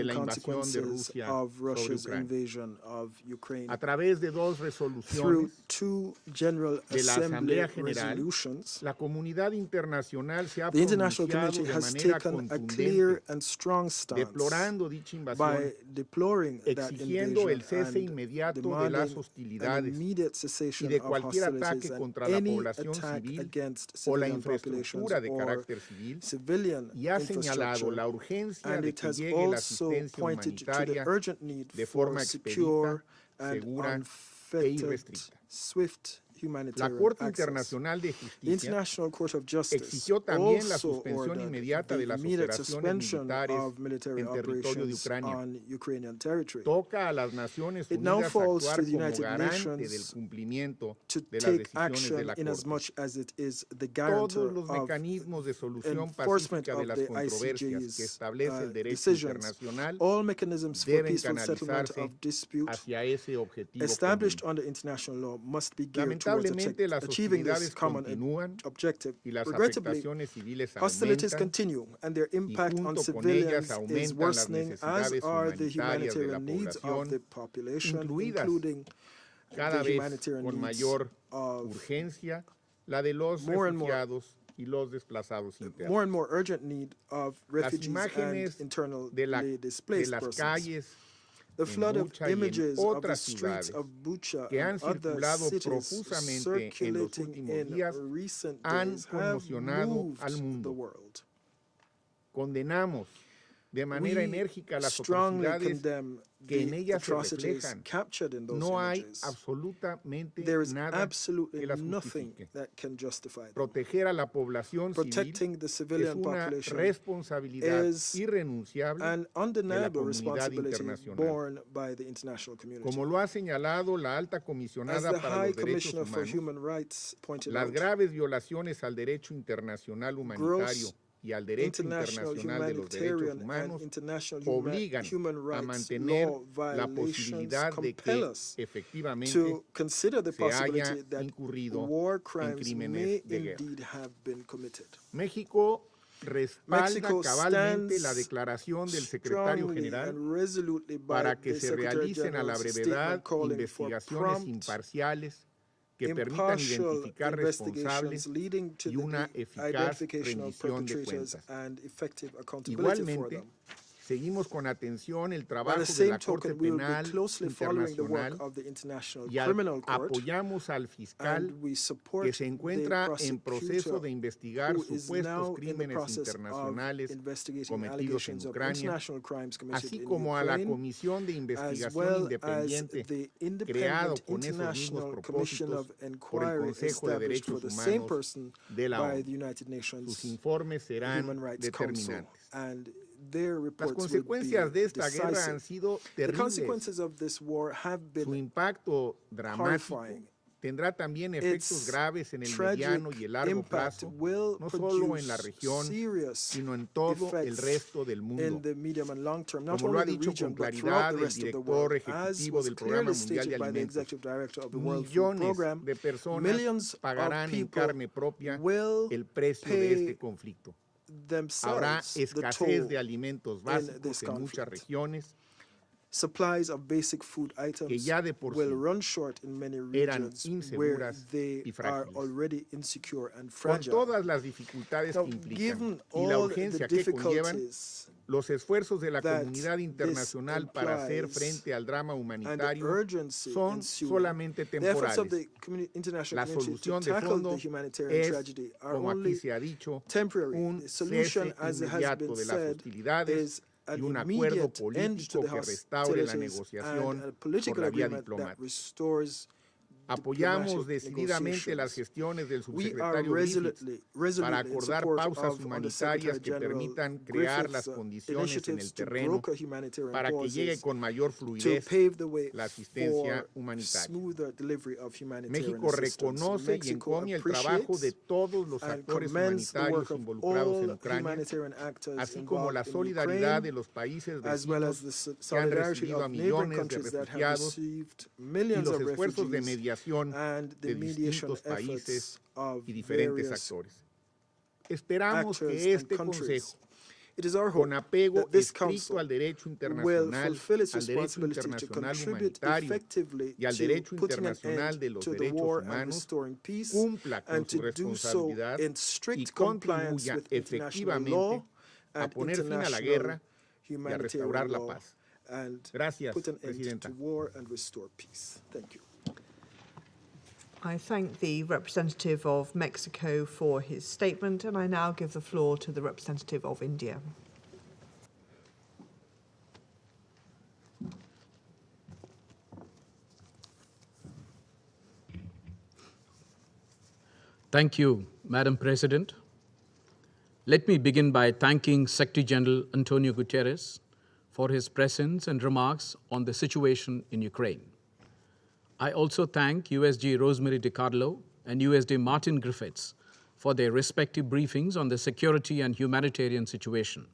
la invasión de Rusia sobre Ucrania. A través de 2 resoluciones de la Asamblea General, la comunidad internacional se ha pronunciado de manera contundente, deplorando dicha invasión, exigiendo el cese inmediato de las hostilidades y de cualquier ataque contra la población civil o la infraestructura de carácter civil, y ha señalado la urgencia de que llegue la asistencia humanitaria de forma expedita, segura e irrestricta. La Corte Internacional de Justicia exigió también la suspensión inmediata de las operaciones militares en territorio de Ucrania. Toca a las Naciones Unidas actuar como garante del cumplimiento de las decisiones de la Corte. Todos los mecanismos de solución pacífica de las controversias que establece el derecho internacional deben canalizarse hacia ese objetivo común. Lamentablemente, las hostilidades continúan y las afectaciones civiles aumentan, y junto con ellas aumentan las necesidades humanitarias de la población, incluidas cada vez con mayor urgencia la de los refugiados y los desplazados internos. Las imágenes de las calles The flood of Bucha y en images of the otras streets ciudades of Bucha que han and other circulado cities profusamente en los circulating últimos in días recent han days have conmocionado al moved the mundo. world. Condenamos de manera We enérgica las strongly atrocidades condemn que en the ellas se atrocities reflejan. captured in those No hay images. absolutamente There is nada absolutely que las nothing justifique. that can justify them. Proteger a la población civil Protecting the es civilian una population responsabilidad is irrenunciable an de la undeniable comunidad responsibility internacional. borne by the international community. Como lo ha señalado la alta As comisionada the para High los Derechos Commissioner for Humanos, Human Rights pointed las out, graves violaciones al derecho internacional humanitario gross y al derecho international internacional de los derechos humanitarian and humanos international obligan human a rights mantener law la violations posibilidad de compel que us efectivamente to consider the se haya possibility that incurrido war en crimes crímenes may de guerra. indeed have been committed. México respalda Mexico cabalmente stands la declaración del secretario strongly general and resolutely by para que the se Secretary realicen a la General's brevedad statement calling for investigaciones prompt, imparciales que permitan impartial identificar responsables investigations leading to y una the eficaz identification of rendición de perpetrators cuentas. and effective accountability for Igualmente, them. seguimos con atención el By trabajo the de same la Corte token, we will be Penal closely following the work Internacional of the International y Criminal Court, apoyamos al fiscal and we support que se encuentra the en proceso prosecutor de investigar who is supuestos now in the crímenes process of internacionales investigating cometidos en allegations of Ucrania, international crimes committed así in como a la Ukraine, Comisión de as Investigación well as Independiente the creado independent con esos mismos international commission propósitos of por el inquiry Consejo de established for Derechos the same Humanos person de la by ONU. the United Sus Nations informes serán Human Rights Council, determinantes. and their Las reports will consecuencias be de esta guerra decisive. han sido The terribles. consequences of this war have Su been impacto dramático horrifying. tendrá también efectos Its graves en el tragic mediano y el largo impact plazo, will no solo en la produce región, serious sino en todo el effects resto del in mundo. the medium and long term, not Como lo ha only the dicho region, con but throughout claridad the el rest of the director world. As ejecutivo was del Programa clearly Mundial de stated by the Alimentos, Executive Director of the World Food millones Program, de personas millions of pagarán en people carne propia will el precio de pay este conflicto. Habrá themselves the escasez toll de alimentos in básicos this en muchas conflict. regiones Supplies of basic food que items ya de por will sí run short in many eran regions where inseguras they y are frágiles. already insecure and Con fragile. todas las dificultades Now, que implican given y la all the urgencia que conllevan, difficulties los esfuerzos de la that comunidad internacional para hacer implies frente al drama and the humanitario urgency son ensuing, solamente the efforts of temporales. the international La community to solución de tackle fondo the humanitarian es, tragedy are como aquí only se ha dicho, temporary. un The solution, cese as it has inmediato been de las said, hostilidades is y an un acuerdo immediate end to político the que restaure la hostilities negociación and a por political la vía agreement that diplomática. restores Apoyamos diplomatic decididamente las negotiations. gestiones del We are subsecretario Griffiths resolutely para in acordar support pausas of humanitarias Undersecretary que General permitan crear las Griffiths' condiciones en el initiatives to terreno broker humanitarian para que llegue pauses con mayor to fluidez pave the way la asistencia for humanitaria. smoother delivery of humanitarian México assistance. reconoce y Mexico encomia el trabajo de appreciates todos los and actores commends the humanitarios work of involucrados en all Ucrania, humanitarian actors así como la involved in solidaridad Ukraine, de los países as well as vecinos the que han solidarity recibido a of neighboring millones de countries that have refugiados received y millions los of esfuerzos de refugees mediación and the de mediation distintos países efforts of y diferentes various actores. Esperamos actors que and este countries. Consejo, It is our hope con apego that this estricto council al derecho will internacional, fulfill its al derecho responsibility to internacional contribute humanitario effectively y al to derecho putting an internacional end de los to the derechos war and humanos, restoring peace, cumpla con and su to do so responsabilidad in y strict compliance contribuya with international efectivamente law a and poner fin a la international guerra y a restaurar humanitarian la law, paz. and Gracias, put an end Presidenta. to war and restore peace. Thank you. I thank the representative of Mexico for his statement, and I now give the floor to the representative of India. Thank you, Madam President. Let me begin by thanking Secretary General Antonio Guterres for his presence and remarks on the situation in Ukraine. I also thank USG Rosemary DiCarlo and USD Martin Griffiths for their respective briefings on the security and humanitarian situation.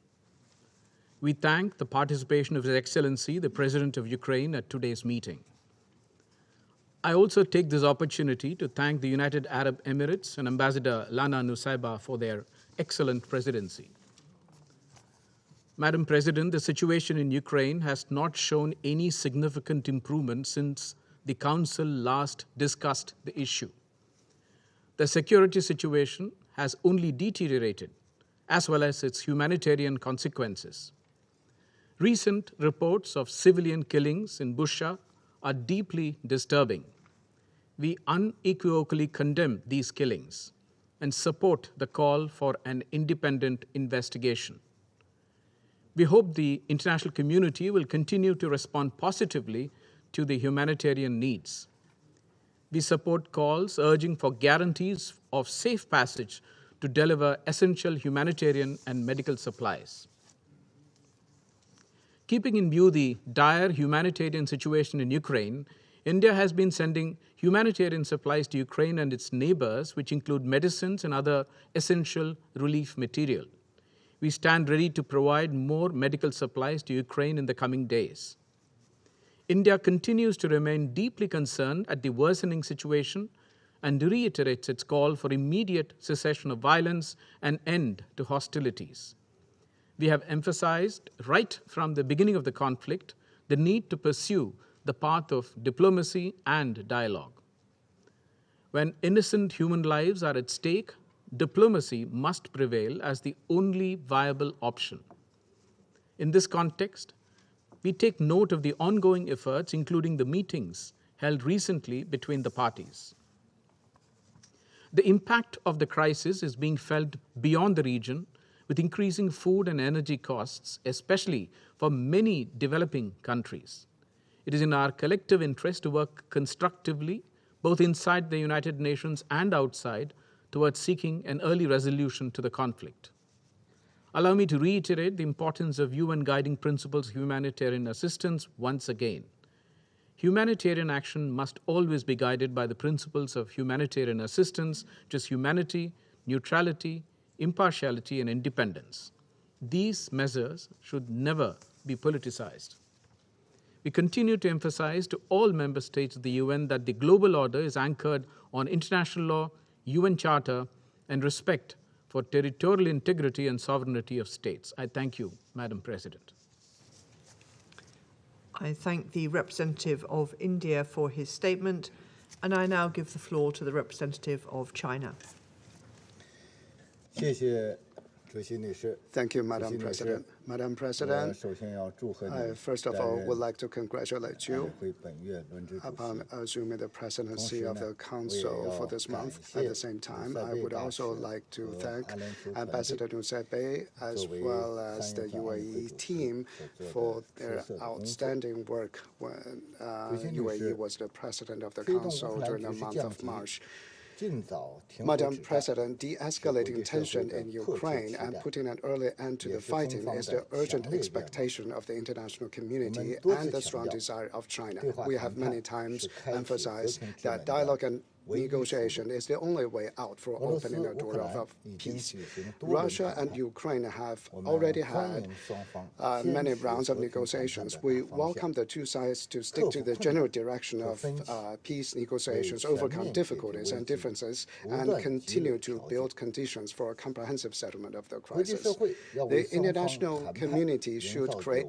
We thank the participation of His Excellency, the President of Ukraine, at today's meeting. I also take this opportunity to thank the United Arab Emirates and Ambassador Lana Nusayba for their excellent presidency. Madam President, the situation in Ukraine has not shown any significant improvement since the Council last discussed the issue. The security situation has only deteriorated, as well as its humanitarian consequences. Recent reports of civilian killings in Bushehr are deeply disturbing. We unequivocally condemn these killings and support the call for an independent investigation. We hope the international community will continue to respond positively to the humanitarian needs. We support calls urging for guarantees of safe passage to deliver essential humanitarian and medical supplies. Keeping in view the dire humanitarian situation in Ukraine, India has been sending humanitarian supplies to Ukraine and its neighbors, which include medicines and other essential relief material. We stand ready to provide more medical supplies to Ukraine in the coming days. India continues to remain deeply concerned at the worsening situation and reiterates its call for immediate cessation of violence and end to hostilities. We have emphasized right from the beginning of the conflict the need to pursue the path of diplomacy and dialogue. When innocent human lives are at stake, diplomacy must prevail as the only viable option. In this context, we take note of the ongoing efforts, including the meetings held recently between the parties. The impact of the crisis is being felt beyond the region, with increasing food and energy costs, especially for many developing countries. It is in our collective interest to work constructively, both inside the United Nations and outside, towards seeking an early resolution to the conflict. Allow me to reiterate the importance of UN guiding principles of humanitarian assistance once again. Humanitarian action must always be guided by the principles of humanitarian assistance, which is humanity, neutrality, impartiality, and independence. These measures should never be politicized. We continue to emphasize to all member states of the UN that the global order is anchored on international law, UN Charter, and respect for territorial integrity and sovereignty of states. I thank you, Madam President. I thank the representative of India for his statement, and I now give the floor to the representative of China. Thank you, Madam President. Madam President, I first of all would like to congratulate you upon assuming the presidency of the Council for this month. At the same time, I would also like to thank Ambassador Nusebe as well as the UAE team for their outstanding work when UAE was the president of the Council during the month of March. Madam President, de-escalating tension in Ukraine and putting an early end to the fighting is the urgent expectation of the international community and the strong desire of China. We have many times emphasized that dialogue and negotiation is the only way out for opening the door of peace. Russia and Ukraine have already had many rounds of negotiations. We welcome the two sides to stick to the general direction of peace negotiations, overcome difficulties and differences, and continue to build conditions for a comprehensive settlement of the crisis. The international community should create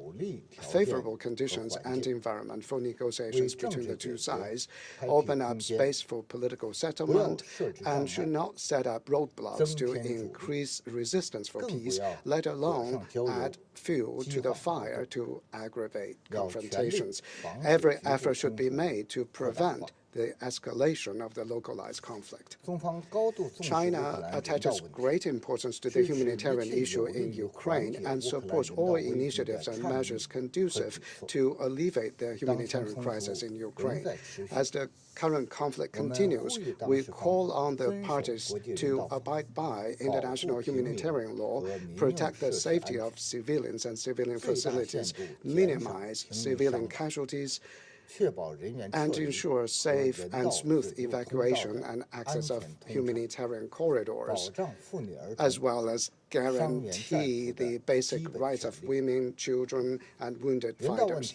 favorable conditions and environment for negotiations between the two sides, open up space for political settlement, and should not set up roadblocks to increase resistance for peace, let alone add fuel to the fire to aggravate confrontations. Every effort should be made to prevent the escalation of the localized conflict. China attaches great importance to the humanitarian issue in Ukraine and supports all initiatives and measures conducive to alleviate the humanitarian crisis in Ukraine. As the current conflict continues, we call on the parties to abide by international humanitarian law, protect the safety of civilians and civilian facilities, minimize civilian casualties, and ensure safe and smooth evacuation and access of humanitarian corridors, as well as guarantee the basic rights of women, children, and wounded fighters.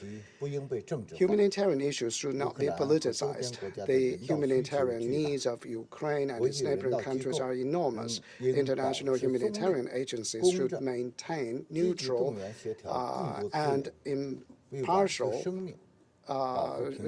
Humanitarian issues should not be politicized. The humanitarian needs of Ukraine and its neighboring countries are enormous. International humanitarian agencies should maintain neutral and impartial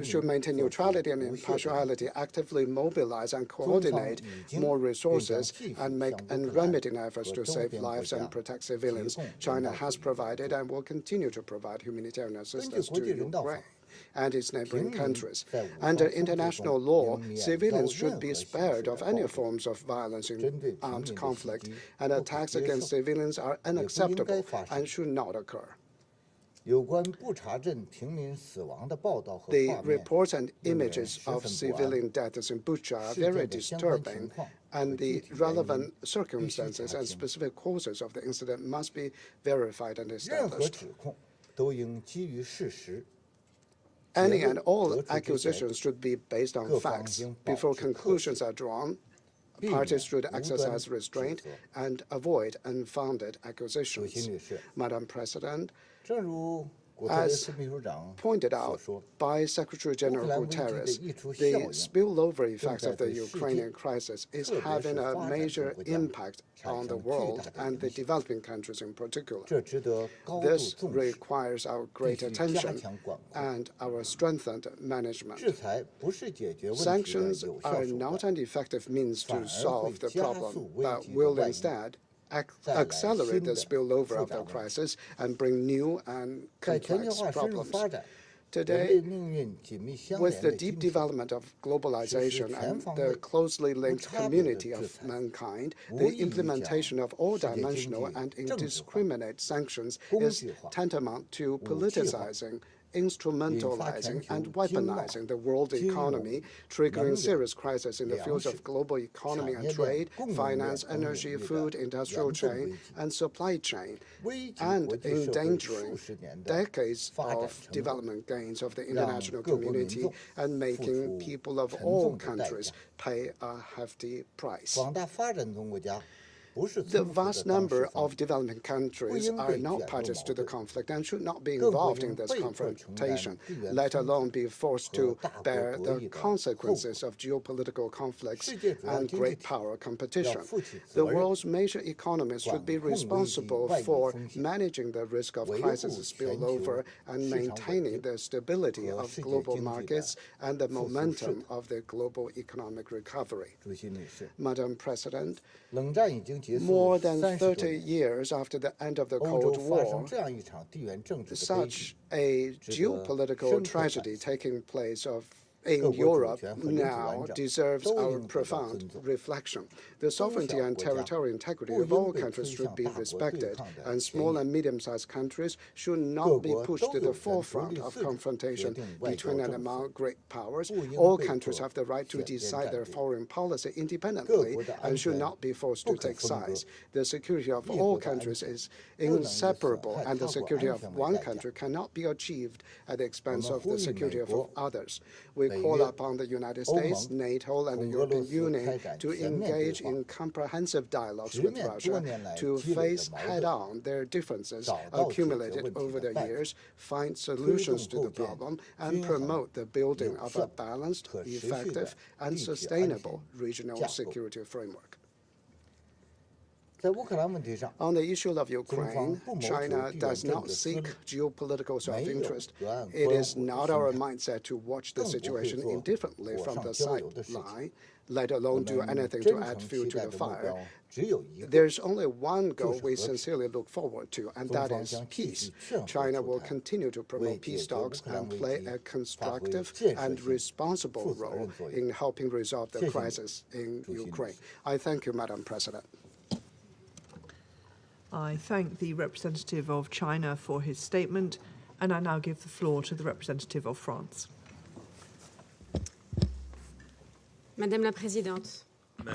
should maintain neutrality and impartiality, actively mobilize and coordinate more resources, and make unremitting efforts to save lives and protect civilians. China has provided and will continue to provide humanitarian assistance to Ukraine and its neighboring countries. Under international law, civilians should be spared of any forms of violence in armed conflict, and attacks against civilians are unacceptable and should not occur. The reports and images of civilian deaths in Bucha are very disturbing, and the relevant circumstances and specific causes of the incident must be verified and established. Any and all accusations should be based on facts. Before conclusions are drawn, parties should exercise restraint and avoid unfounded accusations. Madam President, as pointed out by Secretary General Guterres, the spillover effects of the Ukrainian crisis is having a major impact on the world and the developing countries in particular. This requires our great attention and our strengthened management. Sanctions are not an effective means to solve the problem, but will instead accelerate the spillover of the crisis and bring new and complex problems. Today, with the deep development of globalization and the closely linked community of mankind, the implementation of all-dimensional and indiscriminate sanctions is tantamount to politicizing, instrumentalizing and weaponizing the world economy, triggering serious crises in the fields of global economy and trade, finance, energy, food, industrial chain, and supply chain, and endangering decades of development gains of the international community and making people of all countries pay a hefty price. The vast number of developing countries are not parties to the conflict and should not be involved in this confrontation, let alone be forced to bear the consequences of geopolitical conflicts and great power competition. The world's major economies should be responsible for managing the risk of crisis spillover and maintaining the stability of global markets and the momentum of the global economic recovery. Madam President, more than 30 years after the end of the Cold War, such a geopolitical tragedy taking place in Europe now deserves our profound reflection. The sovereignty and territorial integrity of all countries should be respected, and small and medium-sized countries should not be pushed to the forefront of confrontation between and among great powers. All countries have the right to decide their foreign policy independently and should not be forced to take sides. The security of all countries is inseparable, and the security of one country cannot be achieved at the expense of the security of others. We call upon the United States, NATO, and the European Union to engage in comprehensive dialogues with Russia to face head-on their differences accumulated over the years, find solutions to the problem, and promote the building of a balanced, effective, and sustainable regional security framework. On the issue of Ukraine, China does not seek geopolitical self-interest. It is not our mindset to watch the situation indifferently from the sideline, let alone do anything to add fuel to the fire. There's only one goal we sincerely look forward to, and that is peace. China will continue to promote peace talks and play a constructive and responsible role in helping resolve the crisis in Ukraine. I thank you, Madam President. I thank the representative of China for his statement, and I now give the floor to the representative of France. Madame la Présidente,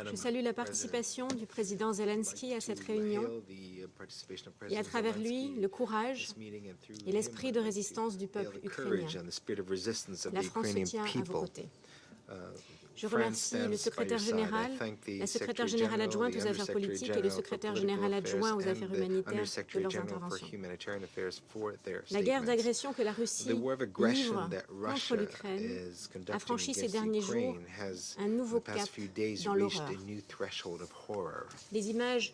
je salue la participation du président Zelensky à cette réunion et à travers lui le courage et l'esprit de résistance du peuple ukrainien. La France se tient à vos côtés. Je remercie le secrétaire général, la secrétaire générale adjointe aux affaires politiques et le secrétaire général adjoint aux affaires humanitaires de leurs interventions. La guerre d'agression que la Russie livre contre l'Ukraine a franchi ces derniers jours un nouveau cap dans l'horreur. Les images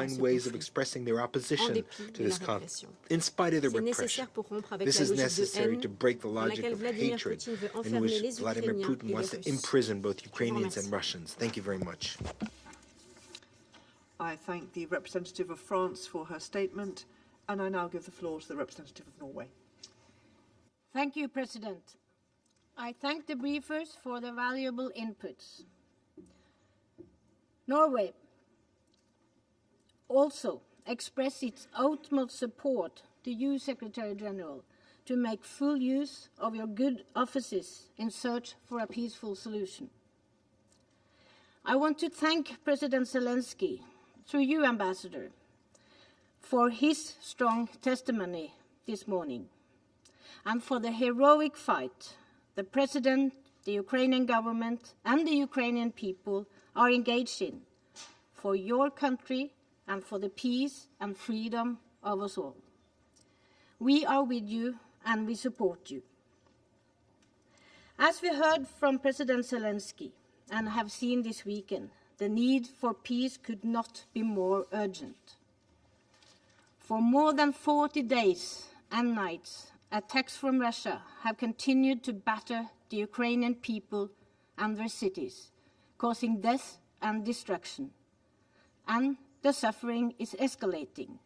find ways of expressing their opposition to this conflict, in spite of the repression. This is necessary to break the logic of hatred in which Vladimir Putin wants to imprison both Ukrainians and Russians. Thank you very much. I thank the representative of France for her statement, and I now give the floor to the representative of Norway. Thank you, President. I thank the briefers for their valuable inputs. Norway also expressed its utmost support to you, Secretary General, to make full use of your good offices in search for a peaceful solution. I want to thank President Zelensky, through you, Ambassador, for his strong testimony this morning. and for the heroic fight the President, the Ukrainian government, and the Ukrainian people are engaged in for your country and for the peace and freedom of us all. We are with you and we support you. As we heard from President Zelensky and have seen this weekend, the need for peace could not be more urgent. For more than 40 days and nights, attacks from Russia have continued to batter the Ukrainian people and their cities, causing death and destruction. And the suffering is escalating.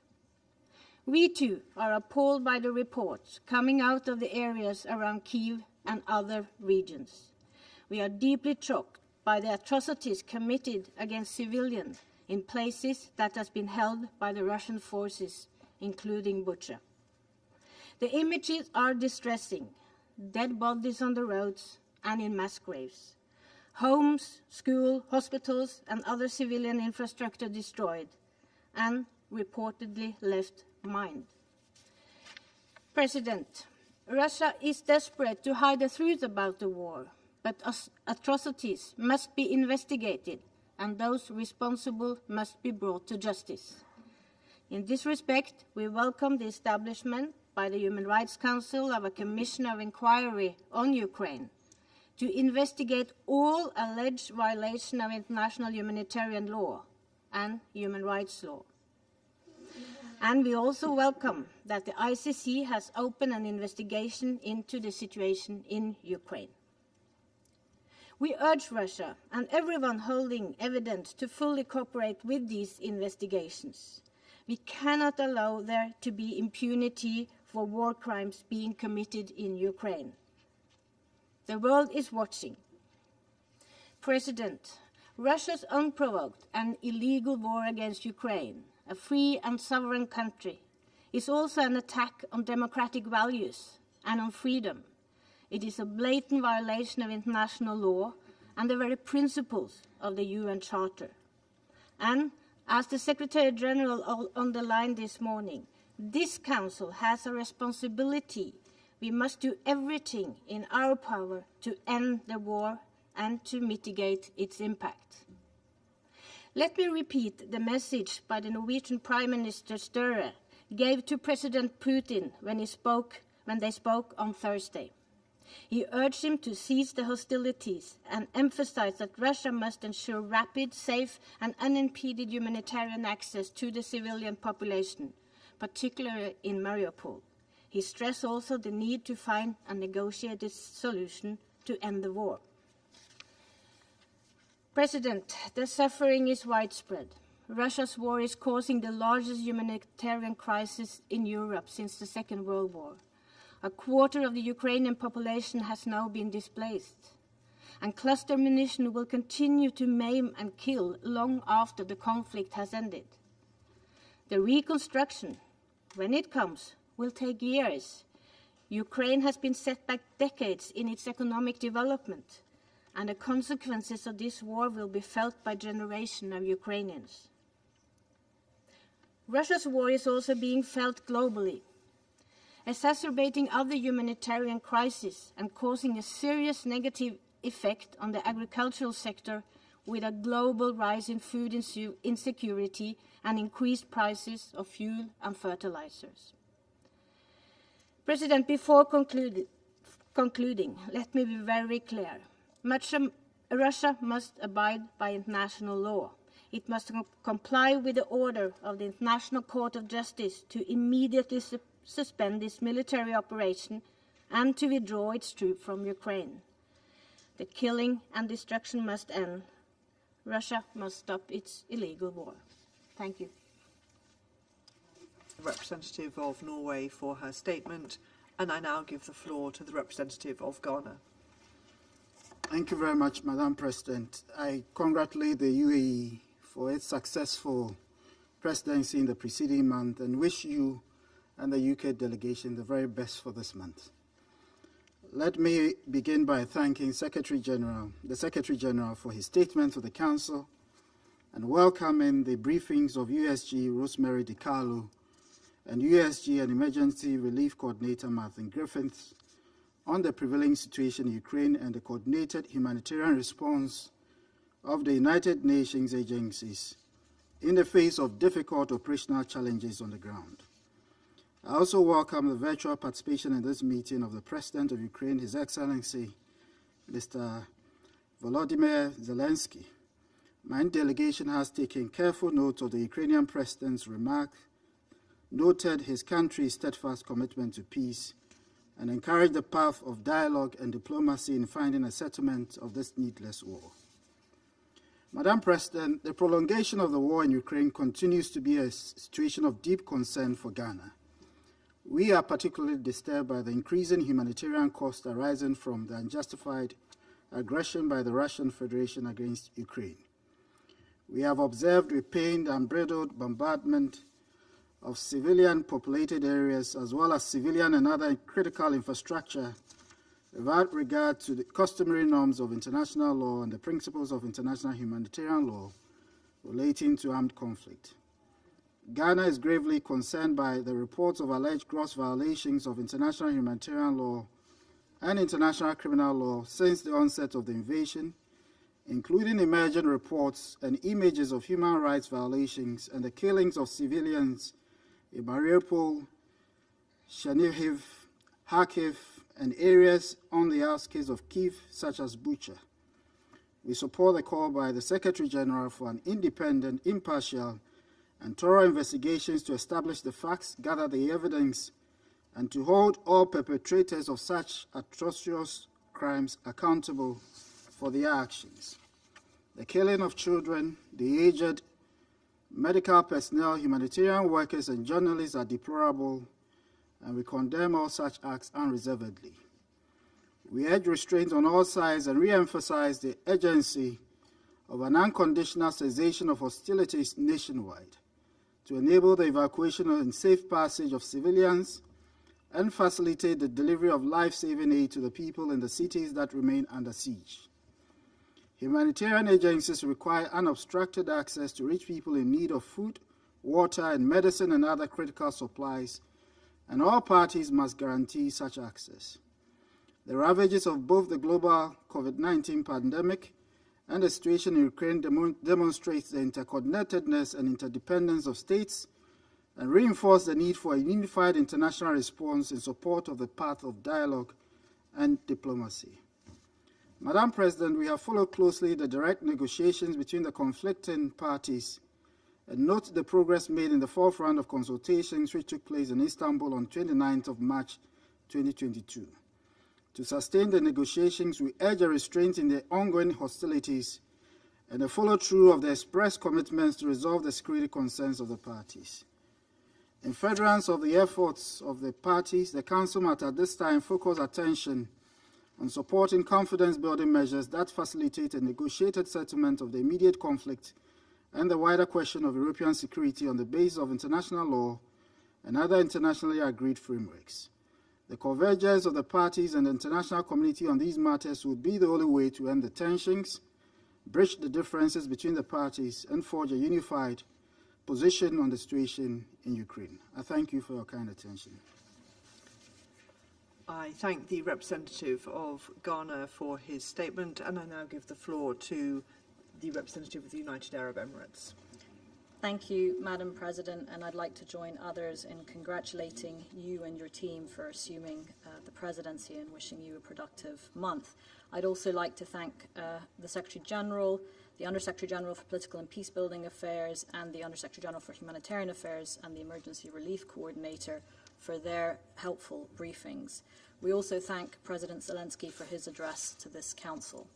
We too are appalled by the reports coming out of the areas around Kyiv and other regions. We are deeply shocked by the atrocities committed against civilians in places that has been held by the Russian forces, including Bucha. The images are distressing: dead bodies on the roads and in mass graves, homes, schools, hospitals, and other civilian infrastructure destroyed and reportedly left behind. President, Russia is desperate to hide the truth about the war, but atrocities must be investigated and those responsible must be brought to justice. In this respect, we welcome the establishment by the Human Rights Council of a Commission of Inquiry on Ukraine to investigate all alleged violations of international humanitarian law and human rights law. And we also welcome that the ICC has opened an investigation into the situation in Ukraine. We urge Russia and everyone holding evidence to fully cooperate with these investigations. We cannot allow there to be impunity for war crimes being committed in Ukraine. The world is watching. President, Russia's unprovoked and illegal war against Ukraine, a free and sovereign country, is also an attack on democratic values and on freedom. It is a blatant violation of international law and the very principles of the UN Charter. And as the Secretary General underlined this morning, this Council has a responsibility. We must do everything in our power to end the war and to mitigate its impact. Let me repeat the message by the Norwegian Prime Minister Støre gave to President Putin when they spoke on Thursday. He urged him to cease the hostilities and emphasized that Russia must ensure rapid, safe, and unimpeded humanitarian access to the civilian population, particularly in Mariupol. He stressed also the need to find a negotiated solution to end the war. President, the suffering is widespread. Russia's war is causing the largest humanitarian crisis in Europe since the Second World War. A quarter of the Ukrainian population has now been displaced, and cluster munition will continue to maim and kill long after the conflict has ended. The reconstruction, when it comes, will take years. Ukraine has been set back decades in its economic development, and the consequences of this war will be felt by generations of Ukrainians. Russia's war is also being felt globally, exacerbating other humanitarian crises and causing a serious negative effect on the agricultural sector with a global rise in food insecurity and increased prices of fuel and fertilizers. President, before concluding, let me be very clear. Russia must abide by international law. It must comply with the order of the International Court of Justice to immediately suspend this military operation and to withdraw its troops from Ukraine. The killing and destruction must end. Russia must stop its illegal war. Thank you. The representative of Norway for her statement, and I now give the floor to the representative of Ghana. Thank you very much, Madam President. I congratulate the UAE for its successful presidency in the preceding month and wish you and the UK delegation the very best for this month. Let me begin by thanking the Secretary General for his statement to the Council and welcoming the briefings of USG Rosemary DiCarlo and USG and Emergency Relief Coordinator Martin Griffiths on the prevailing situation in Ukraine and the coordinated humanitarian response of the United Nations agencies in the face of difficult operational challenges on the ground. I also welcome the virtual participation in this meeting of the President of Ukraine, His Excellency, Mr. Volodymyr Zelensky. My delegation has taken careful note of the Ukrainian President's remark, noted his country's steadfast commitment to peace, and encouraged the path of dialogue and diplomacy in finding a settlement of this needless war. Madam President, the prolongation of the war in Ukraine continues to be a situation of deep concern for Ghana. We are particularly disturbed by the increasing humanitarian cost arising from the unjustified aggression by the Russian Federation against Ukraine. We have observed with pain the unbridled bombardment of civilian populated areas as well as civilian and other critical infrastructure without regard to the customary norms of international law and the principles of international humanitarian law relating to armed conflict. Ghana is gravely concerned by the reports of alleged gross violations of international humanitarian law and international criminal law since the onset of the invasion, including emerging reports and images of human rights violations and the killings of civilians in Mariupol, Chernihiv, Kharkiv, and areas on the outskirts of Kyiv, such as Bucha. We support the call by the Secretary General for an independent, impartial, and thorough investigations to establish the facts, gather the evidence, and to hold all perpetrators of such atrocious crimes accountable for their actions. The killing of children, the aged, medical personnel, humanitarian workers, and journalists are deplorable, and we condemn all such acts unreservedly. We urge restraint on all sides and re-emphasize the urgency of an unconditional cessation of hostilities nationwide to enable the evacuation and safe passage of civilians and facilitate the delivery of life-saving aid to the people in the cities that remain under siege. Humanitarian agencies require unobstructed access to reach people in need of food, water, and medicine and other critical supplies, and all parties must guarantee such access. The ravages of both the global COVID-19 pandemic and the situation in Ukraine demonstrates the interconnectedness and interdependence of states and reinforce the need for a unified international response in support of the path of dialogue and diplomacy. Madam President, we have followed closely the direct negotiations between the conflicting parties and note the progress made in the fourth round of consultations which took place in Istanbul on 29th of March 2022. To sustain the negotiations, we urge a restraint in the ongoing hostilities and a follow-through of the express commitments to resolve the security concerns of the parties. In furtherance of the efforts of the parties, the Council must at this time focus attention on supporting confidence-building measures that facilitate a negotiated settlement of the immediate conflict and the wider question of European security on the basis of international law and other internationally agreed frameworks. The convergence of the parties and the international community on these matters would be the only way to end the tensions, bridge the differences between the parties, and forge a unified position on the situation in Ukraine. I thank you for your kind attention. I thank the representative of Ghana for his statement, and I now give the floor to the representative of the United Arab Emirates. Thank you, Madam President, and I'd like to join others in congratulating you and your team for assuming the presidency and wishing you a productive month. I'd also like to thank the Secretary General, the Under-Secretary General for Political and Peacebuilding Affairs, and the Under-Secretary General for Humanitarian Affairs and the Emergency Relief Coordinator for their helpful briefings. We also thank President Zelensky for his address to this Council.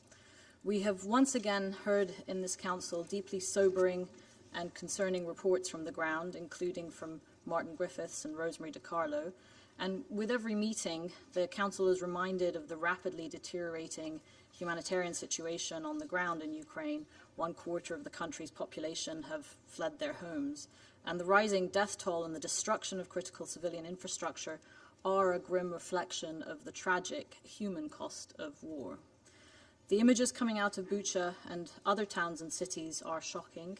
We have once again heard in this Council deeply sobering and concerning reports from the ground, including from Martin Griffiths and Rosemary DiCarlo. And with every meeting, the Council is reminded of the rapidly deteriorating humanitarian situation on the ground in Ukraine. 1/4 of the country's population have fled their homes. And the rising death toll and the destruction of critical civilian infrastructure are a grim reflection of the tragic human cost of war. The images coming out of Bucha and other towns and cities are shocking.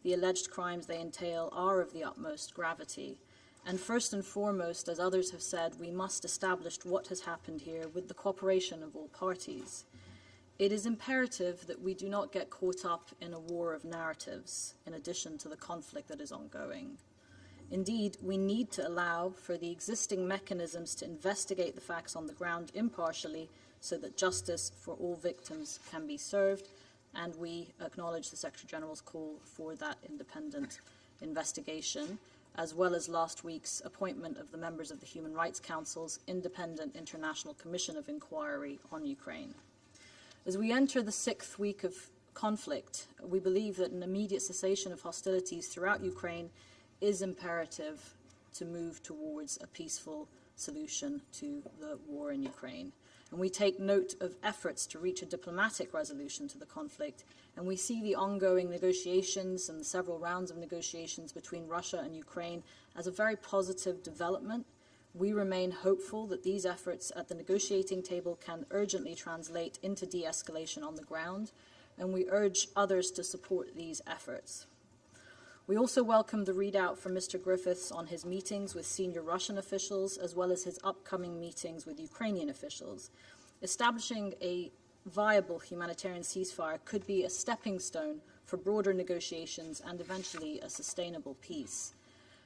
The alleged crimes they entail are of the utmost gravity, And first and foremost, as others have said, we must establish what has happened here with the cooperation of all parties. It is imperative that we do not get caught up in a war of narratives in addition to the conflict that is ongoing. Indeed, we need to allow for the existing mechanisms to investigate the facts on the ground impartially so that justice for all victims can be served, and we acknowledge the Secretary General's call for that independent investigation, as well as last week's appointment of the members of the Human Rights Council's Independent International Commission of Inquiry on Ukraine. As we enter the 6th week of conflict, we believe that an immediate cessation of hostilities throughout Ukraine is imperative to move towards a peaceful solution to the war in Ukraine. And we take note of efforts to reach a diplomatic resolution to the conflict, and we see the ongoing negotiations and the several rounds of negotiations between Russia and Ukraine as a very positive development. We remain hopeful that these efforts at the negotiating table can urgently translate into de-escalation on the ground, and we urge others to support these efforts. We also welcome the readout from Mr. Griffiths on his meetings with senior Russian officials, as well as his upcoming meetings with Ukrainian officials. Establishing a viable humanitarian ceasefire could be a stepping stone for broader negotiations and eventually a sustainable peace.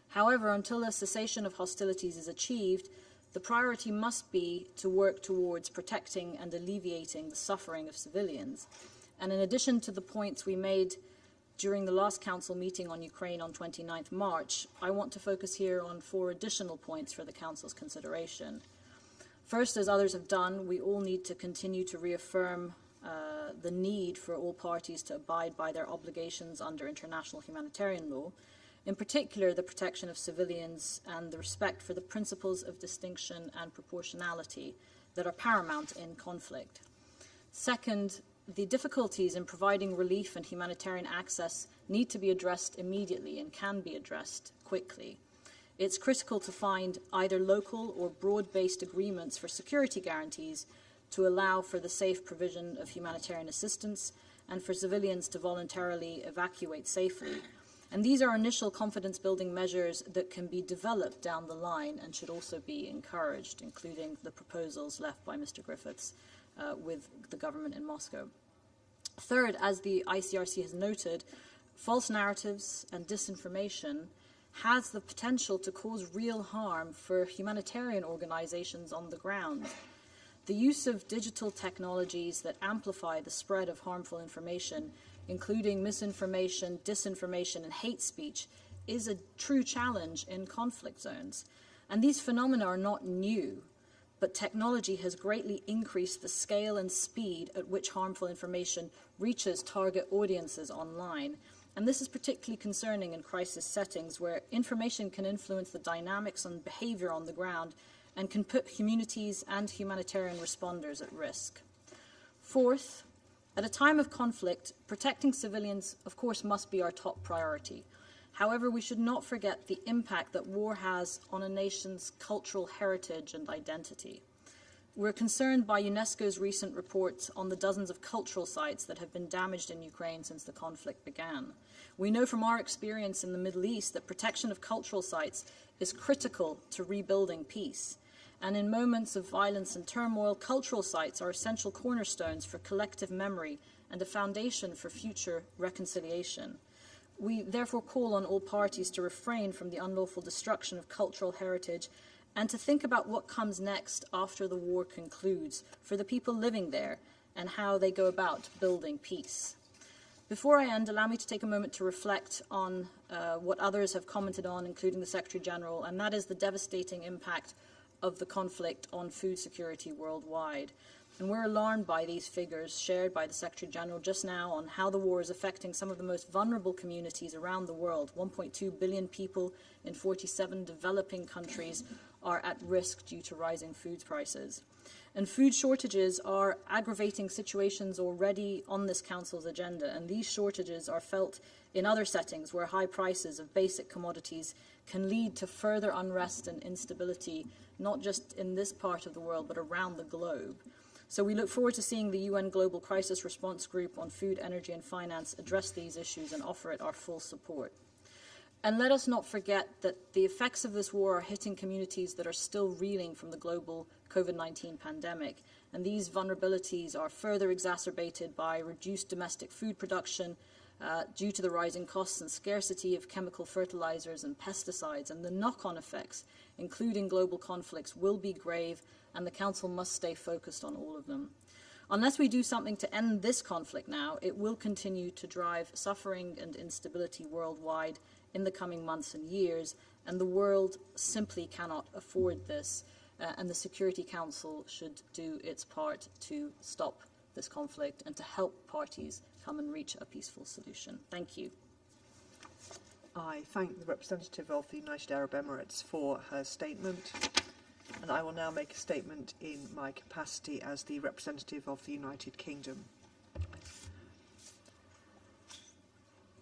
However, until a cessation of hostilities is achieved, the priority must be to work towards protecting and alleviating the suffering of civilians. And in addition to the points we made during the last Council meeting on Ukraine on 29th March, I want to focus here on 4 additional points for the Council's consideration. First, as others have done, we all need to continue to reaffirm the need for all parties to abide by their obligations under international humanitarian law, in particular the protection of civilians and the respect for the principles of distinction and proportionality that are paramount in conflict. Second, the difficulties in providing relief and humanitarian access need to be addressed immediately and can be addressed quickly. It's critical to find either local or broad-based agreements for security guarantees to allow for the safe provision of humanitarian assistance and for civilians to voluntarily evacuate safely. And these are initial confidence-building measures that can be developed down the line and should also be encouraged, including the proposals left by Mr. Griffiths with the government in Moscow. Third, as the ICRC has noted, false narratives and disinformation has the potential to cause real harm for humanitarian organizations on the ground. The use of digital technologies that amplify the spread of harmful information, including misinformation, disinformation, and hate speech, is a true challenge in conflict zones. And these phenomena are not new, but technology has greatly increased the scale and speed at which harmful information reaches target audiences online. And this is particularly concerning in crisis settings where information can influence the dynamics and behavior on the ground and can put communities and humanitarian responders at risk. Fourth, at a time of conflict, protecting civilians, of course, must be our top priority. However, we should not forget the impact that war has on a nation's cultural heritage and identity. We're concerned by UNESCO's recent reports on the dozens of cultural sites that have been damaged in Ukraine since the conflict began. We know from our experience in the Middle East that protection of cultural sites is critical to rebuilding peace. And in moments of violence and turmoil, cultural sites are essential cornerstones for collective memory and a foundation for future reconciliation. We therefore call on all parties to refrain from the unlawful destruction of cultural heritage and to think about what comes next after the war concludes for the people living there and how they go about building peace. Before I end, allow me to take a moment to reflect on what others have commented on, including the Secretary General, and that is the devastating impact of the conflict on food security worldwide. And we're alarmed by these figures shared by the Secretary General just now on how the war is affecting some of the most vulnerable communities around the world. 1.2 billion people in 47 developing countries are at risk due to rising food prices. And food shortages are aggravating situations already on this Council's agenda, and these shortages are felt in other settings where high prices of basic commodities can lead to further unrest and instability, not just in this part of the world, but around the globe. So we look forward to seeing the UN Global Crisis Response Group on Food, Energy and Finance address these issues and offer it our full support. And let us not forget that the effects of this war are hitting communities that are still reeling from the global COVID-19 pandemic. And these vulnerabilities are further exacerbated by reduced domestic food production due to the rising costs and scarcity of chemical fertilizers and pesticides. And the knock-on effects, including global conflicts, will be grave, and the Council must stay focused on all of them. Unless we do something to end this conflict now, it will continue to drive suffering and instability worldwide in the coming months and years, and the world simply cannot afford this, and the Security Council should do its part to stop this conflict and to help parties come and reach a peaceful solution. Thank you. I thank the representative of the United Arab Emirates for her statement, and I will now make a statement in my capacity as the representative of the United Kingdom.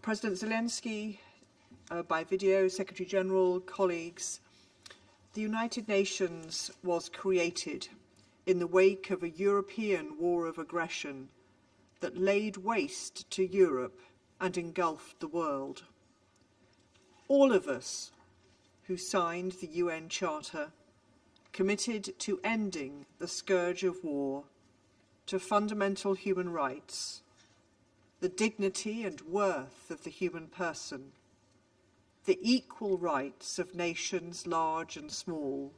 President Zelensky, by video, Secretary General, colleagues, the United Nations was created in the wake of a European war of aggression that laid waste to Europe and engulfed the world. All of us who signed the UN Charter committed to ending the scourge of war, to fundamental human rights, the dignity and worth of the human person, the equal rights of nations large and small,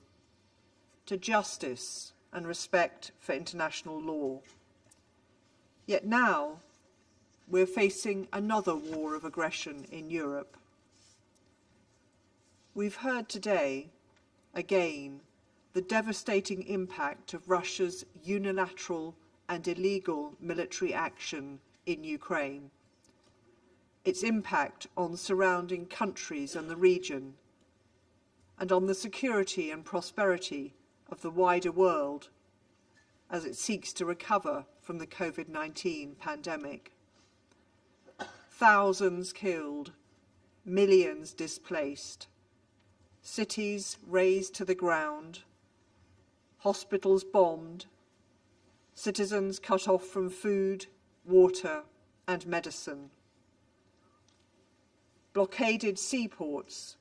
to justice and respect for international law. Yet now we're facing another war of aggression in Europe. We've heard today, again, the devastating impact of Russia's unilateral and illegal military action in Ukraine, its impact on surrounding countries and the region, and on the security and prosperity of the wider world as it seeks to recover from the COVID-19 pandemic. Thousands killed, millions displaced, cities razed to the ground, hospitals bombed, citizens cut off from food, water, and medicine. Blockaded seaports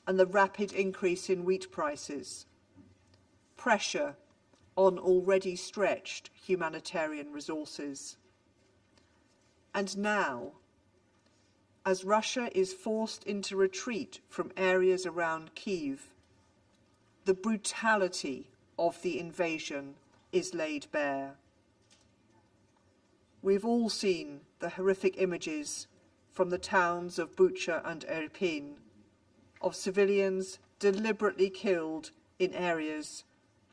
and the rapid increase in wheat prices. Pressure on already stretched humanitarian resources. And now, as Russia is forced into retreat from areas around Kyiv, the brutality of the invasion is laid bare. We've all seen the horrific images from the towns of Bucha and Irpin, of civilians deliberately killed in areas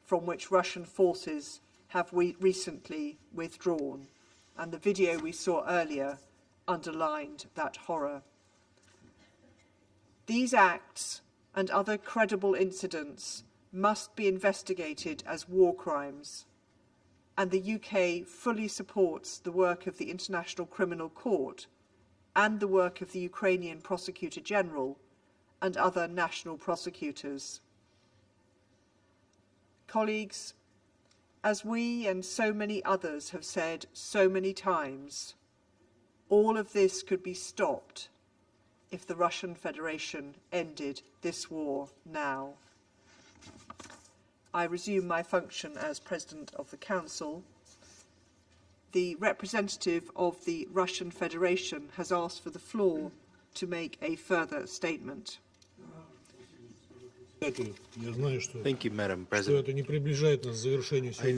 from which Russian forces have recently withdrawn, and the video we saw earlier underlined that horror. These acts and other credible incidents must be investigated as war crimes, and the UK fully supports the work of the International Criminal Court and the work of the Ukrainian Prosecutor General and other national prosecutors. Colleagues, as we and so many others have said so many times, all of this could be stopped if the Russian Federation ended this war now. I resume my function as President of the Council. The representative of the Russian Federation has asked for the floor to make a further statement. Thank you, Madam President. I know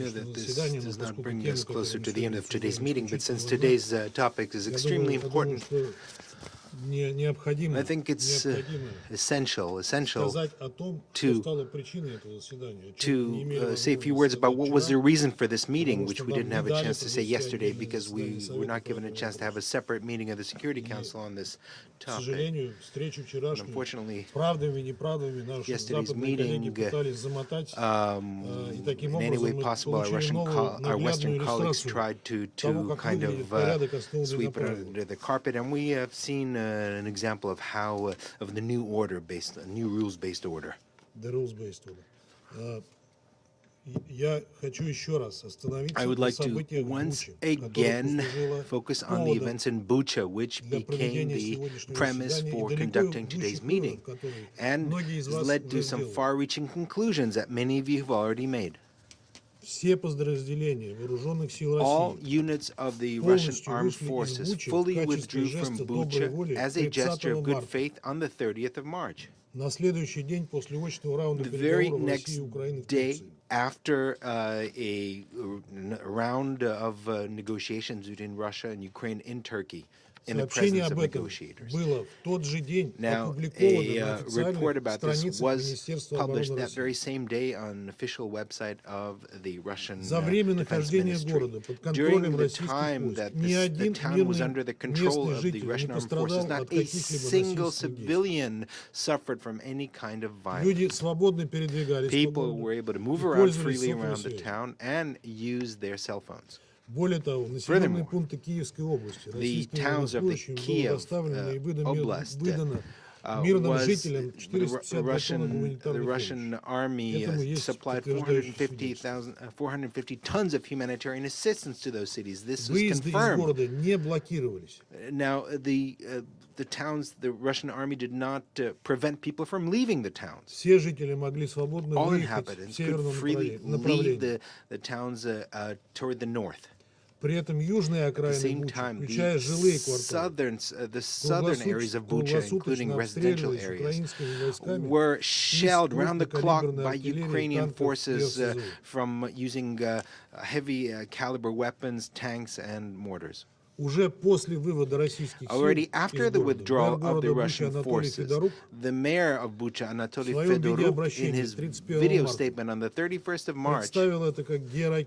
that this does not bring us closer to the end of today's meeting, but since today's topic is extremely important, I think it's essential to say a few words about what was the reason for this meeting, which we didn't have a chance to say yesterday because we were not given a chance to have a separate meeting of the Security Council on this topic. And unfortunately, yesterday's meeting, in any way possible, our Western colleagues tried to kind of sweep it under the carpet, and we have seen an example of how of the new order-based, new rules-based order. The rules-based order. I would like to once again focus on the events in Bucha, which became the premise for conducting today's meeting and led to some far-reaching conclusions that many of you have already made. All units of the Russian armed forces fully withdrew from Bucha as a gesture of good faith on the 30th of March. The very next day, after a round of negotiations between Russia and Ukraine in Turkey, in the presence of negotiators. Now, a report about this was published that very same day on the official website of the Russian Defense Ministry. During the time that the town was under the control of the Russian armed forces, not a single civilian suffered from any kind of violence. People were able to move around freely around the town and use their cell phones. Furthermore, the towns of the Kyiv Oblast the Russian army supplied 450 tons of humanitarian assistance to those cities. This was confirmed. Now, the towns, the Russian army did not prevent people from leaving the towns. All inhabitants could freely leave the towns toward the north. At the same time, the southern areas of Bucha, including residential areas, were shelled round the clock by Ukrainian forces from using heavy caliber weapons, tanks, and mortars. Already after the withdrawal of the Russian forces, the mayor of Bucha, Anatoly Fedoruk, in his video statement on the 31st of March,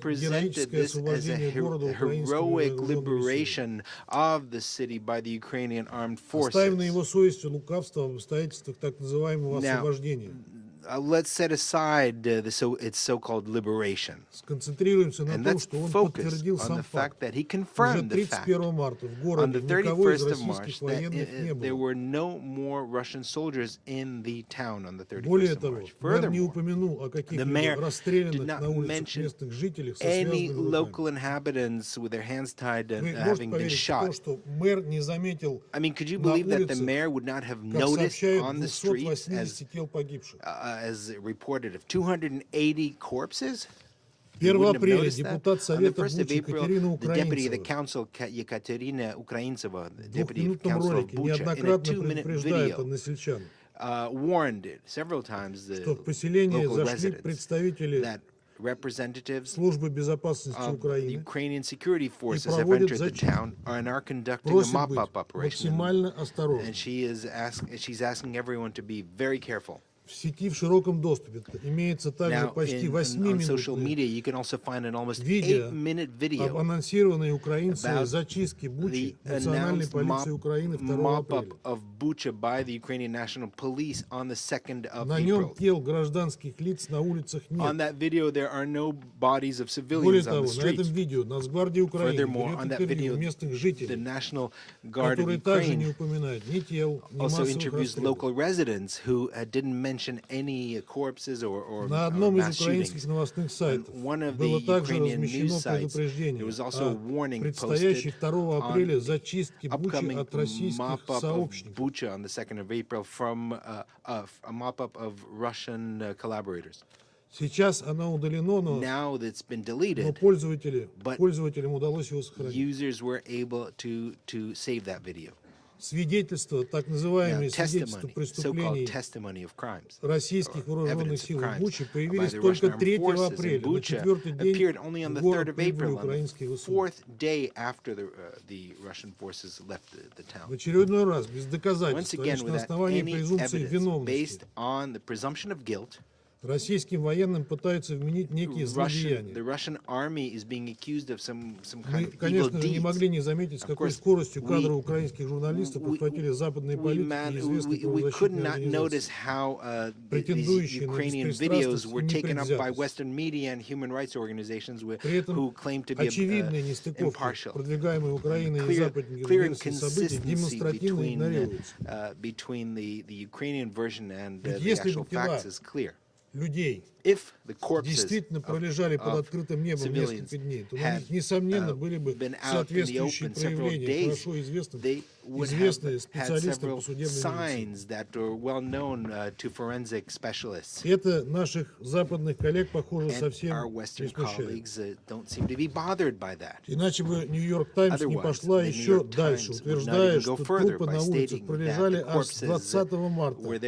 presented this as a heroic liberation of the city by the Ukrainian armed forces. Now, let's set aside its so-called liberation, and let's focus on the fact that he confirmed the fact on the 31st of March that there were no more Russian soldiers in the town on the 31st of March. Furthermore, the mayor did not mention any local inhabitants with their hands tied and having been shot. I mean, could you believe that the mayor would not have noticed on the streets as reported of 280 corpses? You wouldn't have noticed that? On the 1st of April, the deputy of the council, Ekaterina Ukraintseva, the deputy of council of Bucha, in a 2-minute video, warned several times the local residents that representatives of the Ukrainian security forces have entered the town and are conducting a mop-up operation. And she's asking everyone to be very careful. Now, on social media, you can also find an almost 8-minute video about the announced mop-up of Bucha by the Ukrainian National Police on the 2nd of April. On that video, there are no bodies of civilians on the streets. Furthermore, on that video, the National Guard of Ukraine also interviews local residents who didn't mention any corpses or mass shootings. On one of the Ukrainian news sites, there was also a warning posted on the upcoming mop-up of Bucha on the 2nd of April from a mop-up of Russian collaborators. Now that's been deleted, but users were able to save that video. Now, so-called testimony of crimes, or evidence of crimes by the Russian armed forces in Bucha appeared only on the 3rd of April, on the 4th day after the Russian forces left the town. Once again, without any evidence based on the presumption of guilt, the Russian army is being accused of some kind of evil deeds. Of course, we could not notice how these Ukrainian videos were taken up by Western media and human rights organizations who claim to be impartial. Clear inconsistency between the Ukrainian version and the actual facts is clear. людей if the corpses действительно пролежали под открытым небом несколько дней, то на них, несомненно, были бы соответствующие проявления, хорошо известные специалистам по судебной медицине. Это наших западных коллег, похоже, совсем не смущает. Иначе бы Нью-Йорк Таймс не пошла еще дальше, утверждая, что трупы на улицах пролежали аж с 20 марта. Вы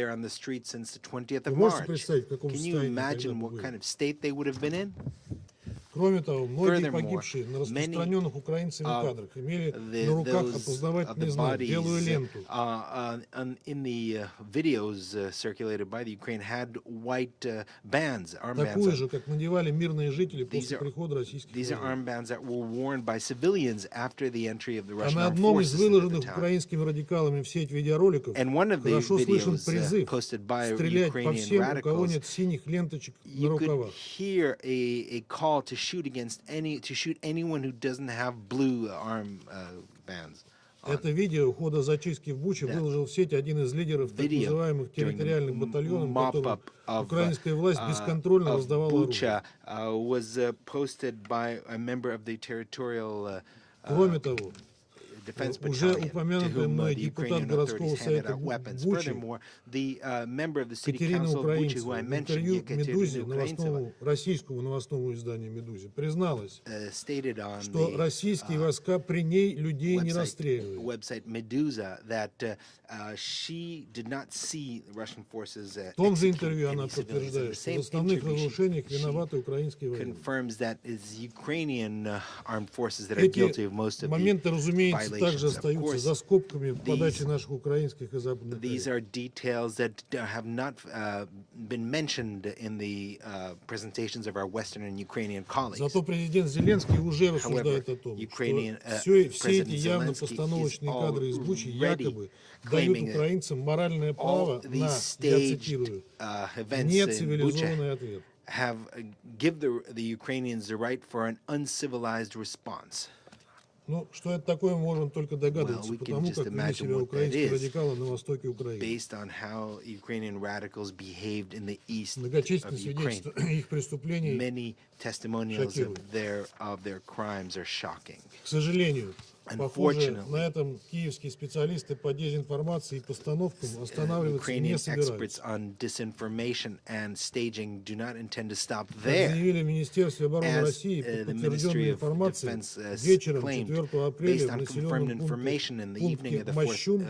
можете представить, в каком состоянии what kind of state they would have been in? Кроме того, многие погибшие на распространенных украинцами кадрах имели на руках опознавательный знак, белую ленту. In the videos circulated by the Ukraine had white bands, armbands. Такую же, как надевали мирные жители после прихода российских These are armbands that were worn by civilians after the entry of the Russian armed forces. А на одном из выложенных украинскими радикалами в сеть видеороликов хорошо слышен призыв стрелять по всем, у кого нет синих ленточек на рукавах. Hear a call to shoot anyone who doesn't have blue armbands. Это видео хода зачистки в Буче выложил в сеть один из лидеров так называемых территориальных батальонов, которым украинская власть бесконтрольно раздавала оружие. Кроме того, уже упомянутый мной депутат городского совета Бучи Катерина Украинцева в интервью «Медузе», российскому новостному изданию «Медузе», призналась, что российские войска при ней людей не расстреливали. В том же интервью она подтверждает, что в основных разрушениях виноваты украинские военные. Эти моменты, разумеется, также остаются за скобками в подаче наших украинских и западных коллег. These are details that have not been mentioned in the presentations of our Western and Ukrainian colleagues. Зато президент Зеленский уже рассуждает о том, что все эти явно постановочные кадры из Бучи якобы дают украинцам моральное право на, я цитирую, нецивилизованный ответ. Give the Ukrainians the right for an uncivilized response. Ну, что это такое, мы можем только догадываться, потому как вели себя украинские радикалы на востоке Украины. Многочисленные свидетельства их преступлений шокируют. К сожалению, похоже, на этом киевские специалисты по дезинформации и постановкам останавливаться не собираются. Как заявили в Министерстве обороны России, по подтвержденной информации, вечером 4 апреля в населенном пункте Мощун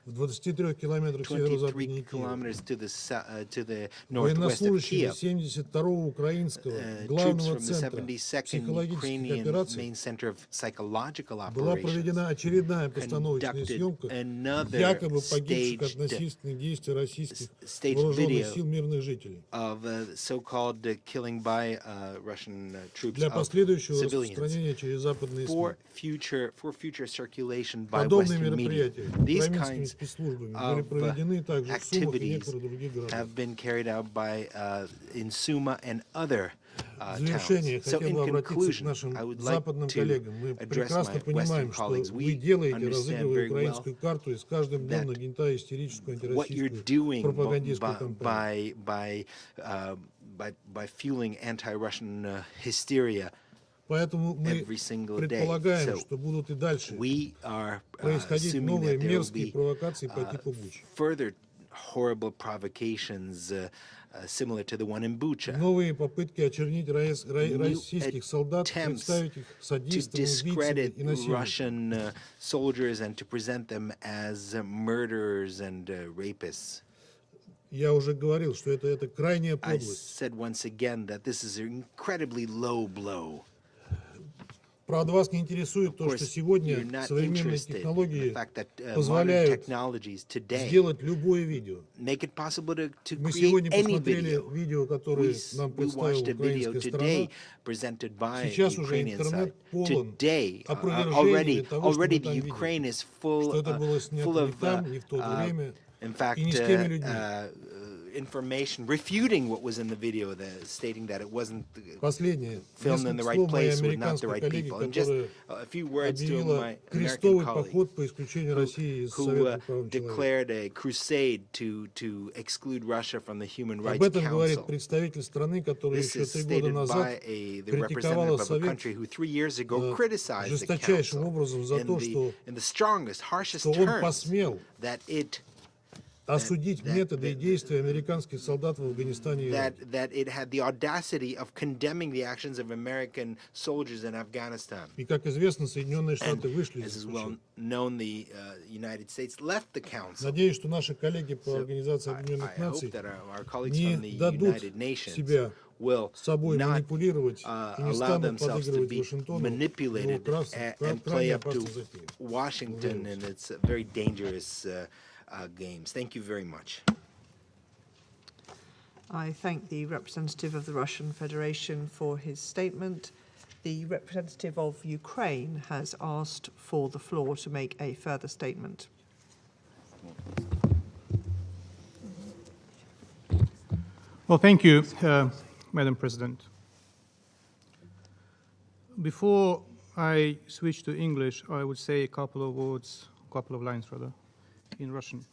в 23 километрах северо-западнее Киева военнослужащие 72-го украинского главного центра психологических операций была проведена очередная постановочная съемка якобы погибших от насильственных действий российских вооруженных сил мирных жителей. Для последующего распространения через западные СМИ. Подобные мероприятия украинскими спецслужбами были проведены также в Сумах и некоторых других городах. В завершение хотел бы обратиться к нашим западным коллегам. Мы прекрасно понимаем, что вы делаете, разыгрывая украинскую карту и с каждым днем нагнетая истерическую антироссийскую пропагандистскую кампанию. Поэтому мы предполагаем, что будут и дальше происходить новые мерзкие провокации по типу Бучи. Новые попытки очернить российских солдат, представить их садистами, убийцами и насильниками. Я уже говорил, что это крайняя подлость. Правда, вас не интересует то, что сегодня современные технологии позволяют сделать любое видео. Мы сегодня посмотрели видео, которое нам представила украинская сторона. Сейчас уже интернет полон опровержениями того, что мы там видели, что это было снято не там, не в то время и ни с теми людьми. information refuting what was in the video, stating that it wasn't filmed in the right place with not the right people. And just a few words to my American colleague who declared a crusade to exclude Russia from the Human Rights Council. This is stated by the representative of a country who 3 years ago criticized the Council in the strongest, harshest terms that it осудить методы и действия американских солдат в Афганистане и Ираке. That it had the audacity of condemning the actions of American soldiers in Afghanistan. И как известно, Соединенные Штаты вышли из As is well known, the United States left the Council. Надеюсь, что наши коллеги по Организации Объединенных Наций не дадут себя собой манипулировать и не станут подыгрывать Вашингтону его крайне опасной затее. Washington and its very dangerous games. Thank you very much. I thank the representative of the Russian Federation for his statement. The representative of Ukraine has asked for the floor to make a further statement. Well, thank you, Madam President. Before I switch to English, I would say a couple of lines rather, in Russian.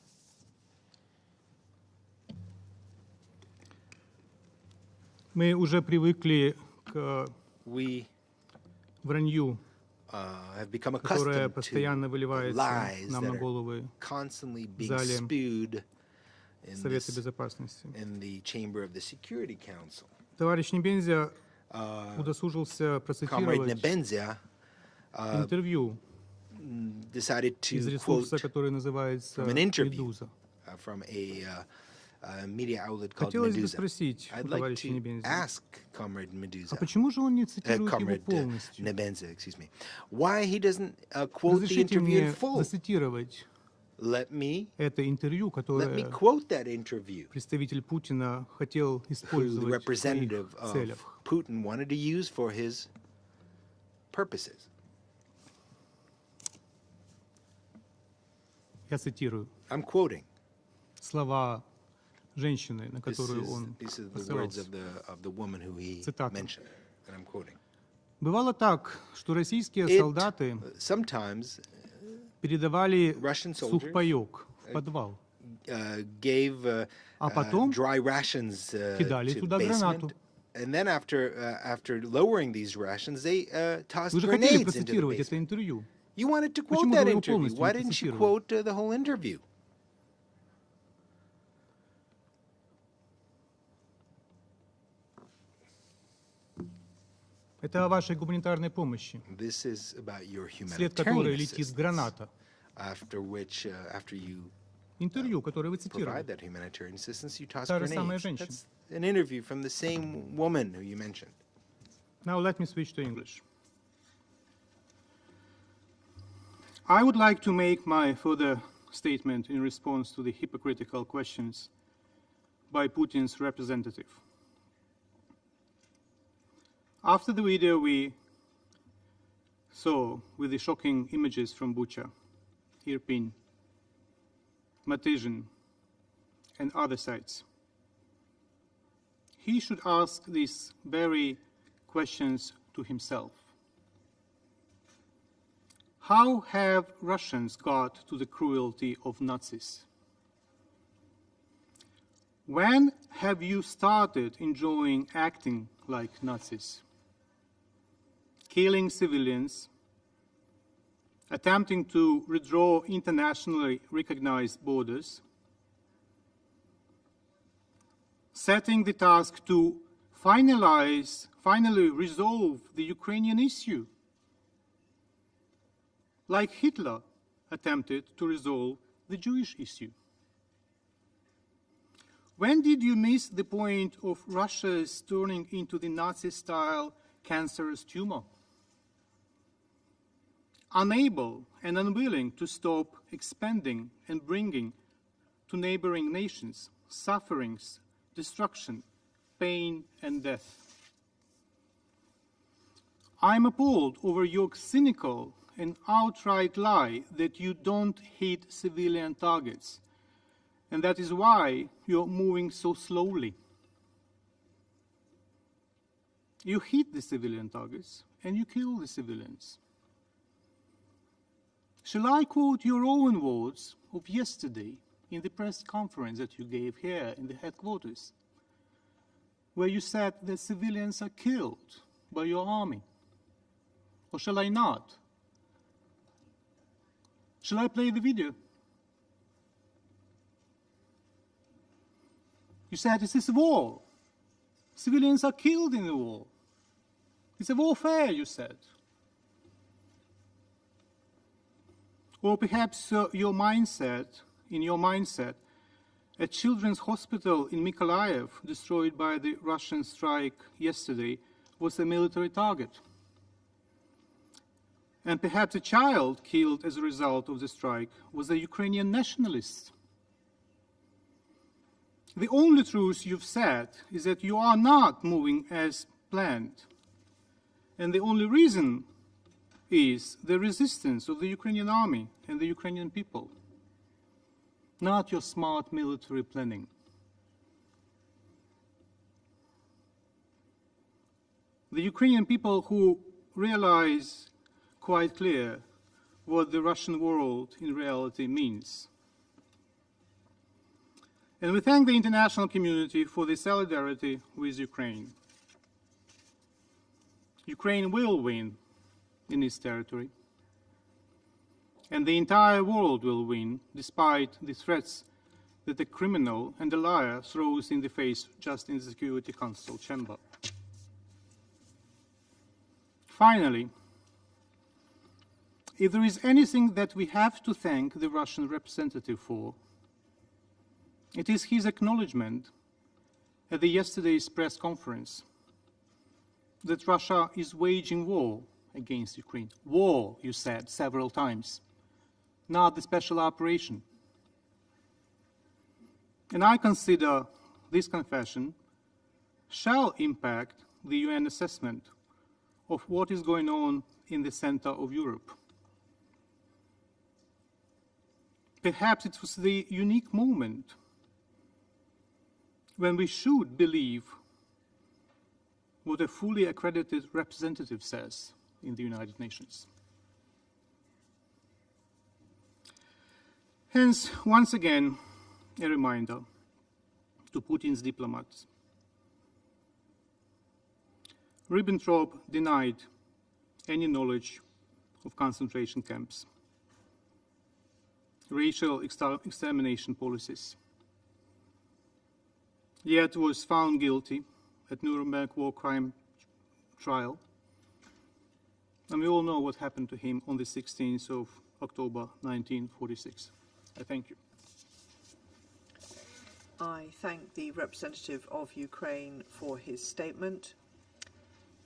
Мы уже привыкли к вранью, которое постоянно выливается нам на головы в зале Совета Безопасности. Товарищ Небензя удосужился процитировать интервью из ресурса, который называется «Медуза». Хотелось бы спросить у товарища Небензя, а почему же он не цитирует его полностью? Разрешите мне зацитировать это интервью, которое представитель Путина хотел использовать в своих целях. Я цитирую слова женщины, на которую он посылался. Цитата. Бывало так, что российские солдаты передавали сухпайок в подвал, а потом кидали туда гранату. Вы же хотели процитировать это интервью. Почему же вы его полностью не цитировали? Это о вашей гуманитарной помощи, вслед которой летит граната. Интервью, которое вы цитировали. Та же самая женщина. Now let me switch to English. I would like to make my further statement in response to the hypocritical questions by Putin's representative. After the video we saw with the shocking images from Bucha, Irpin, Matizhin, and other sites, he should ask these very questions to himself. How have Russians got to the cruelty of Nazis? When have you started enjoying acting like Nazis? Killing civilians, attempting to redraw internationally recognized borders, setting the task to finally resolve the Ukrainian issue, like Hitler attempted to resolve the Jewish issue. When did you miss the point of Russia's turning into the Nazi-style cancerous tumor? Unable and unwilling to stop expanding and bringing to neighboring nations sufferings, destruction, pain, and death. I'm appalled over your cynical and outright lie that you don't hit civilian targets And that is why you're moving so slowly. You hit the civilian targets and you kill the civilians. Shall I quote your own words of yesterday in the press conference that you gave here in the headquarters, where you said that civilians are killed by your army? Or shall I not? Shall I play the video? You said this is war. Civilians are killed in the war. It's a warfare, you said. Or perhaps in your mindset, a children's hospital in Mykolaiv, destroyed by the Russian strike yesterday, was a military target. And perhaps a child killed as a result of the strike was a Ukrainian nationalist. The only truth you've said is that you are not moving as planned. And the only reason is the resistance of the Ukrainian army and the Ukrainian people, not your smart military planning. The Ukrainian people who realize quite clear what the Russian world in reality means. And we thank the international community for the solidarity with Ukraine. Ukraine will win in its territory, and the entire world will win, despite the threats that the criminal and the liar throws in the face just in the Security Council chamber. Finally, if there is anything that we have to thank the Russian representative for, it is his acknowledgement at yesterday's press conference that Russia is waging war against Ukraine. War, you said several times, not the special operation. And I consider this confession shall impact the UN assessment of what is going on in the center of Europe. Perhaps it was the unique moment when we should believe what a fully accredited representative says in the United Nations. Hence, once again, a reminder to Putin's diplomats. Ribbentrop denied any knowledge of concentration camps, racial extermination policies, yet was found guilty at Nuremberg war crime trial. And we all know what happened to him on the 16th of October 1946. I thank you. I thank the representative of Ukraine for his statement.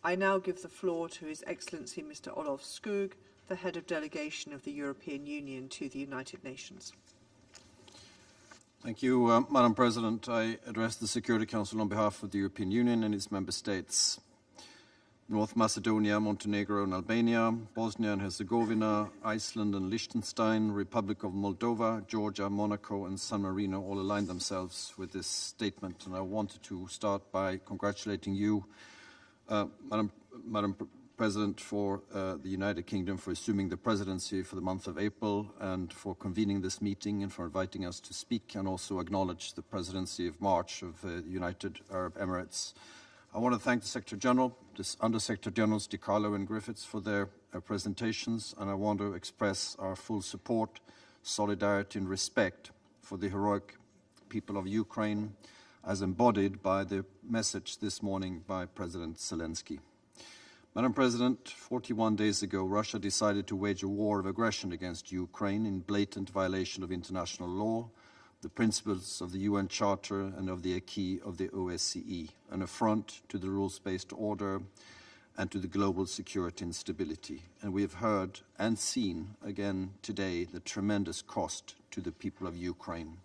I now give the floor to His Excellency Mr. Olaf Skog, the head of delegation of the European Union to the United Nations. Thank you, Madam President. I address the Security Council on behalf of the European Union and its member states. North Macedonia, Montenegro and Albania, Bosnia and Herzegovina, Iceland and Liechtenstein, Republic of Moldova, Georgia, Monaco and San Marino all aligned themselves with this statement. And I wanted to start by congratulating you, Madam President, for the United Kingdom for assuming the presidency for the month of April and for convening this meeting and for inviting us to speak, and also acknowledge the presidency of March of the United Arab Emirates. I want to thank the Secretary General, Under Secretary Generals Di Carlo and Griffiths for their presentations, and I want to express our full support, solidarity and respect for the heroic people of Ukraine as embodied by the message this morning by President Zelensky. Madam President, 41 days ago, Russia decided to wage a war of aggression against Ukraine in blatant violation of international law, the principles of the UN Charter and of the acquis of the OSCE, an affront to the rules-based order and to the global security and stability. And we have heard and seen again today the tremendous cost to the people of Ukraine.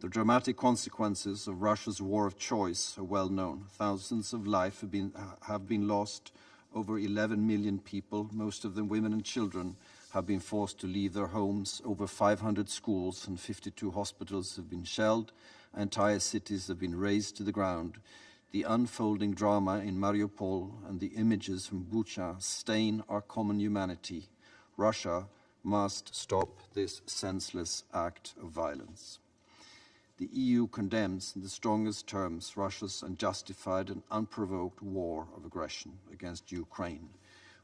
The dramatic consequences of Russia's war of choice are well known. Thousands of lives have been lost. Over 11 million people, most of them women and children, have been forced to leave their homes. Over 500 schools and 52 hospitals have been shelled. Entire cities have been razed to the ground. The unfolding drama in Mariupol and the images from Bucha stain our common humanity. Russia must stop this senseless act of violence. The EU condemns in the strongest terms Russia's unjustified and unprovoked war of aggression against Ukraine.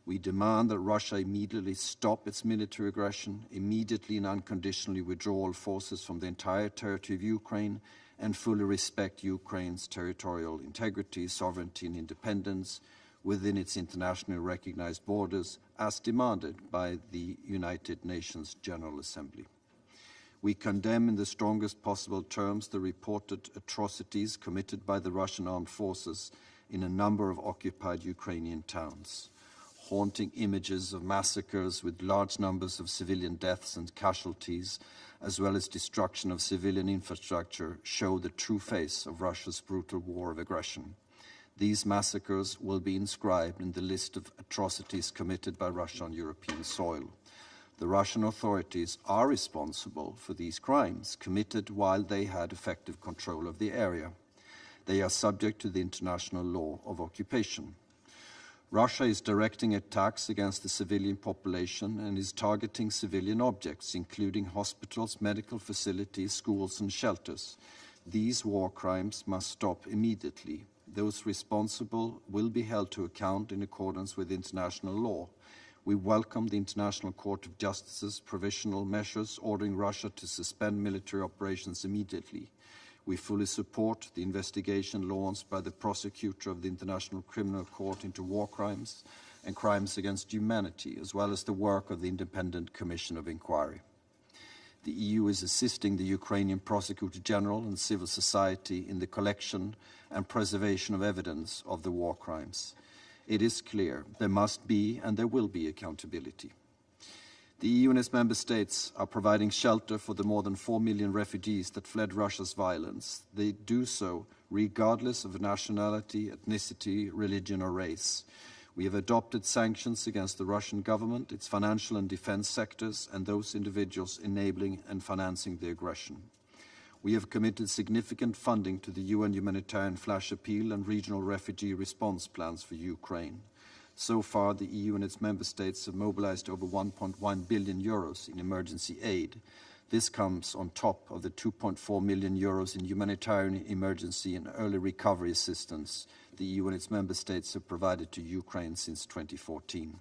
We demand that Russia immediately stop its military aggression, immediately and unconditionally withdraw all forces from the entire territory of Ukraine, and fully respect Ukraine's territorial integrity, sovereignty, and independence within its internationally recognized borders, as demanded by the United Nations General Assembly. We condemn in the strongest possible terms the reported atrocities committed by the Russian armed forces in a number of occupied Ukrainian towns. Haunting images of massacres with large numbers of civilian deaths and casualties, as well as destruction of civilian infrastructure, show the true face of Russia's brutal war of aggression. These massacres will be inscribed in the list of atrocities committed by Russia on European soil. The Russian authorities are responsible for these crimes committed while they had effective control of the area. They are subject to the international law of occupation. Russia is directing attacks against the civilian population and is targeting civilian objects, including hospitals, medical facilities, schools, and shelters. These war crimes must stop immediately. Those responsible will be held to account in accordance with international law. We welcome the International Court of Justice's provisional measures ordering Russia to suspend military operations immediately. We fully support the investigation launched by the prosecutor of the International Criminal Court into war crimes and crimes against humanity, as well as the work of the Independent Commission of Inquiry. The EU is assisting the Ukrainian Prosecutor General and civil society in the collection and preservation of evidence of the war crimes. It is clear there must be and there will be accountability. The EU and its member states are providing shelter for the more than 4 million refugees that fled Russia's violence. They do so regardless of nationality, ethnicity, religion, or race. We have adopted sanctions against the Russian government, its financial and defense sectors, and those individuals enabling and financing the aggression. We have committed significant funding to the UN humanitarian flash appeal and regional refugee response plans for Ukraine. So far, the EU and its member states have mobilized over 1.1 billion euros in emergency aid. This comes on top of the 2.4 million euros in humanitarian emergency and early recovery assistance the EU and its member states have provided to Ukraine since 2014.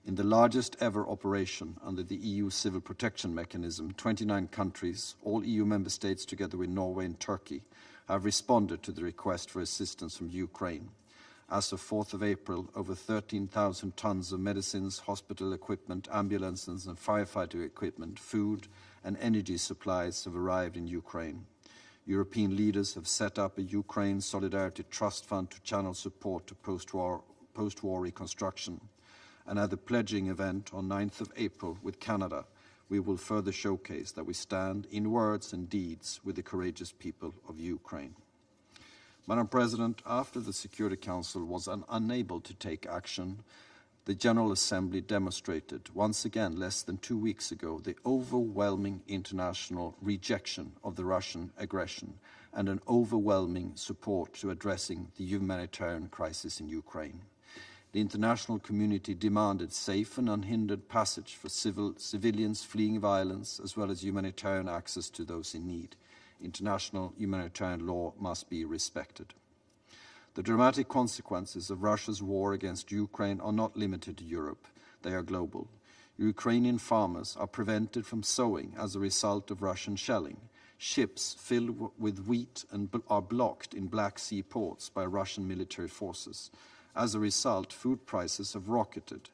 In the largest ever operation under the EU Civil Protection Mechanism, 29 countries, all EU member states together with Norway and Turkey, have responded to the request for assistance from Ukraine. As of 4th of April, over 13,000 tons of medicines, hospital equipment, ambulances and firefighter equipment, food and energy supplies have arrived in Ukraine. European leaders have set up a Ukraine Solidarity Trust Fund to channel support to post-war reconstruction. And at the pledging event on 9th of April with Canada, we will further showcase that we stand in words and deeds with the courageous people of Ukraine. Madam President, after the Security Council was unable to take action, the General Assembly demonstrated once again less than 2 weeks ago the overwhelming international rejection of the Russian aggression and an overwhelming support to addressing the humanitarian crisis in Ukraine. The international community demanded safe and unhindered passage for civilians fleeing violence, as well as humanitarian access to those in need. International humanitarian law must be respected. The dramatic consequences of Russia's war against Ukraine are not limited to Europe. They are global. Ukrainian farmers are prevented from sowing as a result of Russian shelling. Ships filled with wheat are blocked in Black Sea ports by Russian military forces. As a result, food prices have rocketed,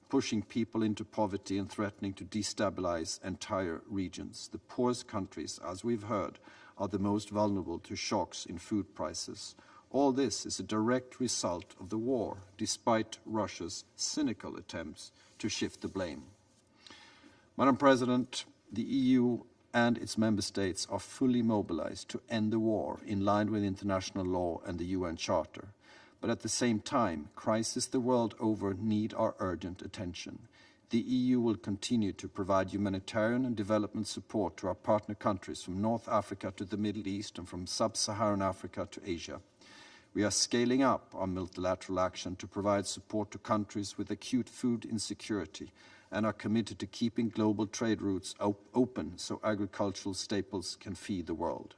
pushing people into poverty and threatening to destabilize entire regions. The poorest countries, as we've heard, are the most vulnerable to shocks in food prices. All this is a direct result of the war, despite Russia's cynical attempts to shift the blame. Madam President, the EU and its member states are fully mobilized to end the war in line with international law and the UN Charter. But at the same time, crises the world over need our urgent attention. The EU will continue to provide humanitarian and development support to our partner countries from North Africa to the Middle East and from sub-Saharan Africa to Asia. We are scaling up our multilateral action to provide support to countries with acute food insecurity and are committed to keeping global trade routes open so agricultural staples can feed the world.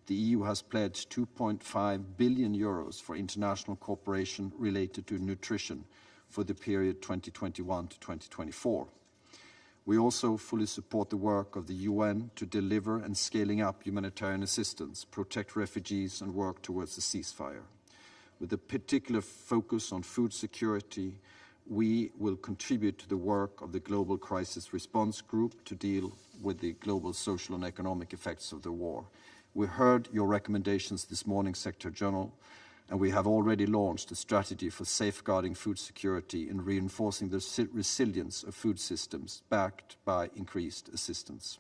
The EU has pledged 2.5 billion euros for international cooperation related to nutrition for the period 2021 to 2024. We also fully support the work of the UN to deliver and scaling up humanitarian assistance, protect refugees and work towards a ceasefire. With a particular focus on food security, we will contribute to the work of the Global Crisis Response Group to deal with the global social and economic effects of the war. We heard your recommendations this morning, Secretary General, and we have already launched a strategy for safeguarding food security and reinforcing the resilience of food systems backed by increased assistance.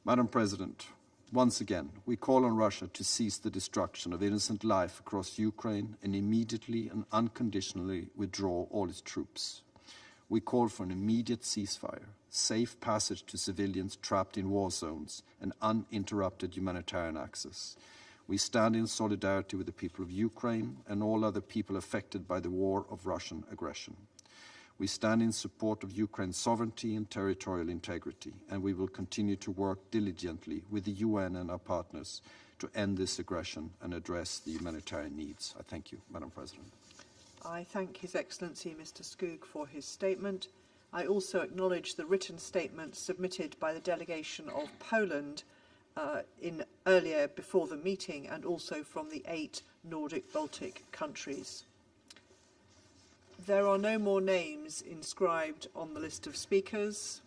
Madam President, once again, we call on Russia to cease the destruction of innocent life across Ukraine and immediately and unconditionally withdraw all its troops. We call for an immediate ceasefire, safe passage to civilians trapped in war zones, and uninterrupted humanitarian access. We stand in solidarity with the people of Ukraine and all other people affected by the war of Russian aggression. We stand in support of Ukraine's sovereignty and territorial integrity, and we will continue to work diligently with the UN and our partners to end this aggression and address the humanitarian needs. I thank you, Madam President. I thank His Excellency Mr. Skoog for his statement. I also acknowledge the written statement submitted by the delegation of Poland earlier before the meeting, and also from the 8 Nordic Baltic countries. There are no more names inscribed on the list of speakers.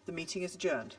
The meeting is adjourned.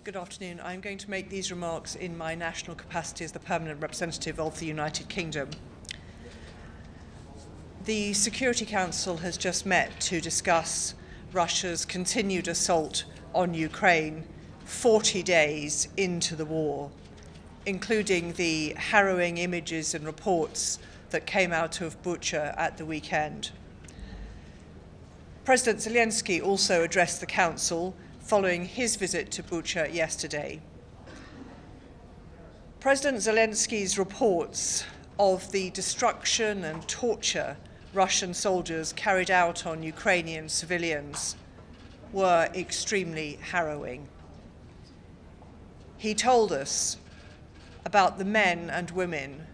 Good afternoon. I'm going to make these remarks in my national capacity as the permanent representative of the United Kingdom. The Security Council has just met to discuss Russia's continued assault on Ukraine 40 days into the war, including the harrowing images and reports that came out of Bucha at the weekend. President Zelensky also addressed the Council following his visit to Bucha yesterday. President Zelensky's reports of the destruction and torture Russian soldiers carried out on Ukrainian civilians were extremely harrowing. He told us about the men and women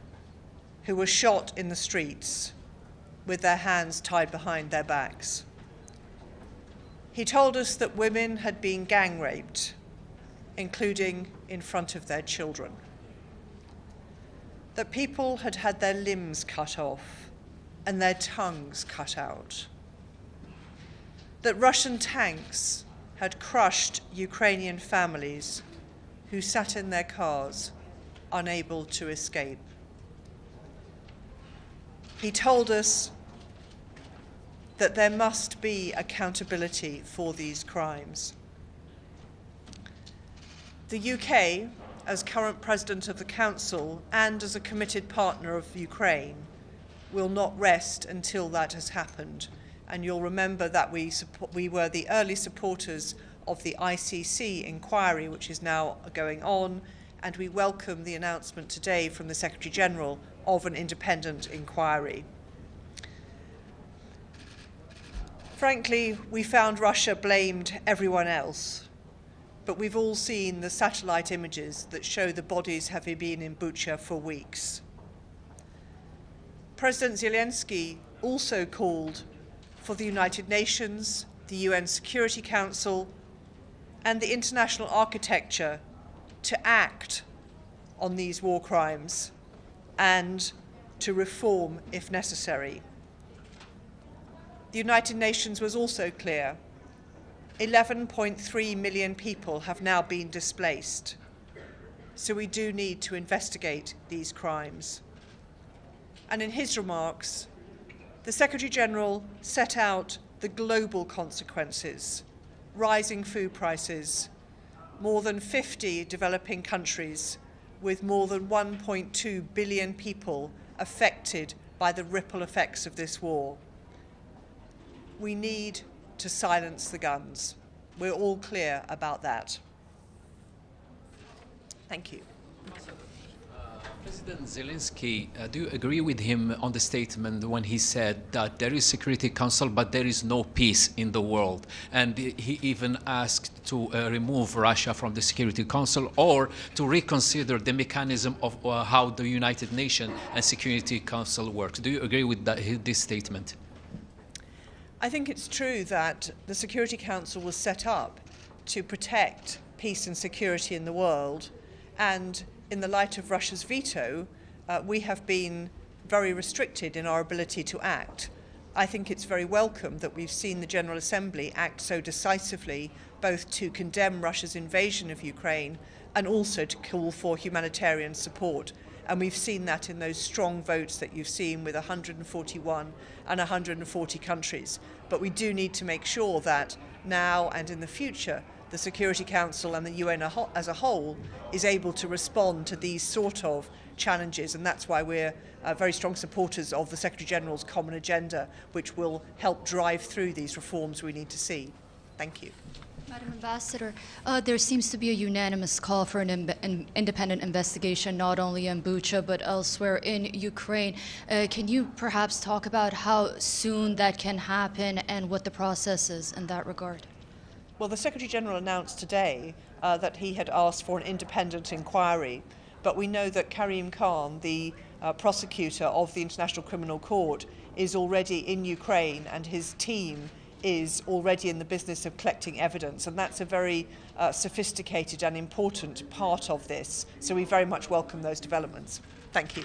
who were shot in the streets with their hands tied behind their backs. He told us that women had been gang raped, including in front of their children. That people had had their limbs cut off and their tongues cut out. That Russian tanks had crushed Ukrainian families who sat in their cars, unable to escape. He told us that there must be accountability for these crimes. The UK, as current President of the Council and as a committed partner of Ukraine, will not rest until that has happened. And you'll remember that we were the early supporters of the ICC inquiry, which is now going on, and we welcome the announcement today from the Secretary-General of an independent inquiry. Frankly, we found Russia blamed everyone else, but we've all seen the satellite images that show the bodies having been in Bucha for weeks. President Zelensky also called for the United Nations, the UN Security Council, and the international architecture to act on these war crimes and to reform if necessary. The United Nations was also clear. 11.3 million people have now been displaced, so we do need to investigate these crimes. And in his remarks, the Secretary-General set out the global consequences: rising food prices, more than 50 developing countries with more than 1.2 billion people affected by the ripple effects of this war. We need to silence the guns. We're all clear about that. Thank you. President Zelensky, do you agree with him on the statement when he said that there is Security Council, but there is no peace in the world? And he even asked to remove Russia from the Security Council or to reconsider the mechanism of how the United Nations and Security Council works. Do you agree with this statement? I think it's true that the Security Council was set up to protect peace and security in the world, and in the light of Russia's veto, we have been very restricted in our ability to act. I think it's very welcome that we've seen the General Assembly act so decisively, both to condemn Russia's invasion of Ukraine and also to call for humanitarian support. And we've seen that in those strong votes that you've seen with 141 and 140 countries. But we do need to make sure that now and in the future, the Security Council and the UN as a whole is able to respond to these sort of challenges, and that's why we're very strong supporters of the Secretary-General's common agenda, which will help drive through these reforms we need to see. Thank you. Madam Ambassador, there seems to be a unanimous call for an independent investigation, not only in Bucha but elsewhere in Ukraine. Can you perhaps talk about how soon that can happen and what the process is in that regard? Well, the Secretary-General announced today that he had asked for an independent inquiry, but we know that Karim Khan, the prosecutor of the International Criminal Court, is already in Ukraine, and his team is already in the business of collecting evidence, and that's a very sophisticated and important part of this. So we very much welcome those developments. Thank you.